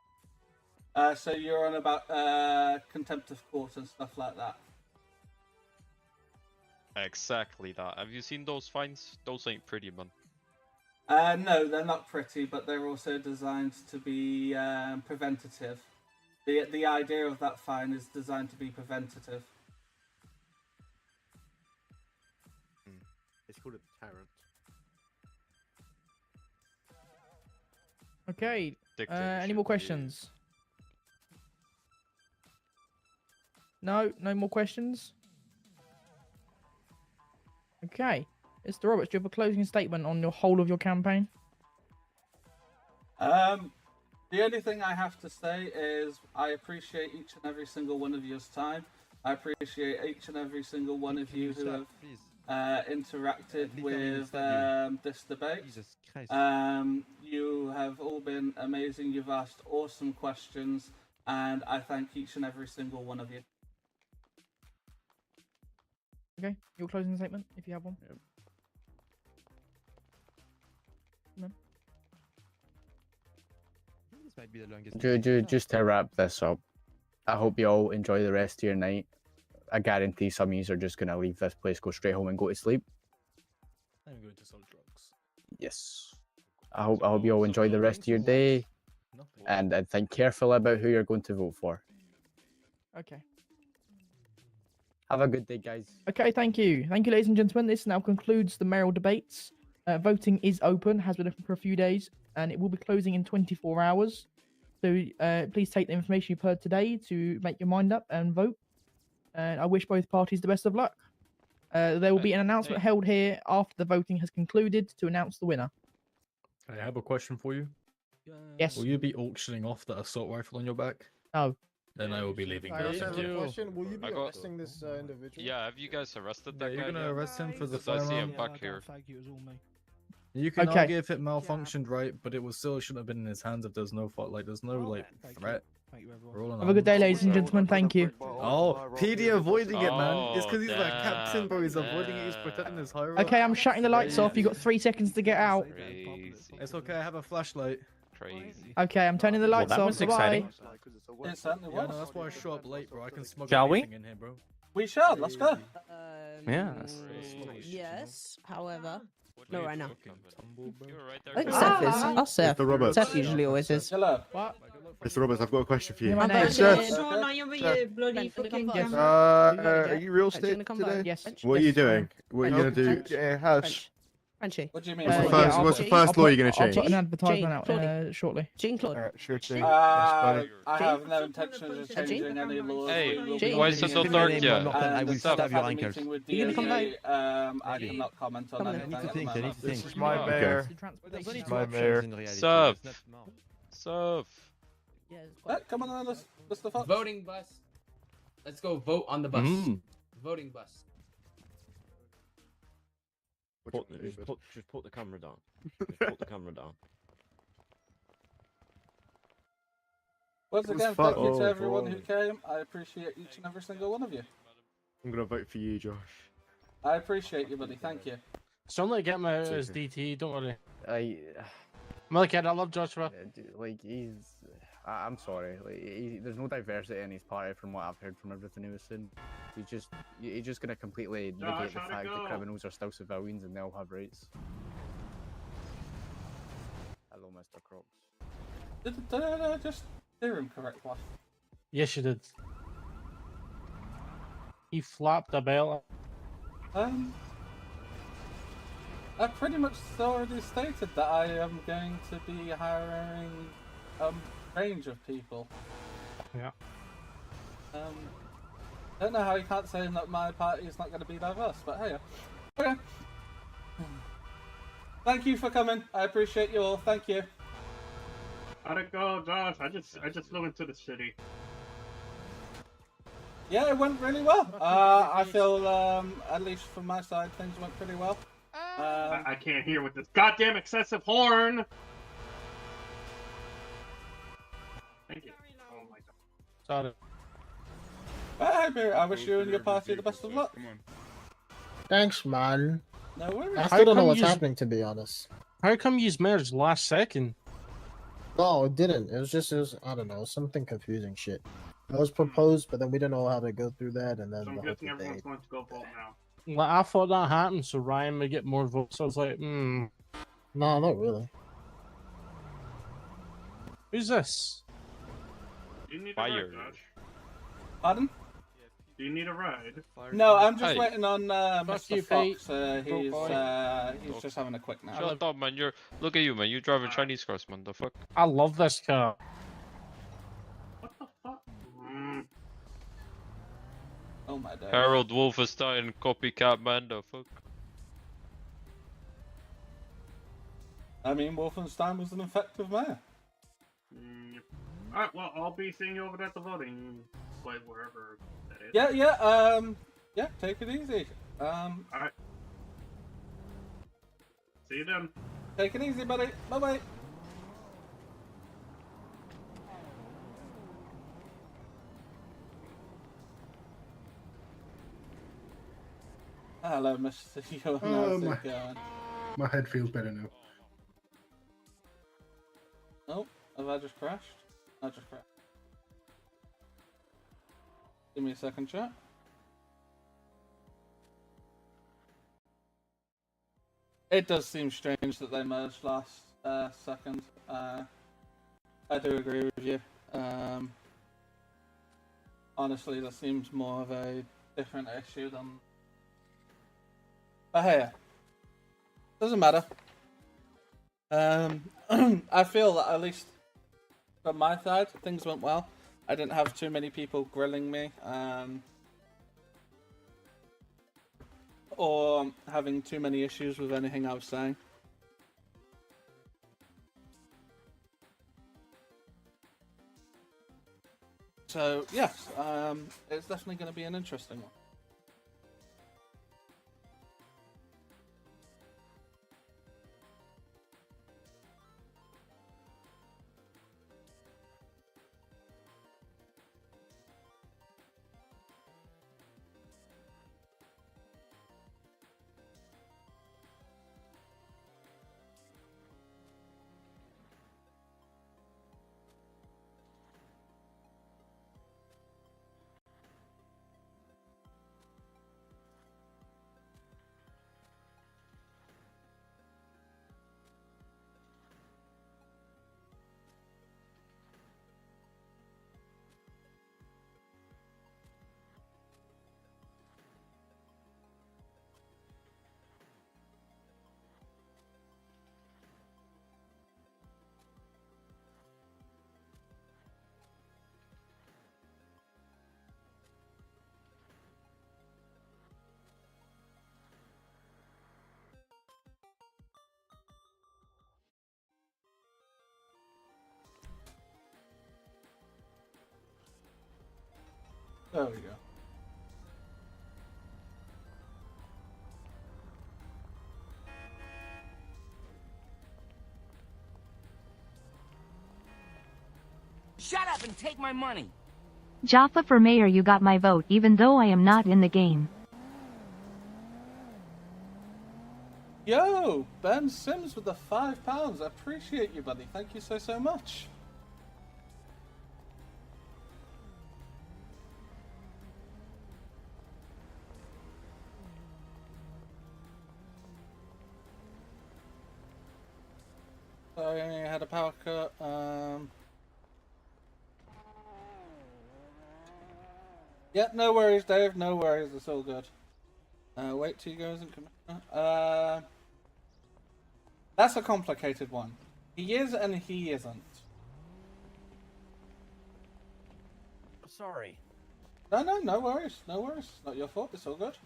So you're on about contempt of court and stuff like that. Exactly that. Have you seen those fines? Those ain't pretty, man. No, they're not pretty, but they're also designed to be preventative. The idea of that fine is designed to be preventative. It's called a deterrent. Okay. Any more questions? No more questions. Okay. Mr. Roberts, do you have a closing statement on your whole of your campaign? The only thing I have to say is I appreciate each and every single one of yours time. I appreciate each and every single one of you who have interacted with this debate. Jesus Christ. You have all been amazing. You've asked awesome questions, and I thank each and every single one of you. Okay, your closing statement, if you have one. No? This might be the longest. Just to wrap this up, I hope you all enjoy the rest of your night. I guarantee some of you are just gonna leave this place, go straight home, and go to sleep. I'm going to sell drugs. Yes. I hope you all enjoy the rest of your day, and think carefully about who you're going to vote for. Okay. Have a good day, guys. Okay, thank you. Thank you, ladies and gentlemen. This now concludes the mayoral debates. Voting is open, has been open for a few days, and it will be closing in 24 hours. So please take the information you've heard today to make your mind up and vote. And I wish both parties the best of luck. There will be an announcement held here after the voting has concluded to announce the winner. I have a question for you. Yes. Will you be auctioning off that assault rifle on your back? No. Then I will be leaving. I also have a you. question. Will you be arresting this individual? Yeah, have you guys arrested that guy? You're gonna yet? arrest him for the 'Cause I see him firearm. back here. You can Okay. argue if it malfunctioned, right? But it was still shouldn't have been in his hands if there's no fault. Like there's no like threat. Have a good day, ladies and gentlemen. Thank you. Oh, PD avoiding it, man. It's because he's like captain, bro. He's avoiding it. He's protecting his high road. Okay, I'm shutting the lights off. You've got 3 seconds to get out. It's okay. I have a flashlight. Crazy. Okay, I'm turning the lights that off. was Bye. exciting. It certainly Yeah, was. no, that's why I show up late, bro. I can smuggle Shall we? anything in here, bro. We shall. Let's go. Yes. Yes, however, not right now. You were right I think there. Seth is. I'll Seth. Mr. Roberts. Seth usually always is. Hello. What? Mr. Roberts, I've got a question for you. My I'm name. back Seth. in. Sean, I am with you, bloody fucking Yes. Are you real Actually, estate gonna come back. today? Yes. What are you Yes. doing? What are you gonna do? French. Get a house. French. Frenchie. What do you mean? What's the Yeah, first? I'll What's the put- first law you're gonna I'll change? put an advertisement Jane, out Claudie. shortly. Jean Claude. Alright, sure thing. I Jane? have no intentions of changing any laws. Hey, We will Jane? be why is it so meeting dark and yet? I will Seth stab your had a ankles. meeting with You gonna come DOJ. I cannot comment on Come on. anything I need to at think. the I need moment. to think. This is my Okay. mayor. There's only two My options mayor. in reality. Sup? It's not more. Sup? Yeah, it's quite- Come on, Mr. Fox. Voting bus. Let's go vote on the bus. Voting bus. Just put the camera down. Just put the camera down. Once It was again, fun. thank you to Oh, everyone who boy. came. I appreciate each and every single one of you. I'm gonna vote for you, Josh. I appreciate you, buddy. Thank you. Somebody get my It's as okay. DT. Don't worry. Like, Kid, I love Joshua. he's. I'm sorry. Like, there's no diversity in his party from what I've heard from everything he was saying. He's just gonna completely negate the how'd it fact that go? criminals are still civilians and they'll have rights. Hello, Mr. Crocs. Did I just hear him correctly? Yes, you did. He flopped a belt. I pretty much already stated that I am going to be hiring a range of people. Yeah. Don't know how you can't say that my party is not going to be diverse, but hey. Okay. Thank you for coming. I appreciate you all. Thank you. How'd it go, Josh? I just flew into the city. Yeah, it went really well. I feel, at least from my side, things went pretty well. I can't hear with this goddamn excessive horn. Thank you. Oh my god. Sorry. Hey, Barry, I wish you and your party the best of luck. Thanks, man. No worries. I still don't know what's happening, to be honest. How come you merged last second? No, it didn't. It was, I don't know, something confusing shit. It was proposed, but then we didn't know how to go through that, and then So I'm the whole guessing thing everyone's died. going to go vote now. Well, I thought that happened so Ryan would get more votes. So I was like, No, not really. Who's this? Do you need Fire. a ride, Josh? Pardon? Do you need a ride? No, I'm just Hey. waiting on Fuck Mr. you, Fox. Pete. He's just having a quick nap. Shut up, man. Look at you, man. You're driving Chinese cars, man. The fuck? I love this car. Oh my god. Harold Wolfenstein copycat, man. The fuck? I mean, Wolfenstein was an effective mayor. Alright, well, I'll be seeing you over at the voting site, wherever that is. Yeah, take it easy. Alright. See you then. Take it easy, buddy. Bye-bye. Hello, Mr. Ewan. How's it going? My head feels better now. Oh, have I just crashed? I just crashed. Give me a second, chat. It does seem strange that they merged last second. I do agree with you. Honestly, that seems more of a different issue than... But hey, doesn't matter. I feel that at least from my side, things went well. I didn't have too many people grilling me, or having too many issues with anything I was saying. So yes, it's definitely going to be an interesting one. There we go. Shut up and take my money. Jaffa for mayor, you got my vote even though I am not in the game. Yo, Ben Sims with the £5. I appreciate you, buddy. Thank you so much. Sorry, I had a power cut. Yeah, no worries, Dave. No worries. It's all good. Wait till you go as commissioner. That's a complicated one. He is and he isn't. Sorry. No worries. No worries. Not your fault. It's all good.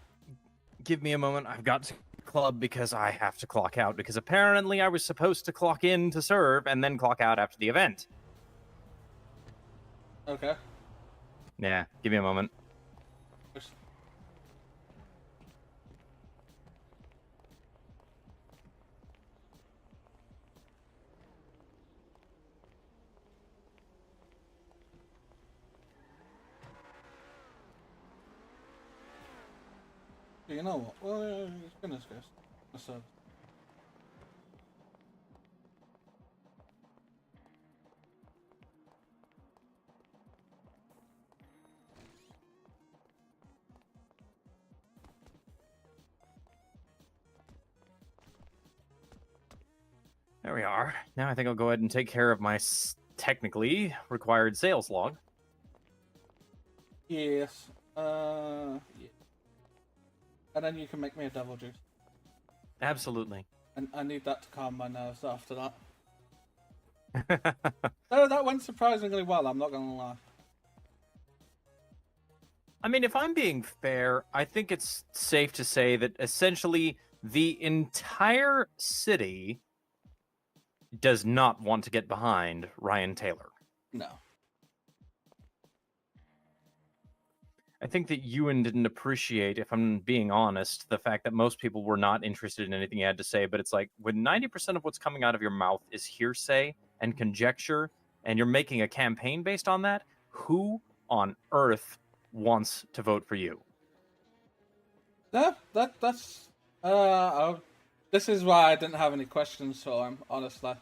Give me a moment. I've got to club because I have to clock out because apparently I was supposed to clock in to serve and then clock out after the event. Okay. Yeah, give me a moment. You know what? Well, goodness gracious. What's up? There we are. Now I think I'll go ahead and take care of my technically required sales log. Yes. Yeah. And then you can make me a devil juice. Absolutely. And I need that to calm my nerves after that. No, that went surprisingly well, I'm not going to lie. I mean, if I'm being fair, I think it's safe to say that essentially the entire city does not want to get behind Ryan Taylor. No. I think that Ewan didn't appreciate, if I'm being honest, the fact that most people were not interested in anything he had to say. But it's like, when 90% of what's coming out of your mouth is hearsay and conjecture, and you're making a campaign based on that, who on earth wants to vote for you? Yeah, that's this is why I didn't have any questions for him, honestly.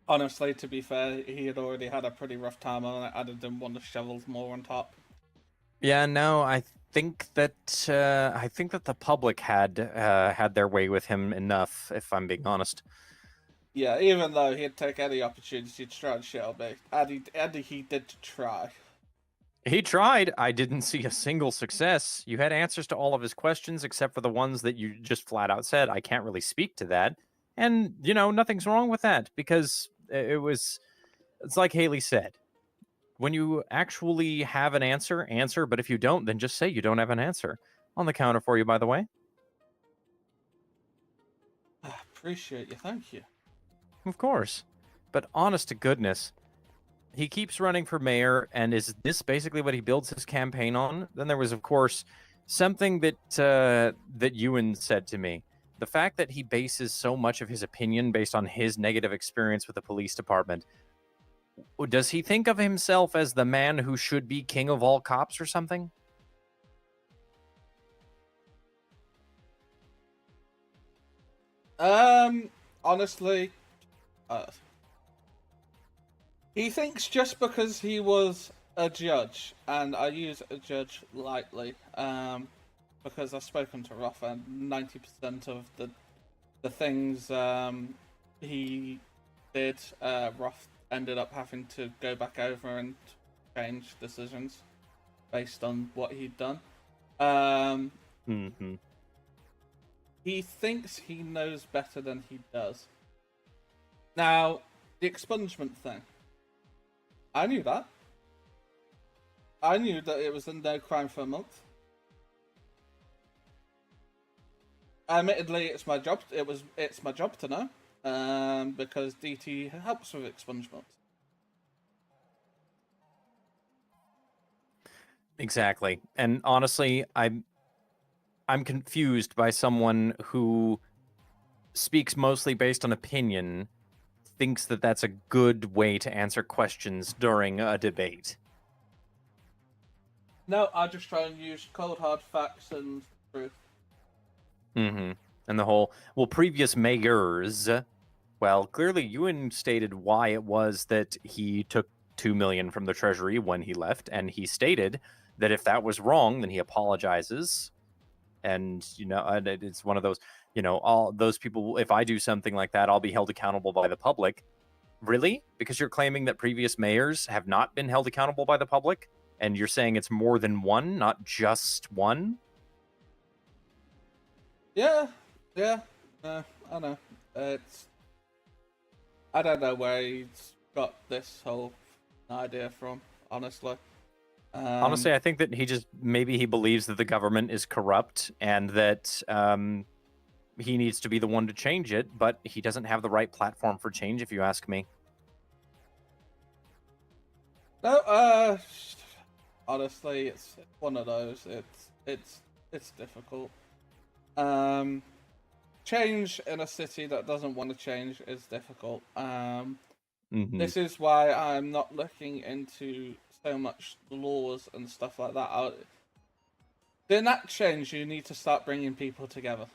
Honestly, to be fair, he had already had a pretty rough time on it. I didn't want the shovels more on top. Yeah, no, I think that the public had their way with him enough, if I'm being honest. Yeah, even though he'd take any opportunity to try and shit on me, and he did try. He tried. I didn't see a single success. You had answers to all of his questions except for the ones that you just flat out said, I can't really speak to that. And, nothing's wrong with that, because it's like Haley said. When you actually have an answer, but if you don't, then just say you don't have an answer. On the counter for you, by the way. I appreciate you, thank you. Of course. But honest to goodness, he keeps running for mayor, and is this basically what he builds his campaign on? Then there was, of course, something that Ewan said to me. The fact that he bases so much of his opinion based on his negative experience with the police department. Does he think of himself as the man who should be king of all cops or something? Honestly, he thinks just because he was a judge, and I use a judge lightly, because I've spoken to Roth, and 90% of the things he did, Roth ended up having to go back over and change decisions based on what he'd done. He thinks he knows better than he does. Now, the expungement thing. I knew that. I knew that it was a no crime for a month. Admittedly, it's my job. It's my job to know, because DT helps with expungement. Exactly, and honestly, I'm confused by someone who speaks mostly based on opinion, thinks that that's a good way to answer questions during a debate. No, I just try and use cold hard facts and truth. And the whole, previous mayors, clearly Ewan stated why it was that he took $2 million from the treasury when he left, and he stated that if that was wrong, then he apologizes. And, it's one of those, all those people, if I do something like that, I'll be held accountable by the public. Really? Because you're claiming that previous mayors have not been held accountable by the public? And you're saying it's more than one, not just one? Yeah. I know. I don't know where he's got this whole idea from, honestly. Honestly, I think that maybe he believes that the government is corrupt and that he needs to be the one to change it, but he doesn't have the right platform for change, if you ask me. No, honestly, it's one of those. It's difficult. Change in a city that doesn't want to change is difficult. This is why I'm not looking into so much laws and stuff like that. To enact change, you need to start bringing people together.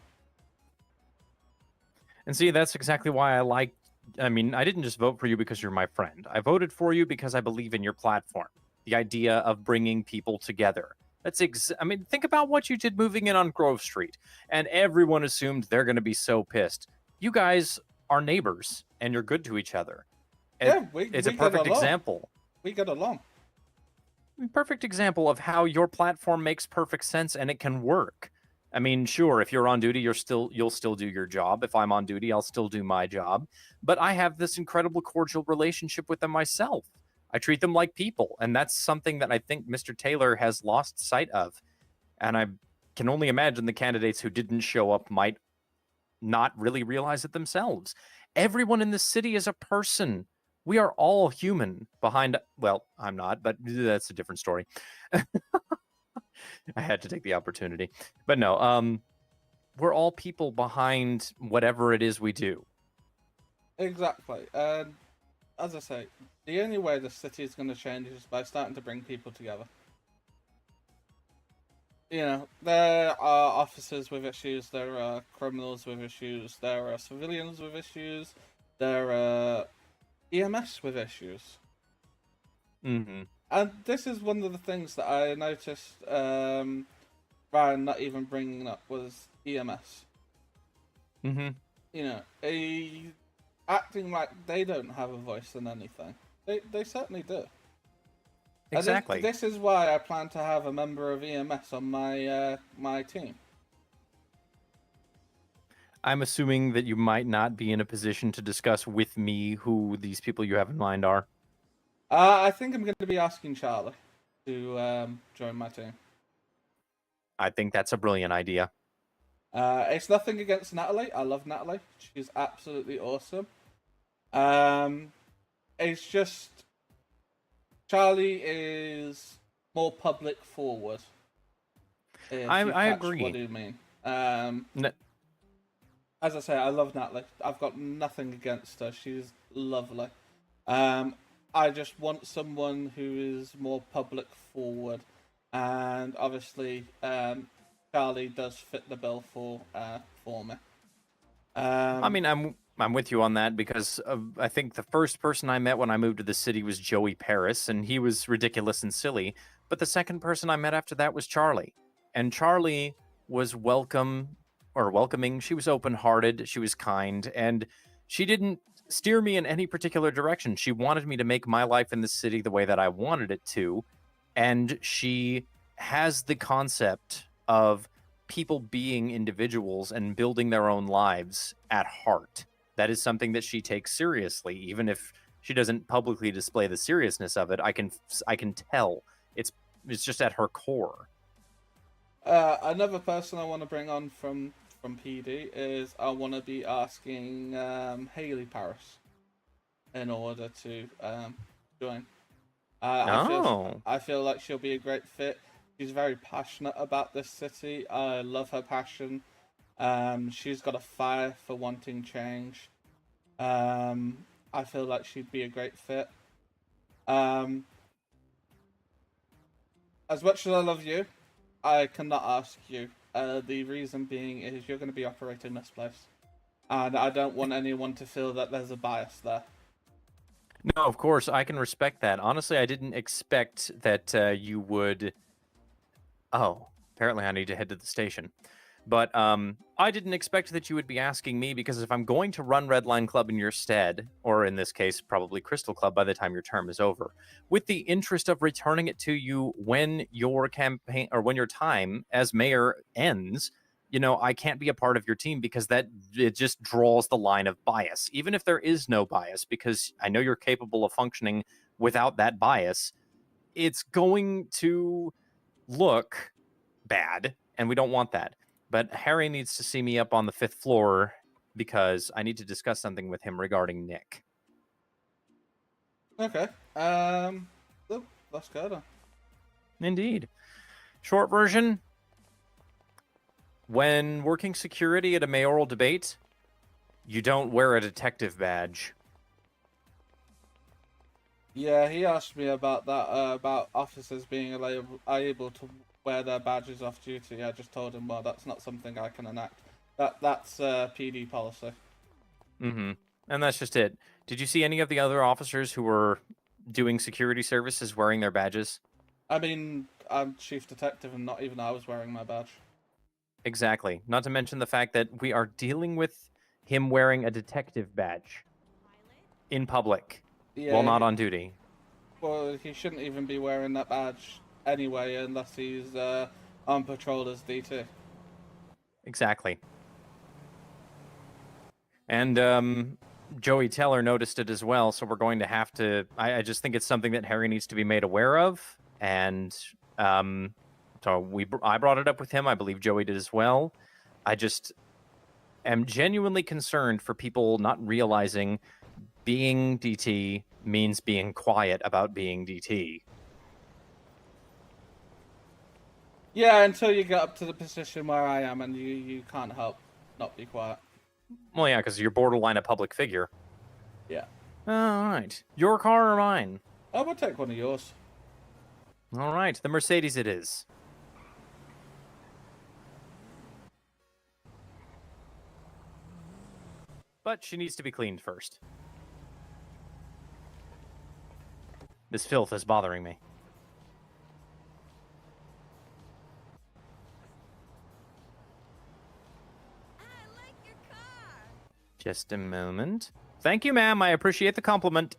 And see, that's exactly why I didn't just vote for you because you're my friend. I voted for you because I believe in your platform. The idea of bringing people together. Think about what you did moving in on Grove Street. And everyone assumed they're going to be so pissed. You guys are neighbors, and you're good to each other. It's a perfect example. We get along. Perfect example of how your platform makes perfect sense and it can work. Sure, if you're on duty, you'll still do your job. If I'm on duty, I'll still do my job. But I have this incredible cordial relationship with them myself. I treat them like people, and that's something that I think Mr. Taylor has lost sight of. And I can only imagine the candidates who didn't show up might not really realize it themselves. Everyone in the city is a person. We are all human behind. Well, I'm not, but that's a different story. I had to take the opportunity, but no. We're all people behind whatever it is we do. Exactly. And as I say, the only way the city is going to change is by starting to bring people together. You know, there are officers with issues, there are criminals with issues, there are civilians with issues, there are EMS with issues. Mm-hmm. And this is one of the things that I noticed Ryan not even bringing up was EMS. Mm-hmm. You know, acting like they don't have a voice in anything. They certainly do. Exactly. This is why I plan to have a member of EMS on my team. I'm assuming that you might not be in a position to discuss with me who these people you have in mind are. I think I'm going to be asking Charlie to join my team. I think that's a brilliant idea. It's nothing against Natalie. I love Natalie. She's absolutely awesome. It's just Charlie is more public forward. I agree. What do you mean? As I say, I love Natalie. I've got nothing against her. She's lovely. I just want someone who is more public forward, and obviously, Charlie does fit the bill for me. I mean, I'm with you on that because I think the first person I met when I moved to the city was Joey Paris, and he was ridiculous and silly. But the second person I met after that was Charlie, and Charlie was welcoming. She was open-hearted. She was kind, and she didn't steer me in any particular direction. She wanted me to make my life in the city the way that I wanted it to, and she has the concept of people being individuals and building their own lives at heart. That is something that she takes seriously, even if she doesn't publicly display the seriousness of it. I can tell it's just at her core. Another person I want to bring on from PD is I want to be asking Haley Paris in order to join. I feel like she'll be a great fit. She's very passionate about this city. I love her passion. She's got a fire for wanting change. I feel like she'd be a great fit. As much as I love you, I cannot ask you. The reason being is you're going to be operating this place. And I don't want anyone to feel that there's a bias there. No, of course, I can respect that. Honestly, I didn't expect that you would... Oh, apparently I need to head to the station. But I didn't expect that you would be asking me, because if I'm going to run Redline Club in your stead, or in this case, probably Crystal Club by the time your term is over, with the interest of returning it to you when your campaign, or when your time as mayor ends, you know, I can't be a part of your team because it just draws the line of bias. Even if there is no bias, because I know you're capable of functioning without that bias, it's going to look bad, and we don't want that. But Harry needs to see me up on the 5th floor because I need to discuss something with him regarding Nick. Okay. Let's go then. Indeed. Short version. When working security at a mayoral debate, you don't wear a detective badge. Yeah, he asked me about that, about officers being able to wear their badges off duty. I just told him, well, that's not something I can enact. That's PD policy. Mm-hmm. And that's just it. Did you see any of the other officers who were doing security services wearing their badges? I mean, I'm chief detective and not even I was wearing my badge. Exactly. Not to mention the fact that we are dealing with him wearing a detective badge in public while not on duty. Well, he shouldn't even be wearing that badge anyway unless he's on patrol as DT. Exactly. And Joey Teller noticed it as well, so we're going to have to... I just think it's something that Harry needs to be made aware of, and so I brought it up with him. I believe Joey did as well. am genuinely concerned for people not realizing being DT means being quiet about being DT. Yeah, until you get up to the position where I am and you can't help not be quiet. Well, yeah, because you're borderline a public figure. Yeah. All right. Your car or mine? I will take one of yours. All right, the Mercedes it is. But she needs to be cleaned first. This filth is bothering me. Just a moment. Thank you, ma'am. I appreciate the compliment.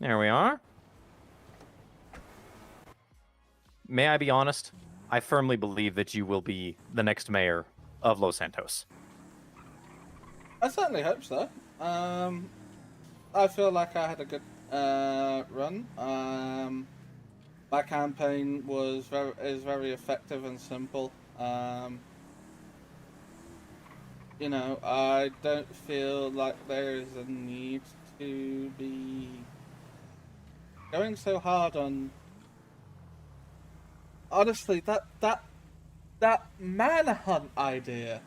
There we are. May I be honest? I firmly believe that you will be the next mayor of Los Santos. I certainly hope so. I feel like I had a good run. My campaign is very effective and simple. You know, I don't feel like there is a need to be going so hard on. Honestly, that manhunt idea,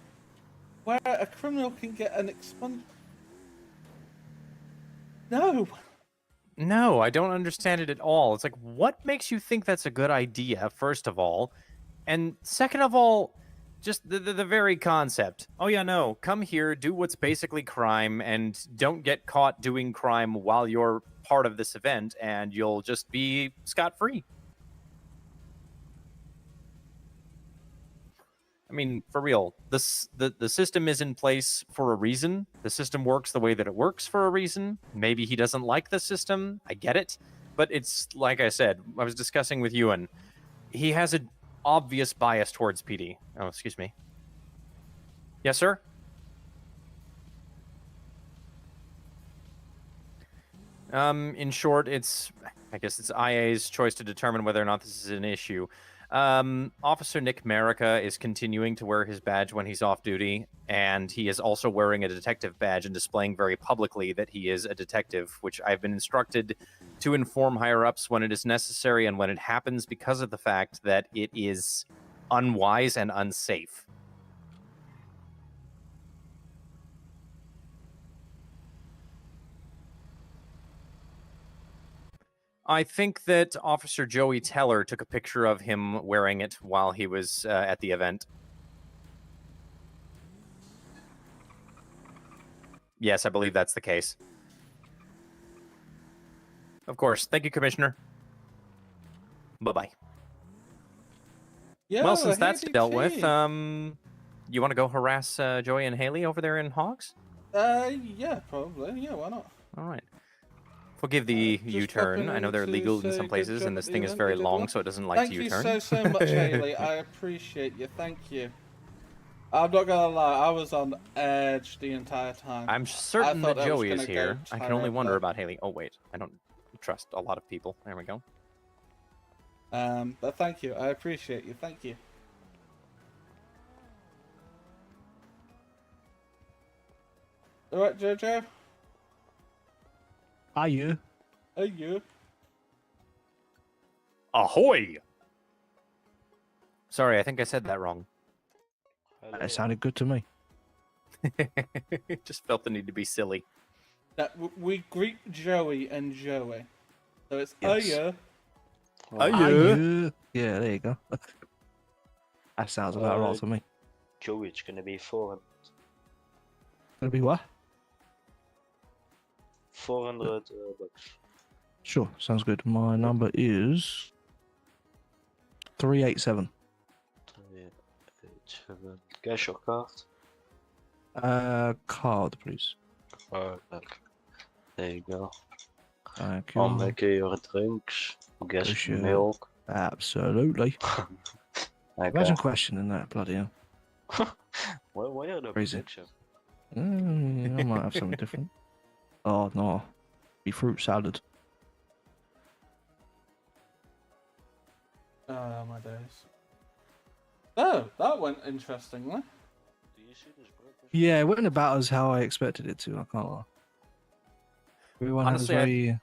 where a criminal can get an expungement. No. No, I don't understand it at all. It's like, what makes you think that's a good idea, first of all? And second of all, just the very concept. Oh yeah, no, come here, do what's basically crime, and don't get caught doing crime while you're part of this event, and you'll just be scot-free. I mean, for real, the system is in place for a reason. The system works the way that it works for a reason. Maybe he doesn't like the system. I get it. But it's, like I said, I was discussing with Ewan. He has an obvious bias towards PD. Oh, excuse me. Yes, sir? In short, I guess it's IA's choice to determine whether or not this is an issue. Officer Nick Marica is continuing to wear his badge when he's off duty, and he is also wearing a detective badge and displaying very publicly that he is a detective, which I've been instructed to inform higher-ups when it is necessary and when it happens because of the fact that it is unwise and unsafe. I think that Officer Joey Teller took a picture of him wearing it while he was at the event. Yes, I believe that's the case. Of course. Thank you, Commissioner. Bye-bye. Well, since that's dealt with, you want to go harass Joey and Haley over there in Hogs? Yeah, probably. Yeah, why not? All right. Forgive the U-turn. I know they're illegal in some places, and this thing is very long, so it doesn't like to U-turn. Thank you so much, Haley. I appreciate you. Thank you. I'm not gonna lie, I was on edge the entire time. I'm certain that Joey is here. I can only wonder about Haley. Oh, wait. I don't trust a lot of people. There we go. But thank you. I appreciate you. Thank you. Alright, Jojo? Are you? Are you? Ahoy! Sorry, I think I said that wrong. That sounded good to me. Just felt the need to be silly. That we greet Joey and Joey. So it's Yes. Are you? Yeah, there you go. That sounds about right to me. Joey, it's going to be 400. Gonna be what? 400 bucks. Sure, sounds good. My number is 387. 387. Cash or card? Card, please. Card. There you go. Thank you. I'll make your drinks. Gas, Appreciate it. milk. Absolutely. Imagine questioning that, bloody hell. Why are the Crazy. prediction? I might have something different. Oh no, be fruit salad. Oh my days. Oh, that went interestingly. Yeah, it went about as how I expected it to. I can't lie. Everyone has Honestly, very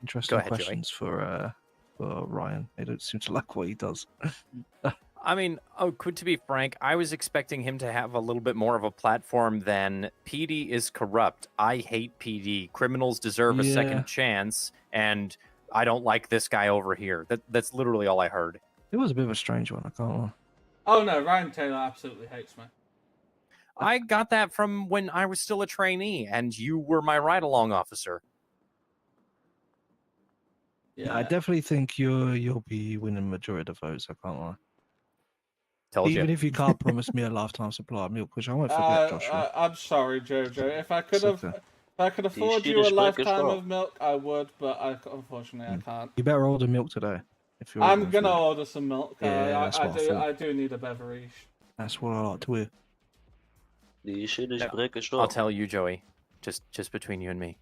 interesting ahead, Joey. questions for Ryan. They don't seem to like what he does. I mean, to be frank, I was expecting him to have a little bit more of a platform than PD is corrupt. I hate PD. Criminals deserve a Yeah. second chance, and I don't like this guy over here. That's literally all I heard. It was a bit of a strange one. I can't lie. Oh no, Ryan Taylor absolutely hates me. I got that from when I was still a trainee, and you were my ride-along officer. I definitely think you'll be winning majority of the votes. I can't lie. Told Even you. if you can't promise me a lifetime supply of milk, which I won't forget, Joshua. I'm sorry, Jojo. If I could have, okay. if I could afford you a lifetime of milk, I would. But unfortunately, I can't. You better order milk today. If you're I'm ordering gonna food. order some milk. Yeah, that's what I thought. I do need a beverage. That's what I like to hear. I'll tell you, Joey, just between you and me,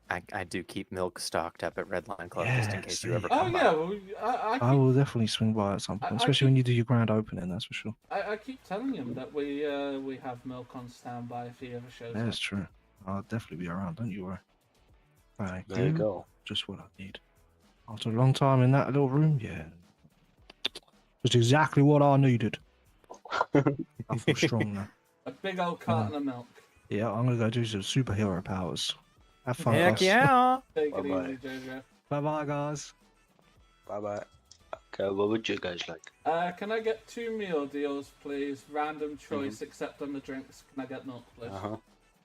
I do keep milk stocked up at Redline Club just in case you ever come by. Well, I will definitely swing by at some point, especially when you do your grand opening. That's for sure. I keep telling him that we have milk on standby if he ever shows Yeah, up. that's true. I'll definitely be around. Don't you worry. Thank There you go. Just what I need. After a long time in that little room, yeah, just exactly what I needed. I feel strong now. A big old carton of milk. Yeah, I'm gonna go do some superhero powers. Have fun, Heck guys. yeah! Take it Bye-bye. easy, Jojo. Bye bye, guys. Bye bye. Okay, what would you guys like? Can I get 2 meal deals, please? Random choice, except on the drinks. Can I get milk, please?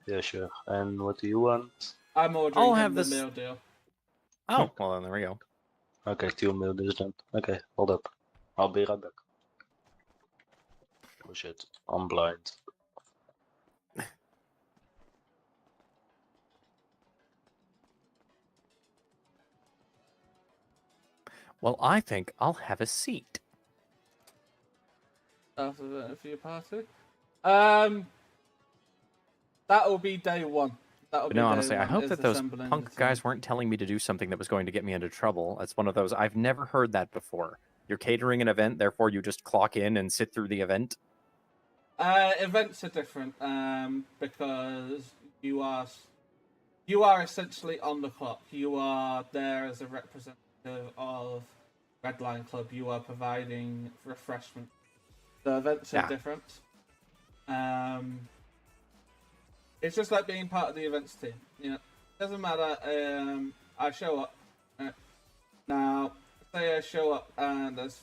Yeah, sure. And what do you want? I'm ordering I'll him have the this- meal deal. Oh, well, then there we go. Okay, 2 meal deals then. Okay, hold up. I'll be right back. Oh shit, I'm blind. Well, I think I'll have a seat. After the for your party. That'll be day 1. That'll But be no, day honestly, I 1, hope is that those assembling punk the guys weren't telling me to do something that was going to get me into trouble. That's one of those, I've never heard that before. You're catering an event, therefore you just clock in and sit through the event? Events are different because you are essentially on the clock. You are there as a representative of Redline Club. You are providing refreshment. The events are different. It's just like being part of the events team. You know, doesn't matter. I show up. Now, say I show up and there's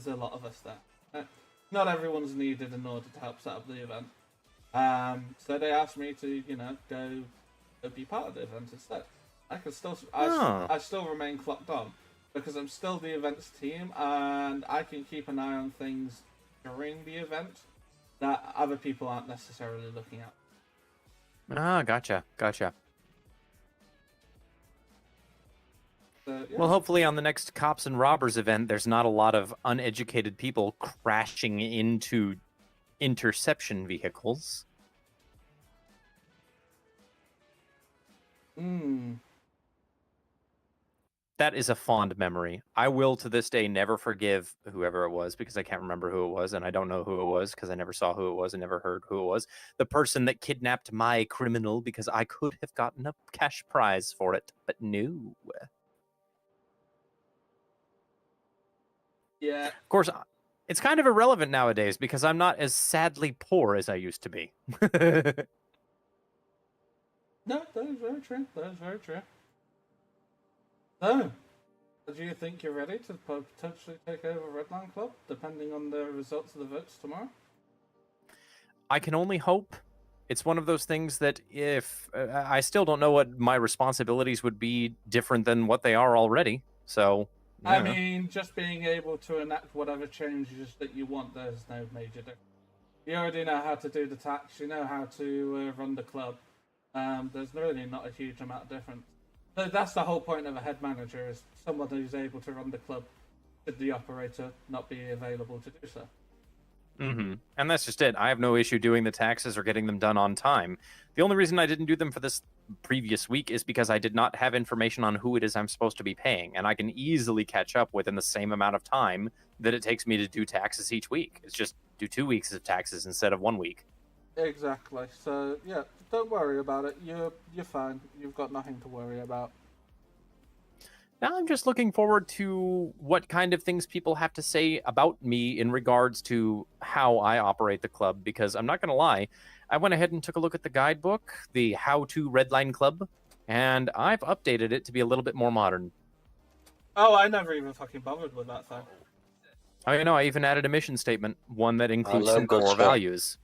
a lot of us there. Not everyone's needed in order to help set up the event. So they asked me to, go be part of the event instead. I can still, I still remain clocked on because I'm still the events team, and I can keep an eye on things during the event that other people aren't necessarily looking at. Ah, gotcha. So, yeah. Well, hopefully on the next Cops and Robbers event, there's not a lot of uneducated people crashing into interception vehicles. That is a fond memory. I will, to this day, never forgive whoever it was, because I can't remember who it was, and I don't know who it was, because I never saw who it was and never heard who it was. The person that kidnapped my criminal, because I could have gotten a cash prize for it, but no. Yeah. Of course, it's kind of irrelevant nowadays, because I'm not as sadly poor as I used to be. No, that is very true. That is very true. So, do you think you're ready to potentially take over Redline Club, depending on the results of the votes tomorrow? I can only hope. It's one of those things that if I still don't know what my responsibilities would be different than what they are already. So, I mean, just being able to enact whatever changes that you want, there's no major difference. You already know how to do the tax, you know how to run the club. There's really not a huge amount of difference. That's the whole point of a head manager, is someone who's able to run the club should the operator not be available to do so. And that's just it. I have no issue doing the taxes or getting them done on time. The only reason I didn't do them for this previous week is because I did not have information on who it is I'm supposed to be paying, and I can easily catch up within the same amount of time that it takes me to do taxes each week. It's just do 2 weeks of taxes instead of 1 week. Exactly. So yeah, don't worry about it. You're fine. You've got nothing to worry about. Now I'm just looking forward to what kind of things people have to say about me in regards to how I operate the club, because I'm not going to lie, I went ahead and took a look at the guidebook, the How to Redline Club, and I've updated it to be a little bit more modern. Oh, I never even fucking bothered with that thing. I know, I even added a mission statement, one that includes love some that core stuff. values.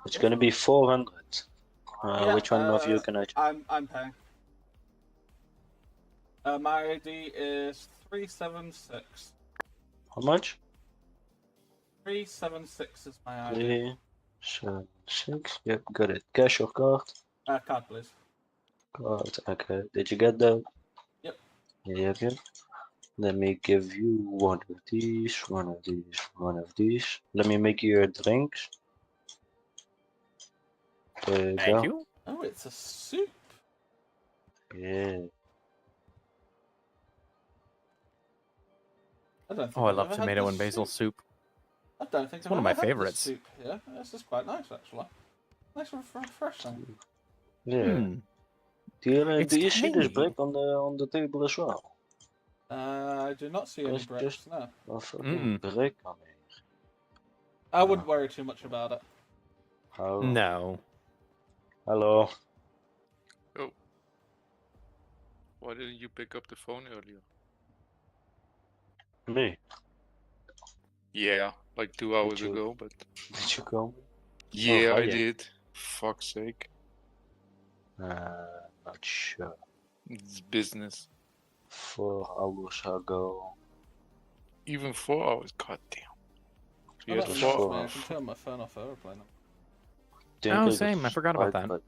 It's gonna be 400. Yeah, Which one of you can I? I'm paying. My ID is 376. How much? 376 is my ID. 376. Yep, got it. Cash or card? Card, please. Card. Okay. Did you get that? Yep. Yep. Let me give you one of these, one of these, one of these. Let me make you your drinks. There you Thank go. you. Oh, it's a soup. Yeah. I don't think Oh, I I've love ever had tomato this and basil soup. I don't think It's I've one of ever my had favorites. This soup here. This is quite nice, actually. Nice and refreshing. Yeah. Do It's you see this tangy. brick on the table as well? I do not see any bricks, no. A fucking brick on here. I wouldn't worry too much about it. How? No. Hello. Oh. Why didn't you pick up the phone earlier? Me? Yeah, like 2 hours you- ago, but... Did you call me? Yeah, Oh, I yeah. did. Fuck's sake. Not sure. It's business. 4 hours ago. Even 4 hours, goddamn. Oh, You that had reminds 4 me, I hours. can turn my phone off airplane. Oh, same. I forgot about that.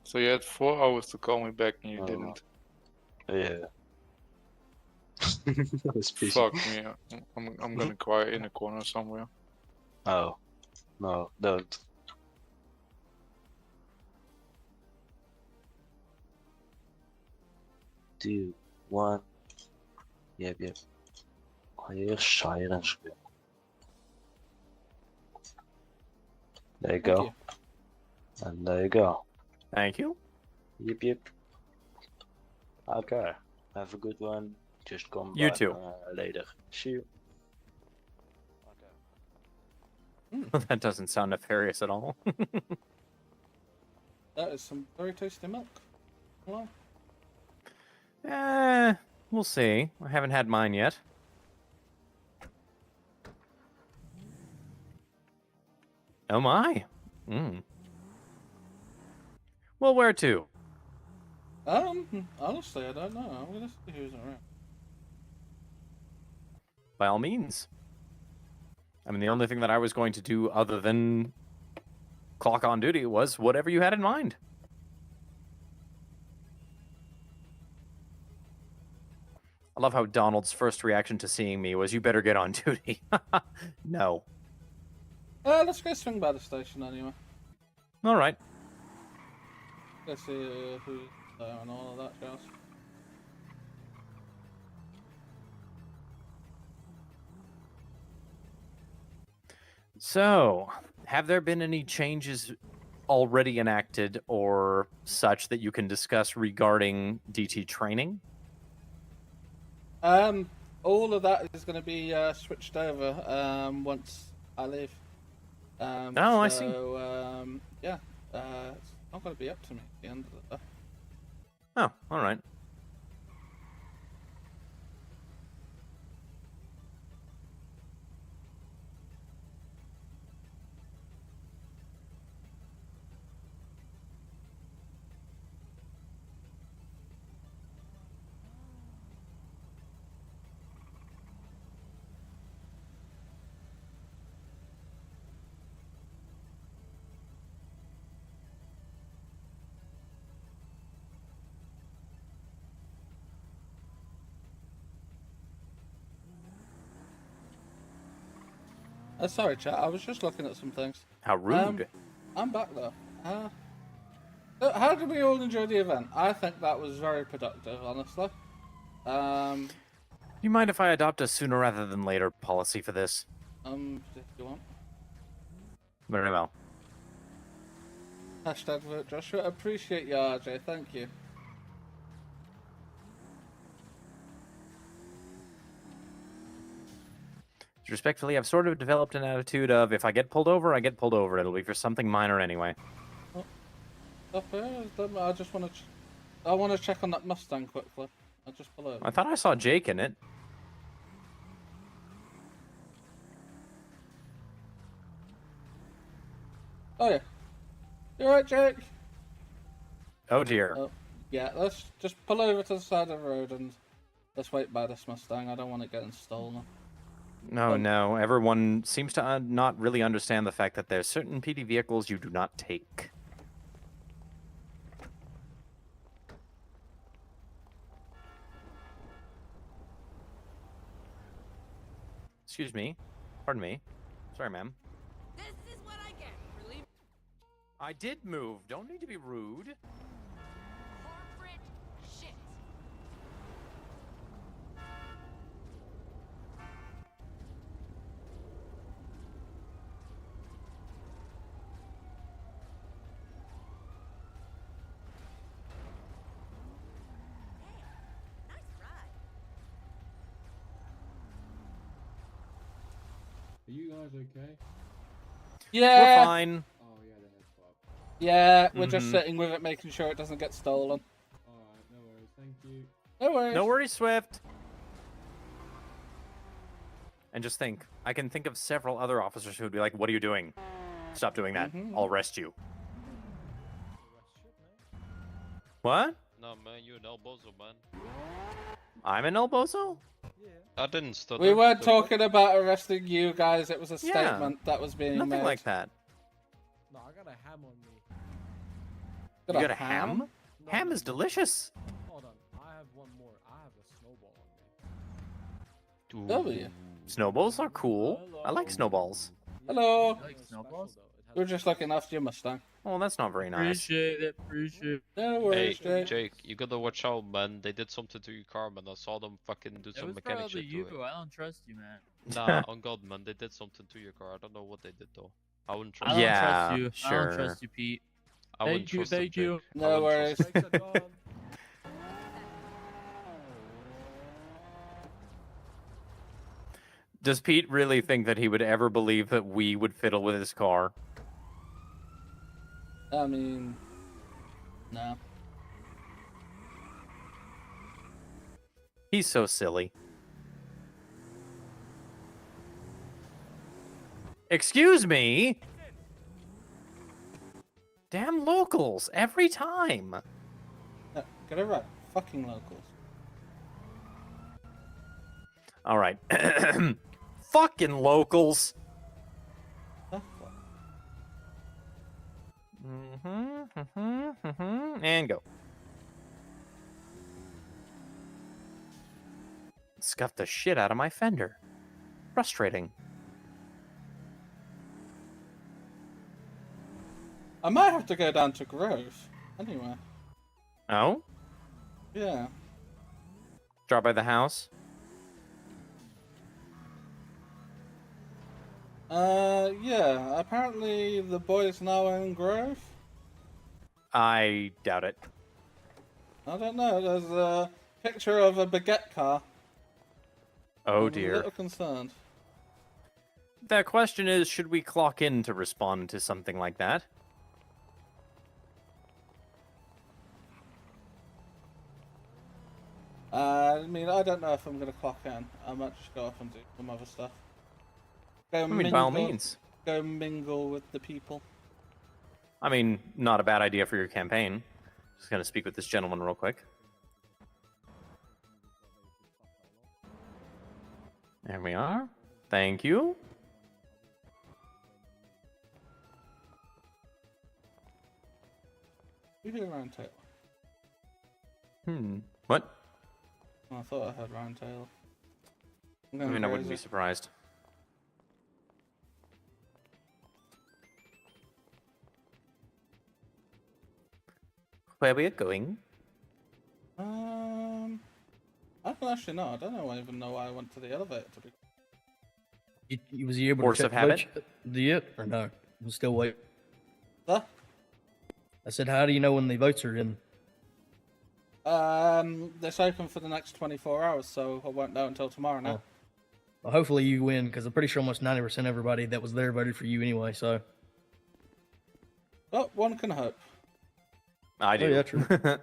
So you had 4 hours to call me back and you Oh. didn't. Yeah. That's busy. Fuck me. I'm gonna cry in a corner somewhere. Oh. No, don't. Two, one. Yep. I hear sirens. There you go. And there you go. Thank you. Yep. Okay. Have a good one. Just come You back too. later. See you. That doesn't sound nefarious at all. That is some very tasty milk. Hello. We'll see. I haven't had mine yet. Oh my. Well, where to? Honestly, I don't know. I'm gonna see who's around. By all means. I mean, the only thing that I was going to do other than clock on duty was whatever you had in mind. I love how Donald's first reaction to seeing me was, "You better get on duty." No. Let's go swing by the station anyway. All right. Let's see who's there and all of that jazz. So, have there been any changes already enacted or such that you can discuss regarding DT training? All of that is going to be switched over once I leave. I see. So, yeah, it's not going to be up to me at the end of the day. Oh, all right. Sorry, chat. I was just looking at some things. How rude. I'm back though. How did we all enjoy the event? I think that was very productive, honestly. You mind if I adopt a sooner rather than later policy for this? If you want. Very well. Hashtag vote Joshua. Appreciate you, RJ. Thank you. Respectfully, I've sort of developed an attitude of if I get pulled over, I get pulled over. It'll be for something minor anyway. I just want to. I want to check on that Mustang quickly. I'll just pull over. I thought I saw Jake in it. Oh yeah. You alright, Jake? Oh dear. Yeah, let's just pull over to the side of the road and let's wait by this Mustang. I don't want it getting stolen. No. Everyone seems to not really understand the fact that there's certain PD vehicles you do not take. Excuse me. Pardon me. Sorry, ma'am. This is what I get for leaving. I did move. Don't need to be rude. Corporate shit. Are you guys okay? Yeah. We're fine. Oh yeah, the head's fucked. Yeah, we're just sitting with it, making sure it doesn't get stolen. Alright, no worries. Thank you. No worries. No worries, Swift. And just think, I can think of several other officers who would be like, "What are you doing? Stop doing that. I'll arrest you." What? No, man, you an El Bozo, man. I'm an El Bozo? I didn't stutter. We weren't talking about arresting you guys. It was a Yeah. statement that was being Nothing made. like that. No, I got a ham on me. You got a ham? Ham is delicious. Hold on, I have one more. I have a snowball on me. W. Snowballs are cool. I like snowballs. Hello. Snowballs? We're just looking after your Mustang. Oh, that's not very nice. Appreciate it. Appreciate it. No Hey, worries, Jake. Jake, you gotta watch out, man. They did something to your car, man. I saw them fucking do It some was mechanic probably shit you. to it. I don't trust you, man. Nah, on God, man. They did something to your car. I don't know what they did, though. I wouldn't trust I don't them. trust you. I sure. don't trust you, Pete. I wouldn't Thank you. trust them, Thank you. Jake. I No wouldn't worries. trust them. Does Pete really think that he would ever believe that we would fiddle with his car? I mean, no. He's so silly. Excuse me? Damn locals, every time. Get it right. Fucking locals. All right. Fucking locals. And go. Scuffed the shit out of my fender. Frustrating. I might have to go down to Grove. Anyway. Oh? Yeah. Drop by the house? Yeah. Apparently the boys now own Grove. I doubt it. I don't know. There's a picture of a baguette car. Oh I'm a dear. little concerned. The question is, should we clock in to respond to something like that? I mean, I don't know if I'm gonna clock in. I might just go off and do some other stuff. Go By all means. Go mingle with the people. I mean, not a bad idea for your campaign. Just gonna speak with this gentleman real quick. There we are. Thank you. You hear Ryan Taylor? What? Oh, I thought I heard Ryan Taylor. I mean, I wouldn't be surprised. where we are going? I don't actually know. I don't know. I even know why I went to the elevator. To be... Was he able Force to check of the habit? votes yet, or no? We'll still wait. Huh? I said, how do you know when the votes are in? It's open for the next 24 hours, so I won't know until tomorrow now. Well, hopefully you win, because I'm pretty sure almost 90% of everybody that was there voted for you anyway, so. Well, one can hope. I do. Oh, yeah, true.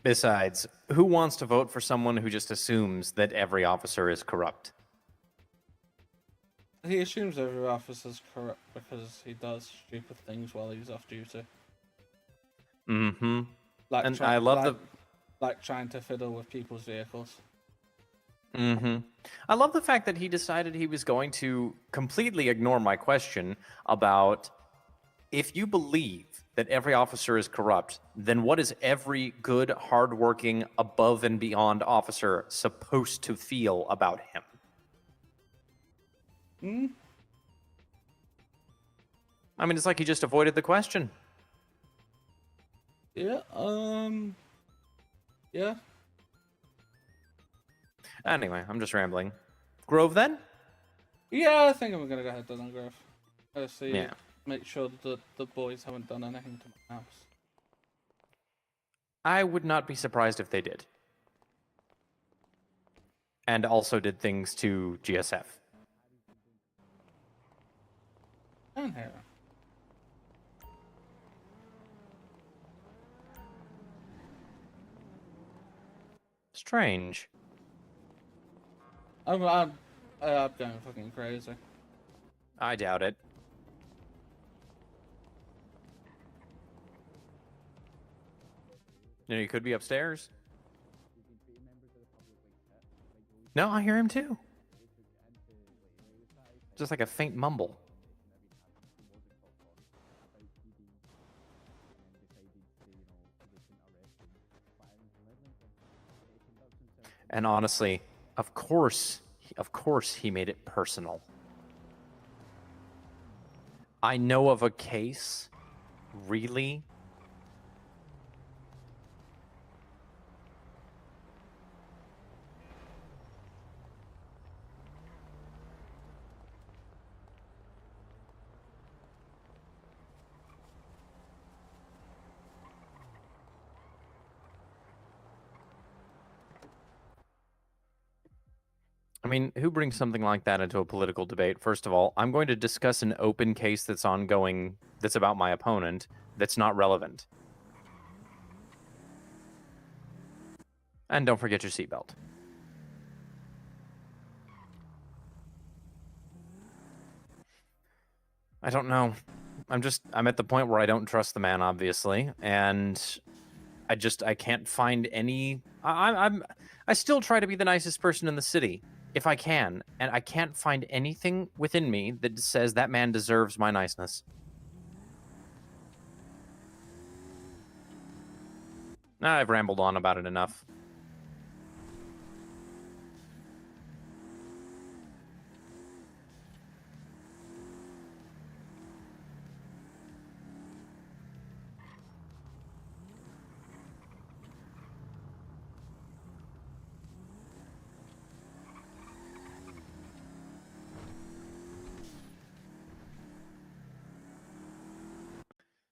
Besides, who wants to vote for someone who just assumes that every officer is corrupt? He assumes every officer's corrupt because he does stupid things while he's off duty. Mm-hmm. Like And I love like trying to fiddle with people's vehicles. Mm-hmm. I love the fact that he decided he was going to completely ignore my question about if you believe that every officer is corrupt, then what is every good, hardworking, above and beyond officer supposed to feel about him? Hmm? I mean, it's like he just avoided the question. Yeah, yeah. Anyway, I'm just rambling. Grove, then? Yeah, I think I'm gonna go ahead and Grove. Let's see. Yeah. Make sure that the boys haven't done anything to my house. I would not be surprised if they did. And also did things to GSF. Down here. Strange. I'm going fucking crazy. I doubt it. You know, he could be upstairs. No, I hear him too. Just like a faint mumble. And honestly, of course he made it personal. I know of a case, really? I mean, who brings something like that into a political debate? First of all, I'm going to discuss an open case that's ongoing, that's about my opponent, that's not relevant. And don't forget your seatbelt. I don't know. I'm at the point where I don't trust the man, obviously, and I can't find any. I still try to be the nicest person in the city if I can, and I can't find anything within me that says that man deserves my niceness. I've rambled on about it enough.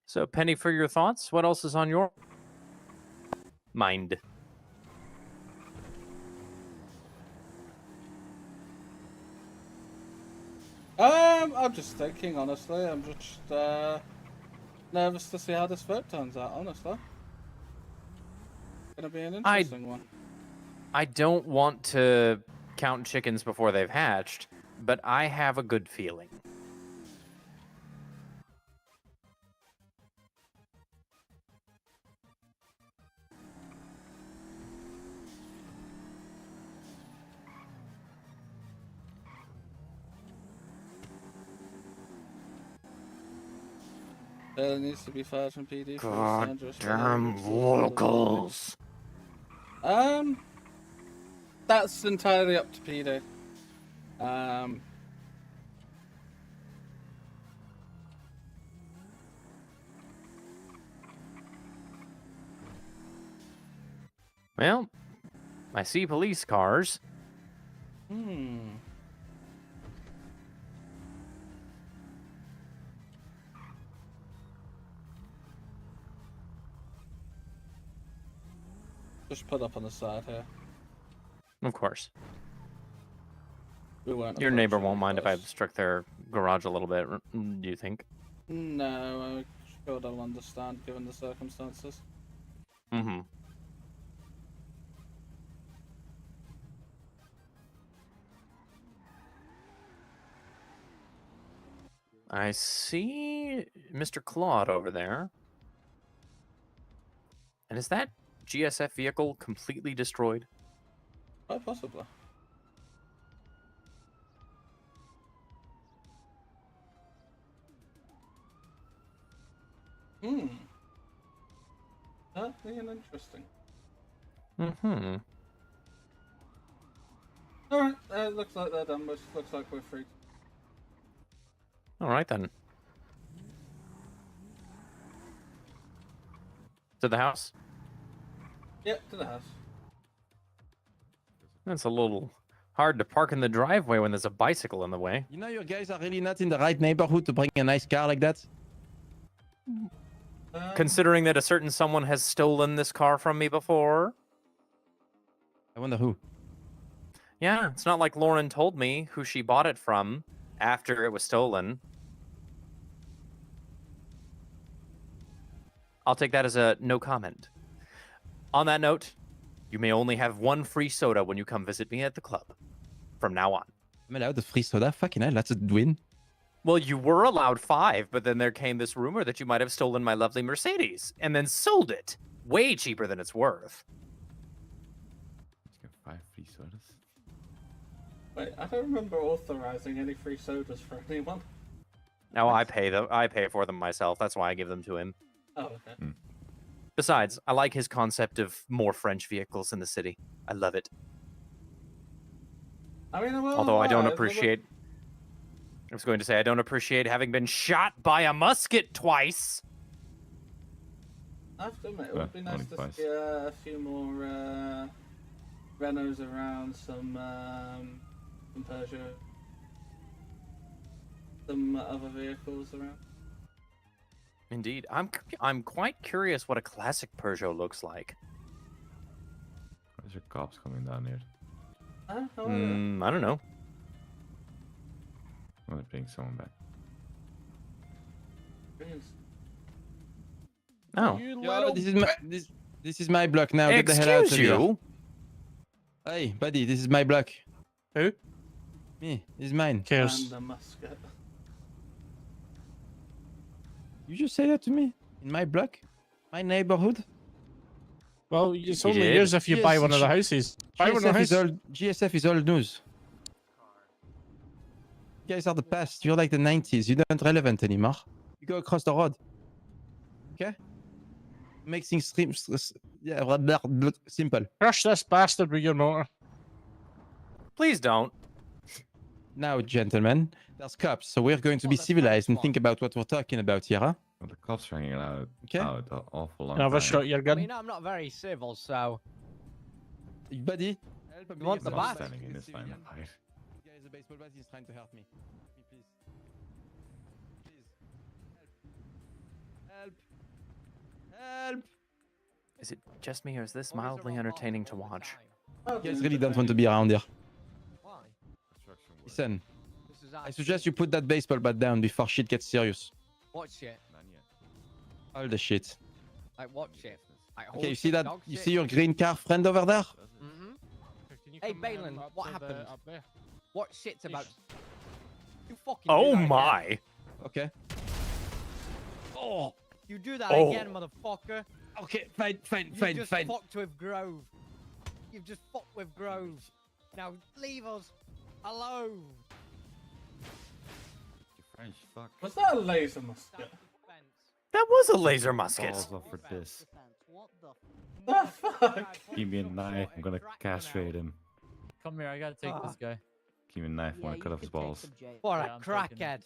So, Penny, for your thoughts, what else is on your mind? I'm just thinking, honestly. I'm just nervous to see how this vote turns out, honestly. Gonna be an interesting one. I don't want to count chickens before they've hatched, but I have a good feeling. There needs to be fired from PD. God damn locals. That's entirely up to PD. Well, I see police cars. Just put up on the side here. Of course. We won't Your approach neighbor them won't mind if I close. obstruct their garage a little bit, do you think? No, I'm sure they'll understand given the circumstances. Mm-hmm. I see Mr. Claude over there. And is that GSF vehicle completely destroyed? Quite possibly. That'd be an interesting. Mm-hmm. Alright, looks like they're done, which looks like we're free. All right, then. To the house? Yep, to the house. That's a little hard to park in the driveway when there's a bicycle in the way. You know, you guys are really not in the right neighborhood to bring a nice car like that. Considering that a certain someone has stolen this car from me before. I wonder who. Yeah, it's not like Lauren told me who she bought it from after it was stolen. I'll take that as a no comment. On that note, you may only have one free soda when you come visit me at the club. From now on. I'm allowed the free soda? Fucking hell, that's a win. Well, you were allowed 5, but then there came this rumor that you might have stolen my lovely Mercedes and then sold it. Way cheaper than it's worth. You get 5 free sodas. Wait, I don't remember authorizing any free sodas for anyone. No, I pay for them myself. That's why I give them to him. Oh, okay. Besides, I like his concept of more French vehicles in the city. I love it. I mean, well, Although I don't appreciate... I was going to say, I don't appreciate having been shot by a musket twice. I have to admit, it would be nice to see a few more Renaults around, some Peugeot, some other vehicles around. Indeed. I'm quite curious what a classic Peugeot looks like. Where's your cops coming down here? I don't know. I'm gonna bring someone back. Oh. Yo, this is my block now. Get the hell out of Excuse here. you? Hey, buddy, this is my block. Who? Me. This is mine. And the musket. You just say that to me? In my block? My neighborhood? Well, it's only yours if you buy one of the houses. Buy one of the houses. GSF is old news. You guys are the past. You're like the 90s. You're not relevant anymore. You go across the road. Okay? Make things simple. Crush this bastard with your motor. Please don't. Now, gentlemen, there's cops, so we're going to be civilized and think about what we're talking about here, huh? Well, the cops are hanging out an awful long Have time. a shot your I gun. mean, I'm not very civil, so. Buddy, You want the bat? Standing in this line of fight. Guys, the baseball bat is trying to hurt me. Please. Please. Help. Help. Is it just me or is this mildly entertaining to watch? You guys really don't want to be around here. Why? Listen, This is I suggest you put that baseball bat down before shit gets serious. What shit? All the shit. Like what shit? Like Okay, you horse see shit, that? dog You shit? see your green car friend over there? Hey, Balin, what happened? What shit's about? You fucking. Oh do that my! Again. Okay. Oh, you do that Oh. again, motherfucker. Okay, fine. You just fucked with Grove. You've just fucked with Grove. Now leave us alone. French, fuck. Was that a laser musket? That was a laser musket. Balls off for this. The fuck? Give me a knife. I'm gonna castrate him. Come here, I gotta take this guy. Give me a knife. I wanna cut off his balls. What Yeah, a I'm taking crackhead.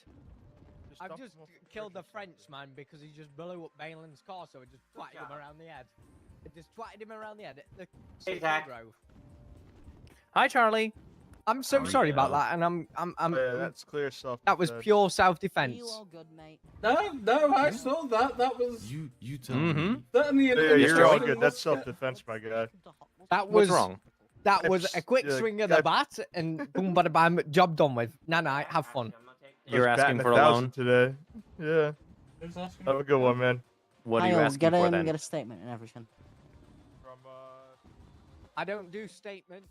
I've just killed the Frenchman because he just blew up Balin's car, so it just whacked him around the head. just twatted him around the head at the Hey, Zach. Grove. Hi, Charlie. I'm so sorry about that, and I'm that's clear self. that was pure self-defense. good, mate? No, I saw that. That was You tell me. certainly an Yeah, you're all interesting good. That's musket. self-defense, my guy. That was What's wrong? That was a quick Yeah, swing of the bat, and boom, bada bam, job done with. Nah, have fun. You're Just asking batting for a loan? 1,000 today. Yeah. Who's asking? Have a good one, man. What are you asking get for him, then? get a statement and everything. I don't do statements.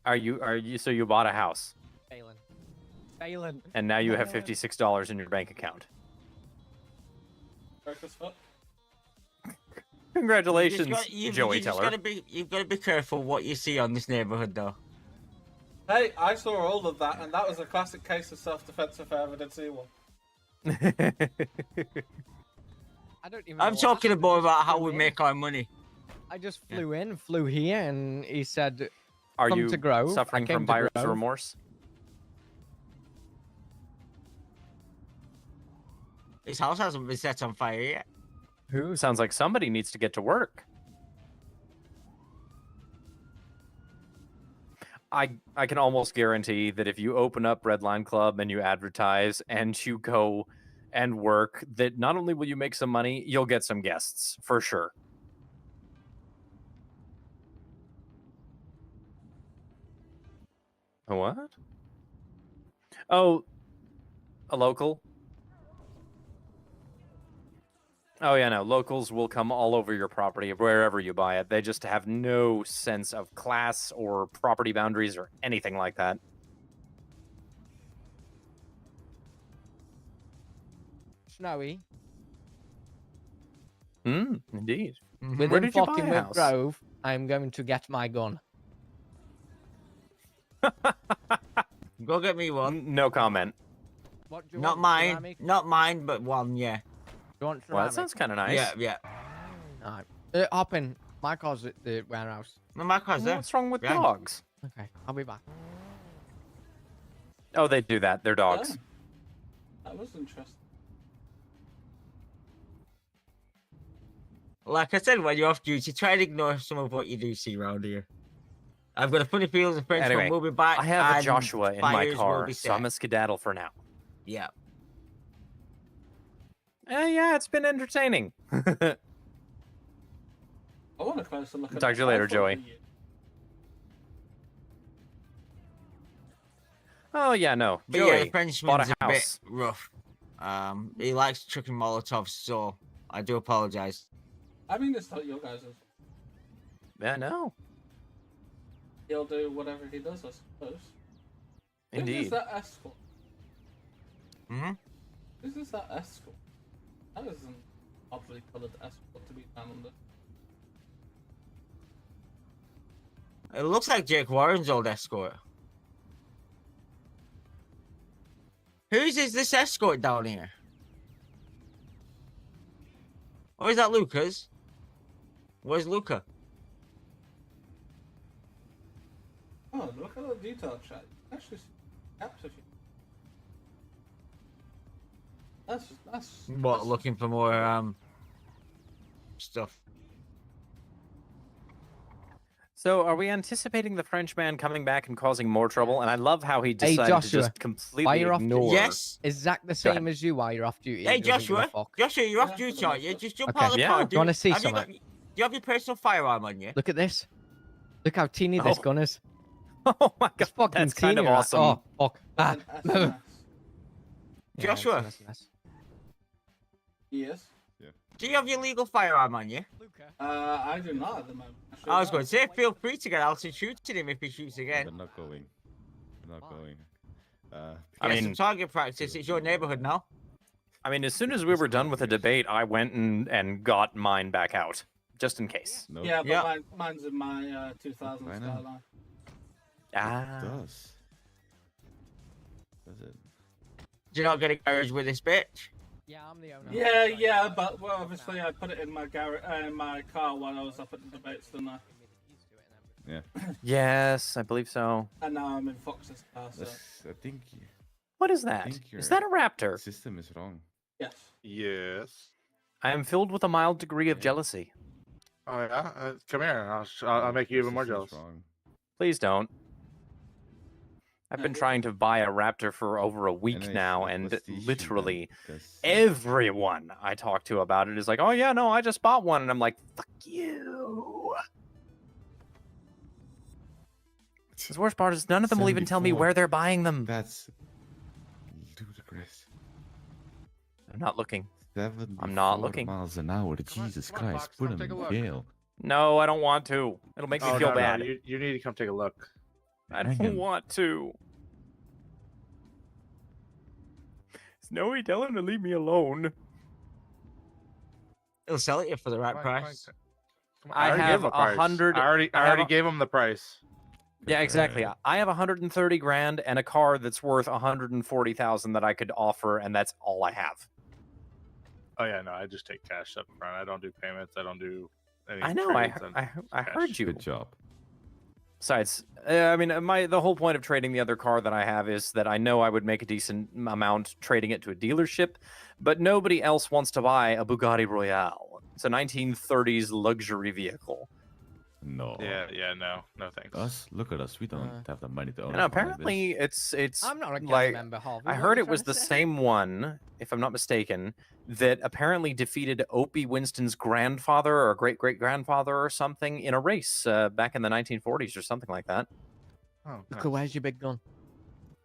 Are you? So you bought a house, Phelan. and now you have $56 in your bank account. Breakfast foot. Congratulations, Joey You've Teller. got to be careful what you see on this neighborhood, though. Hey, I saw all of that, and that was a classic case of self-defense if I ever did see one. I don't even. I'm know talking what about how we make our money. I just flew here, and he said, Are "Come you to Grove." suffering I came from to buyer's Grove. remorse? His house hasn't been set on fire yet. Who? Sounds like somebody needs to get to work. I can almost guarantee that if you open up Redline Club and you advertise and you go and work, that not only will you make some money, you'll get some guests for sure. A what? Oh, a local? Oh yeah, no. Locals will come all over your property, wherever you buy it. They just have no sense of class or property boundaries or anything like that. Snowy. Indeed. Within Where did you buy fucking a Wood house? Grove, I'm going to get my gun. Go get me one. No comment. What do you Not want, mine. ceramic? Not mine, but one, yeah. You want Well, that ceramic? sounds kind of nice. Yeah. Alright. Hop in. My car's at the warehouse. No, my car's there. What's wrong with Behind. dogs? Okay, I'll be back. Oh, they do that. They're dogs. That was interesting. Like I said, when you're off duty, try and ignore some of what you do see around here. I've got a funny feeling the Frenchman Anyway, will be back. I have a and Joshua in my fires will car, be so I'm set. a skedaddle for now. Yeah. Yeah, it's been entertaining. I want a closer look at Talk to you that. later, I thought Joey. Oh yeah, no. But Joey yeah, the bought Frenchman's a a bit house. rough. He likes chucking Molotovs, so I do apologize. I mean, it's not your guys'. Yeah, no. He'll do whatever he does, I suppose. Who Indeed. is that escort? Hmm? Who is that escort? That is an oddly coloured escort to be found under. It looks like Jake Warren's old escort. Whose is this escort down here? Or is that Luca's? Where's Luca? Oh, look at the detail chat. Actually, captured you. That's. What, looking for more stuff? So, are we anticipating the Frenchman coming back and causing more trouble? And I love how he decided to Joshua, just completely while you're off ignore. duty, Yes. Is Zach the Go same ahead. as you while you're off duty? Hey He doesn't give a Joshua, fuck? Joshua, you're off duty, aren't you? Just jump Okay. out of the Yeah. car. Do you wanna see have you something? do you have your personal firearm on you? Look at this. Look how teeny this Oh. gun is. Oh my god, It's fucking that's kind of teeny, right? awesome. Oh, fuck. Ah. An SMS. Yeah, Joshua. it's an SMS. Yes. Do you have your legal firearm on you? I do not at the moment. I was going to say, feel free to get out and shoot at him if he shoots again. They're not going. They're not going. I Get some mean, target practice. It's your neighborhood now. I mean, as soon as we were done with the debate, I went and got mine back out, just in case. No. Yeah, but Yeah. mine's in my 2000 I know. Skyline. Ah. It does. Does it? Do you not get a garage with this bitch? Yeah, I'm the owner. Yeah, but well, obviously I put it in my in my car while I was up at the debates, didn't I? Yeah. Yes, I believe so. And now I'm in Fox's car, so. I think. What is I that? think Is that a raptor? System is wrong. Yes. Yes. I am filled with a mild degree of jealousy. Oh yeah. Come here. I'll make you even more jealous. Please don't. I've been trying to buy a Raptor for over a week now, and literally everyone I talk to about it is like, "Oh yeah, no, I just bought one," and I'm like, "Fuck you." The worst part is none of them will even tell me where they're buying them. That's ludicrous. I'm not looking. 74 I'm not looking. miles an hour. Jesus Christ, put him in jail. No, I don't want to. It'll make me feel bad. No, you need to come take a look. I don't want to. Snowy, tell him to leave me alone. He'll sell it you for the right price. I already gave have him a price. 100. I already gave him the price. Yeah, exactly. I have 130 grand and a car that's worth 140,000 that I could offer, and that's all I have. Oh yeah, no, I just take cash up front. I don't do payments. I don't do any. I know. I heard you. Good job. Besides, I mean, the whole point of trading the other car that I have is that I know I would make a decent amount trading it to a dealership, but nobody else wants to buy a Bugatti Royale. It's a 1930s luxury vehicle. No. Yeah, no thanks. Us? Look at us. We don't have the money to own. And apparently, it's I'm not a gang like member, Harvey. I What heard are you it was trying the to say? same one, if I'm not mistaken, that apparently defeated Opie Winston's grandfather or great grandfather or something in a race back in the 1940s or something like that. Oh, Look, where's your big gun?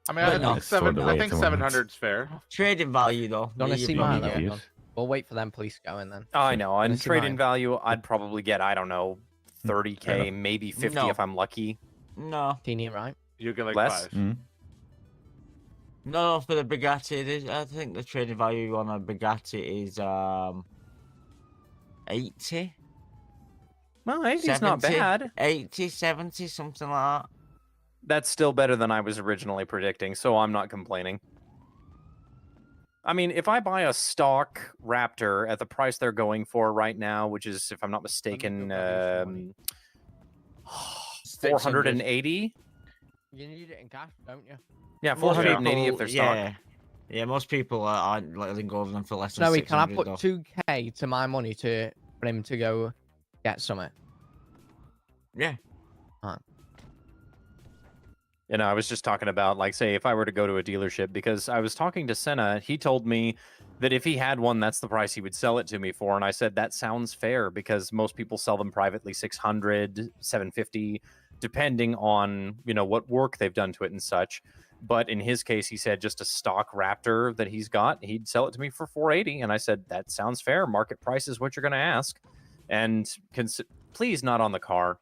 I mean, I think 700's fair. Trading value though. Don't I Leave see it mine? alone. Though? We'll wait for them police going then. Oh, I know. Wanna And see trading mine? value, I'd probably get, I don't know, 30K, maybe 50 No. if I'm lucky. No. Teeny, right? You get like Less? 5. No, for the Bugatti, I think the trading value on a Bugatti is 80. Well, 80's not bad. 80, 70, something like that. That's still better than I was originally predicting, so I'm not complaining. I mean, if I buy a stock Raptor at the price they're going for right now, which is, if I'm not mistaken, 480. You need it in cash, don't you? Yeah, 480 if they're stock. Yeah, most people aren't letting go of them for less than Snowy, can I 600 put though. 2K to my money for him to go get something? Yeah. Alright. You know, I was just talking about, like, say, if I were to go to a dealership, because I was talking to Senna, he told me that if he had one, that's the price he would sell it to me for. And I said, that sounds fair, because most people sell them privately 600, 750, depending on, you know, what work they've done to it and such. But in his case, he said just a stock Raptor that he's got, he'd sell it to me for 480. And I said, that sounds fair. Market price is what you're going to ask. And please not on the car.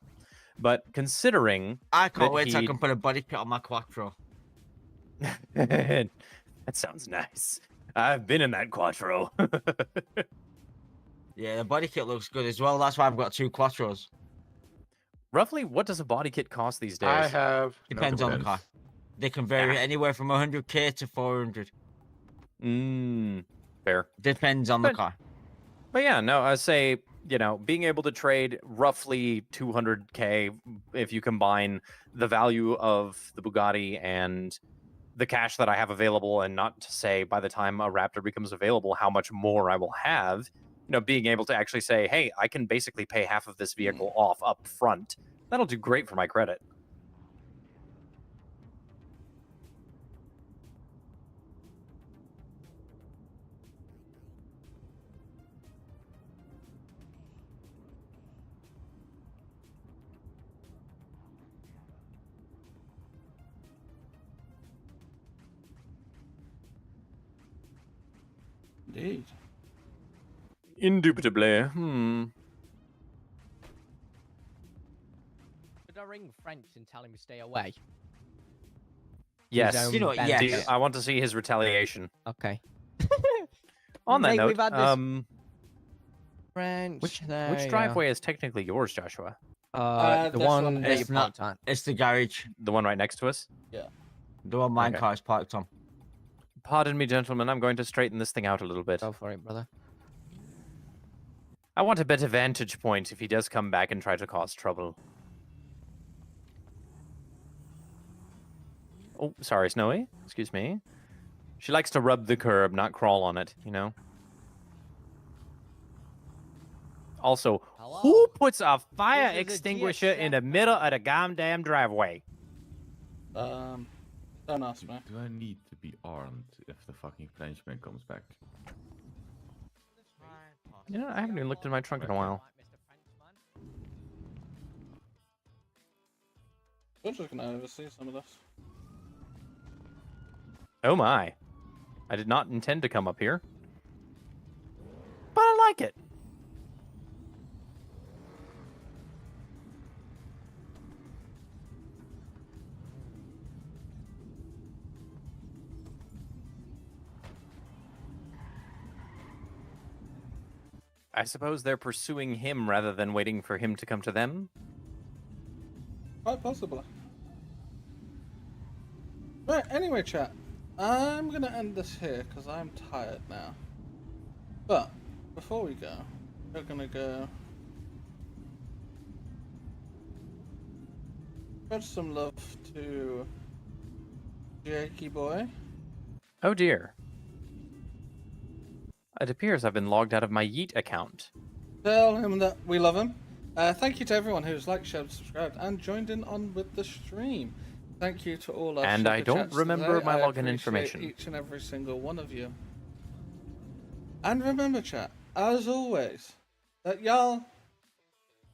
But considering I can't that wait till I he'd- can put a body kit on my Quattro. That sounds nice. I've been in that Quattro. Yeah, the body kit looks good as well. That's why I've got 2 Quattros. Roughly, what does a body kit cost these days? I have Depends on the car. They can vary anywhere from 100k to 400. Fair. Depends on the car. But yeah, no, I say, you know, being able to trade roughly 200k if you combine the value of the Bugatti and the cash that I have available, and not to say by the time a Raptor becomes available how much more I will have, you know, being able to actually say, hey, I can basically pay half of this vehicle off up front. That'll do great for my credit. Indeed. Indubitably. Should I ring French and tell him to stay away? Yes. His own You know, benefit. I want to see his retaliation. Okay. On that Mate, note, we've had this French. which there you go. driveway is technically yours, Joshua? The this one one that you It's not. parked on. It's the garage. The one right next to us? Yeah. The one my Okay. car is parked on. Pardon me, gentlemen. I'm going to straighten this thing out a little bit. Go for it, brother. I want a better vantage point if he does come back and try to cause trouble. Oh, sorry, Snowy. Excuse me. She likes to rub the curb, not crawl on it, you know? Also, who puts a fire This is a extinguisher in the middle of the goddamn driveway? Don't ask me. Do I need to be armed if the fucking Frenchman comes back? You know, I haven't even looked in my trunk in a while. We're just gonna oversee some of this. Oh my. I did not intend to come up here. But I like it. I suppose they're pursuing him rather than waiting for him to come to them? Quite possibly. Right, anyway, chat. I'm gonna end this here because I'm tired now. But before we go, we're gonna go spread some love to Jakey boy. Oh dear. It appears I've been logged out of my Yeet account. Tell him that we love him. Thank you to everyone who's liked, shared, subscribed, and joined in on with the stream. Thank you to all our And I super don't chats remember today. my I login appreciate information. Each and every single one of you. And remember, chat, as always, that y'all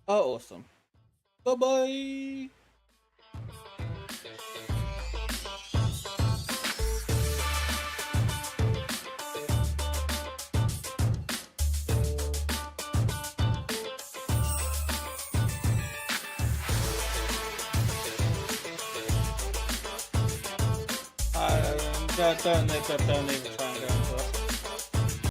are awesome. Bye bye. Don't even try and go.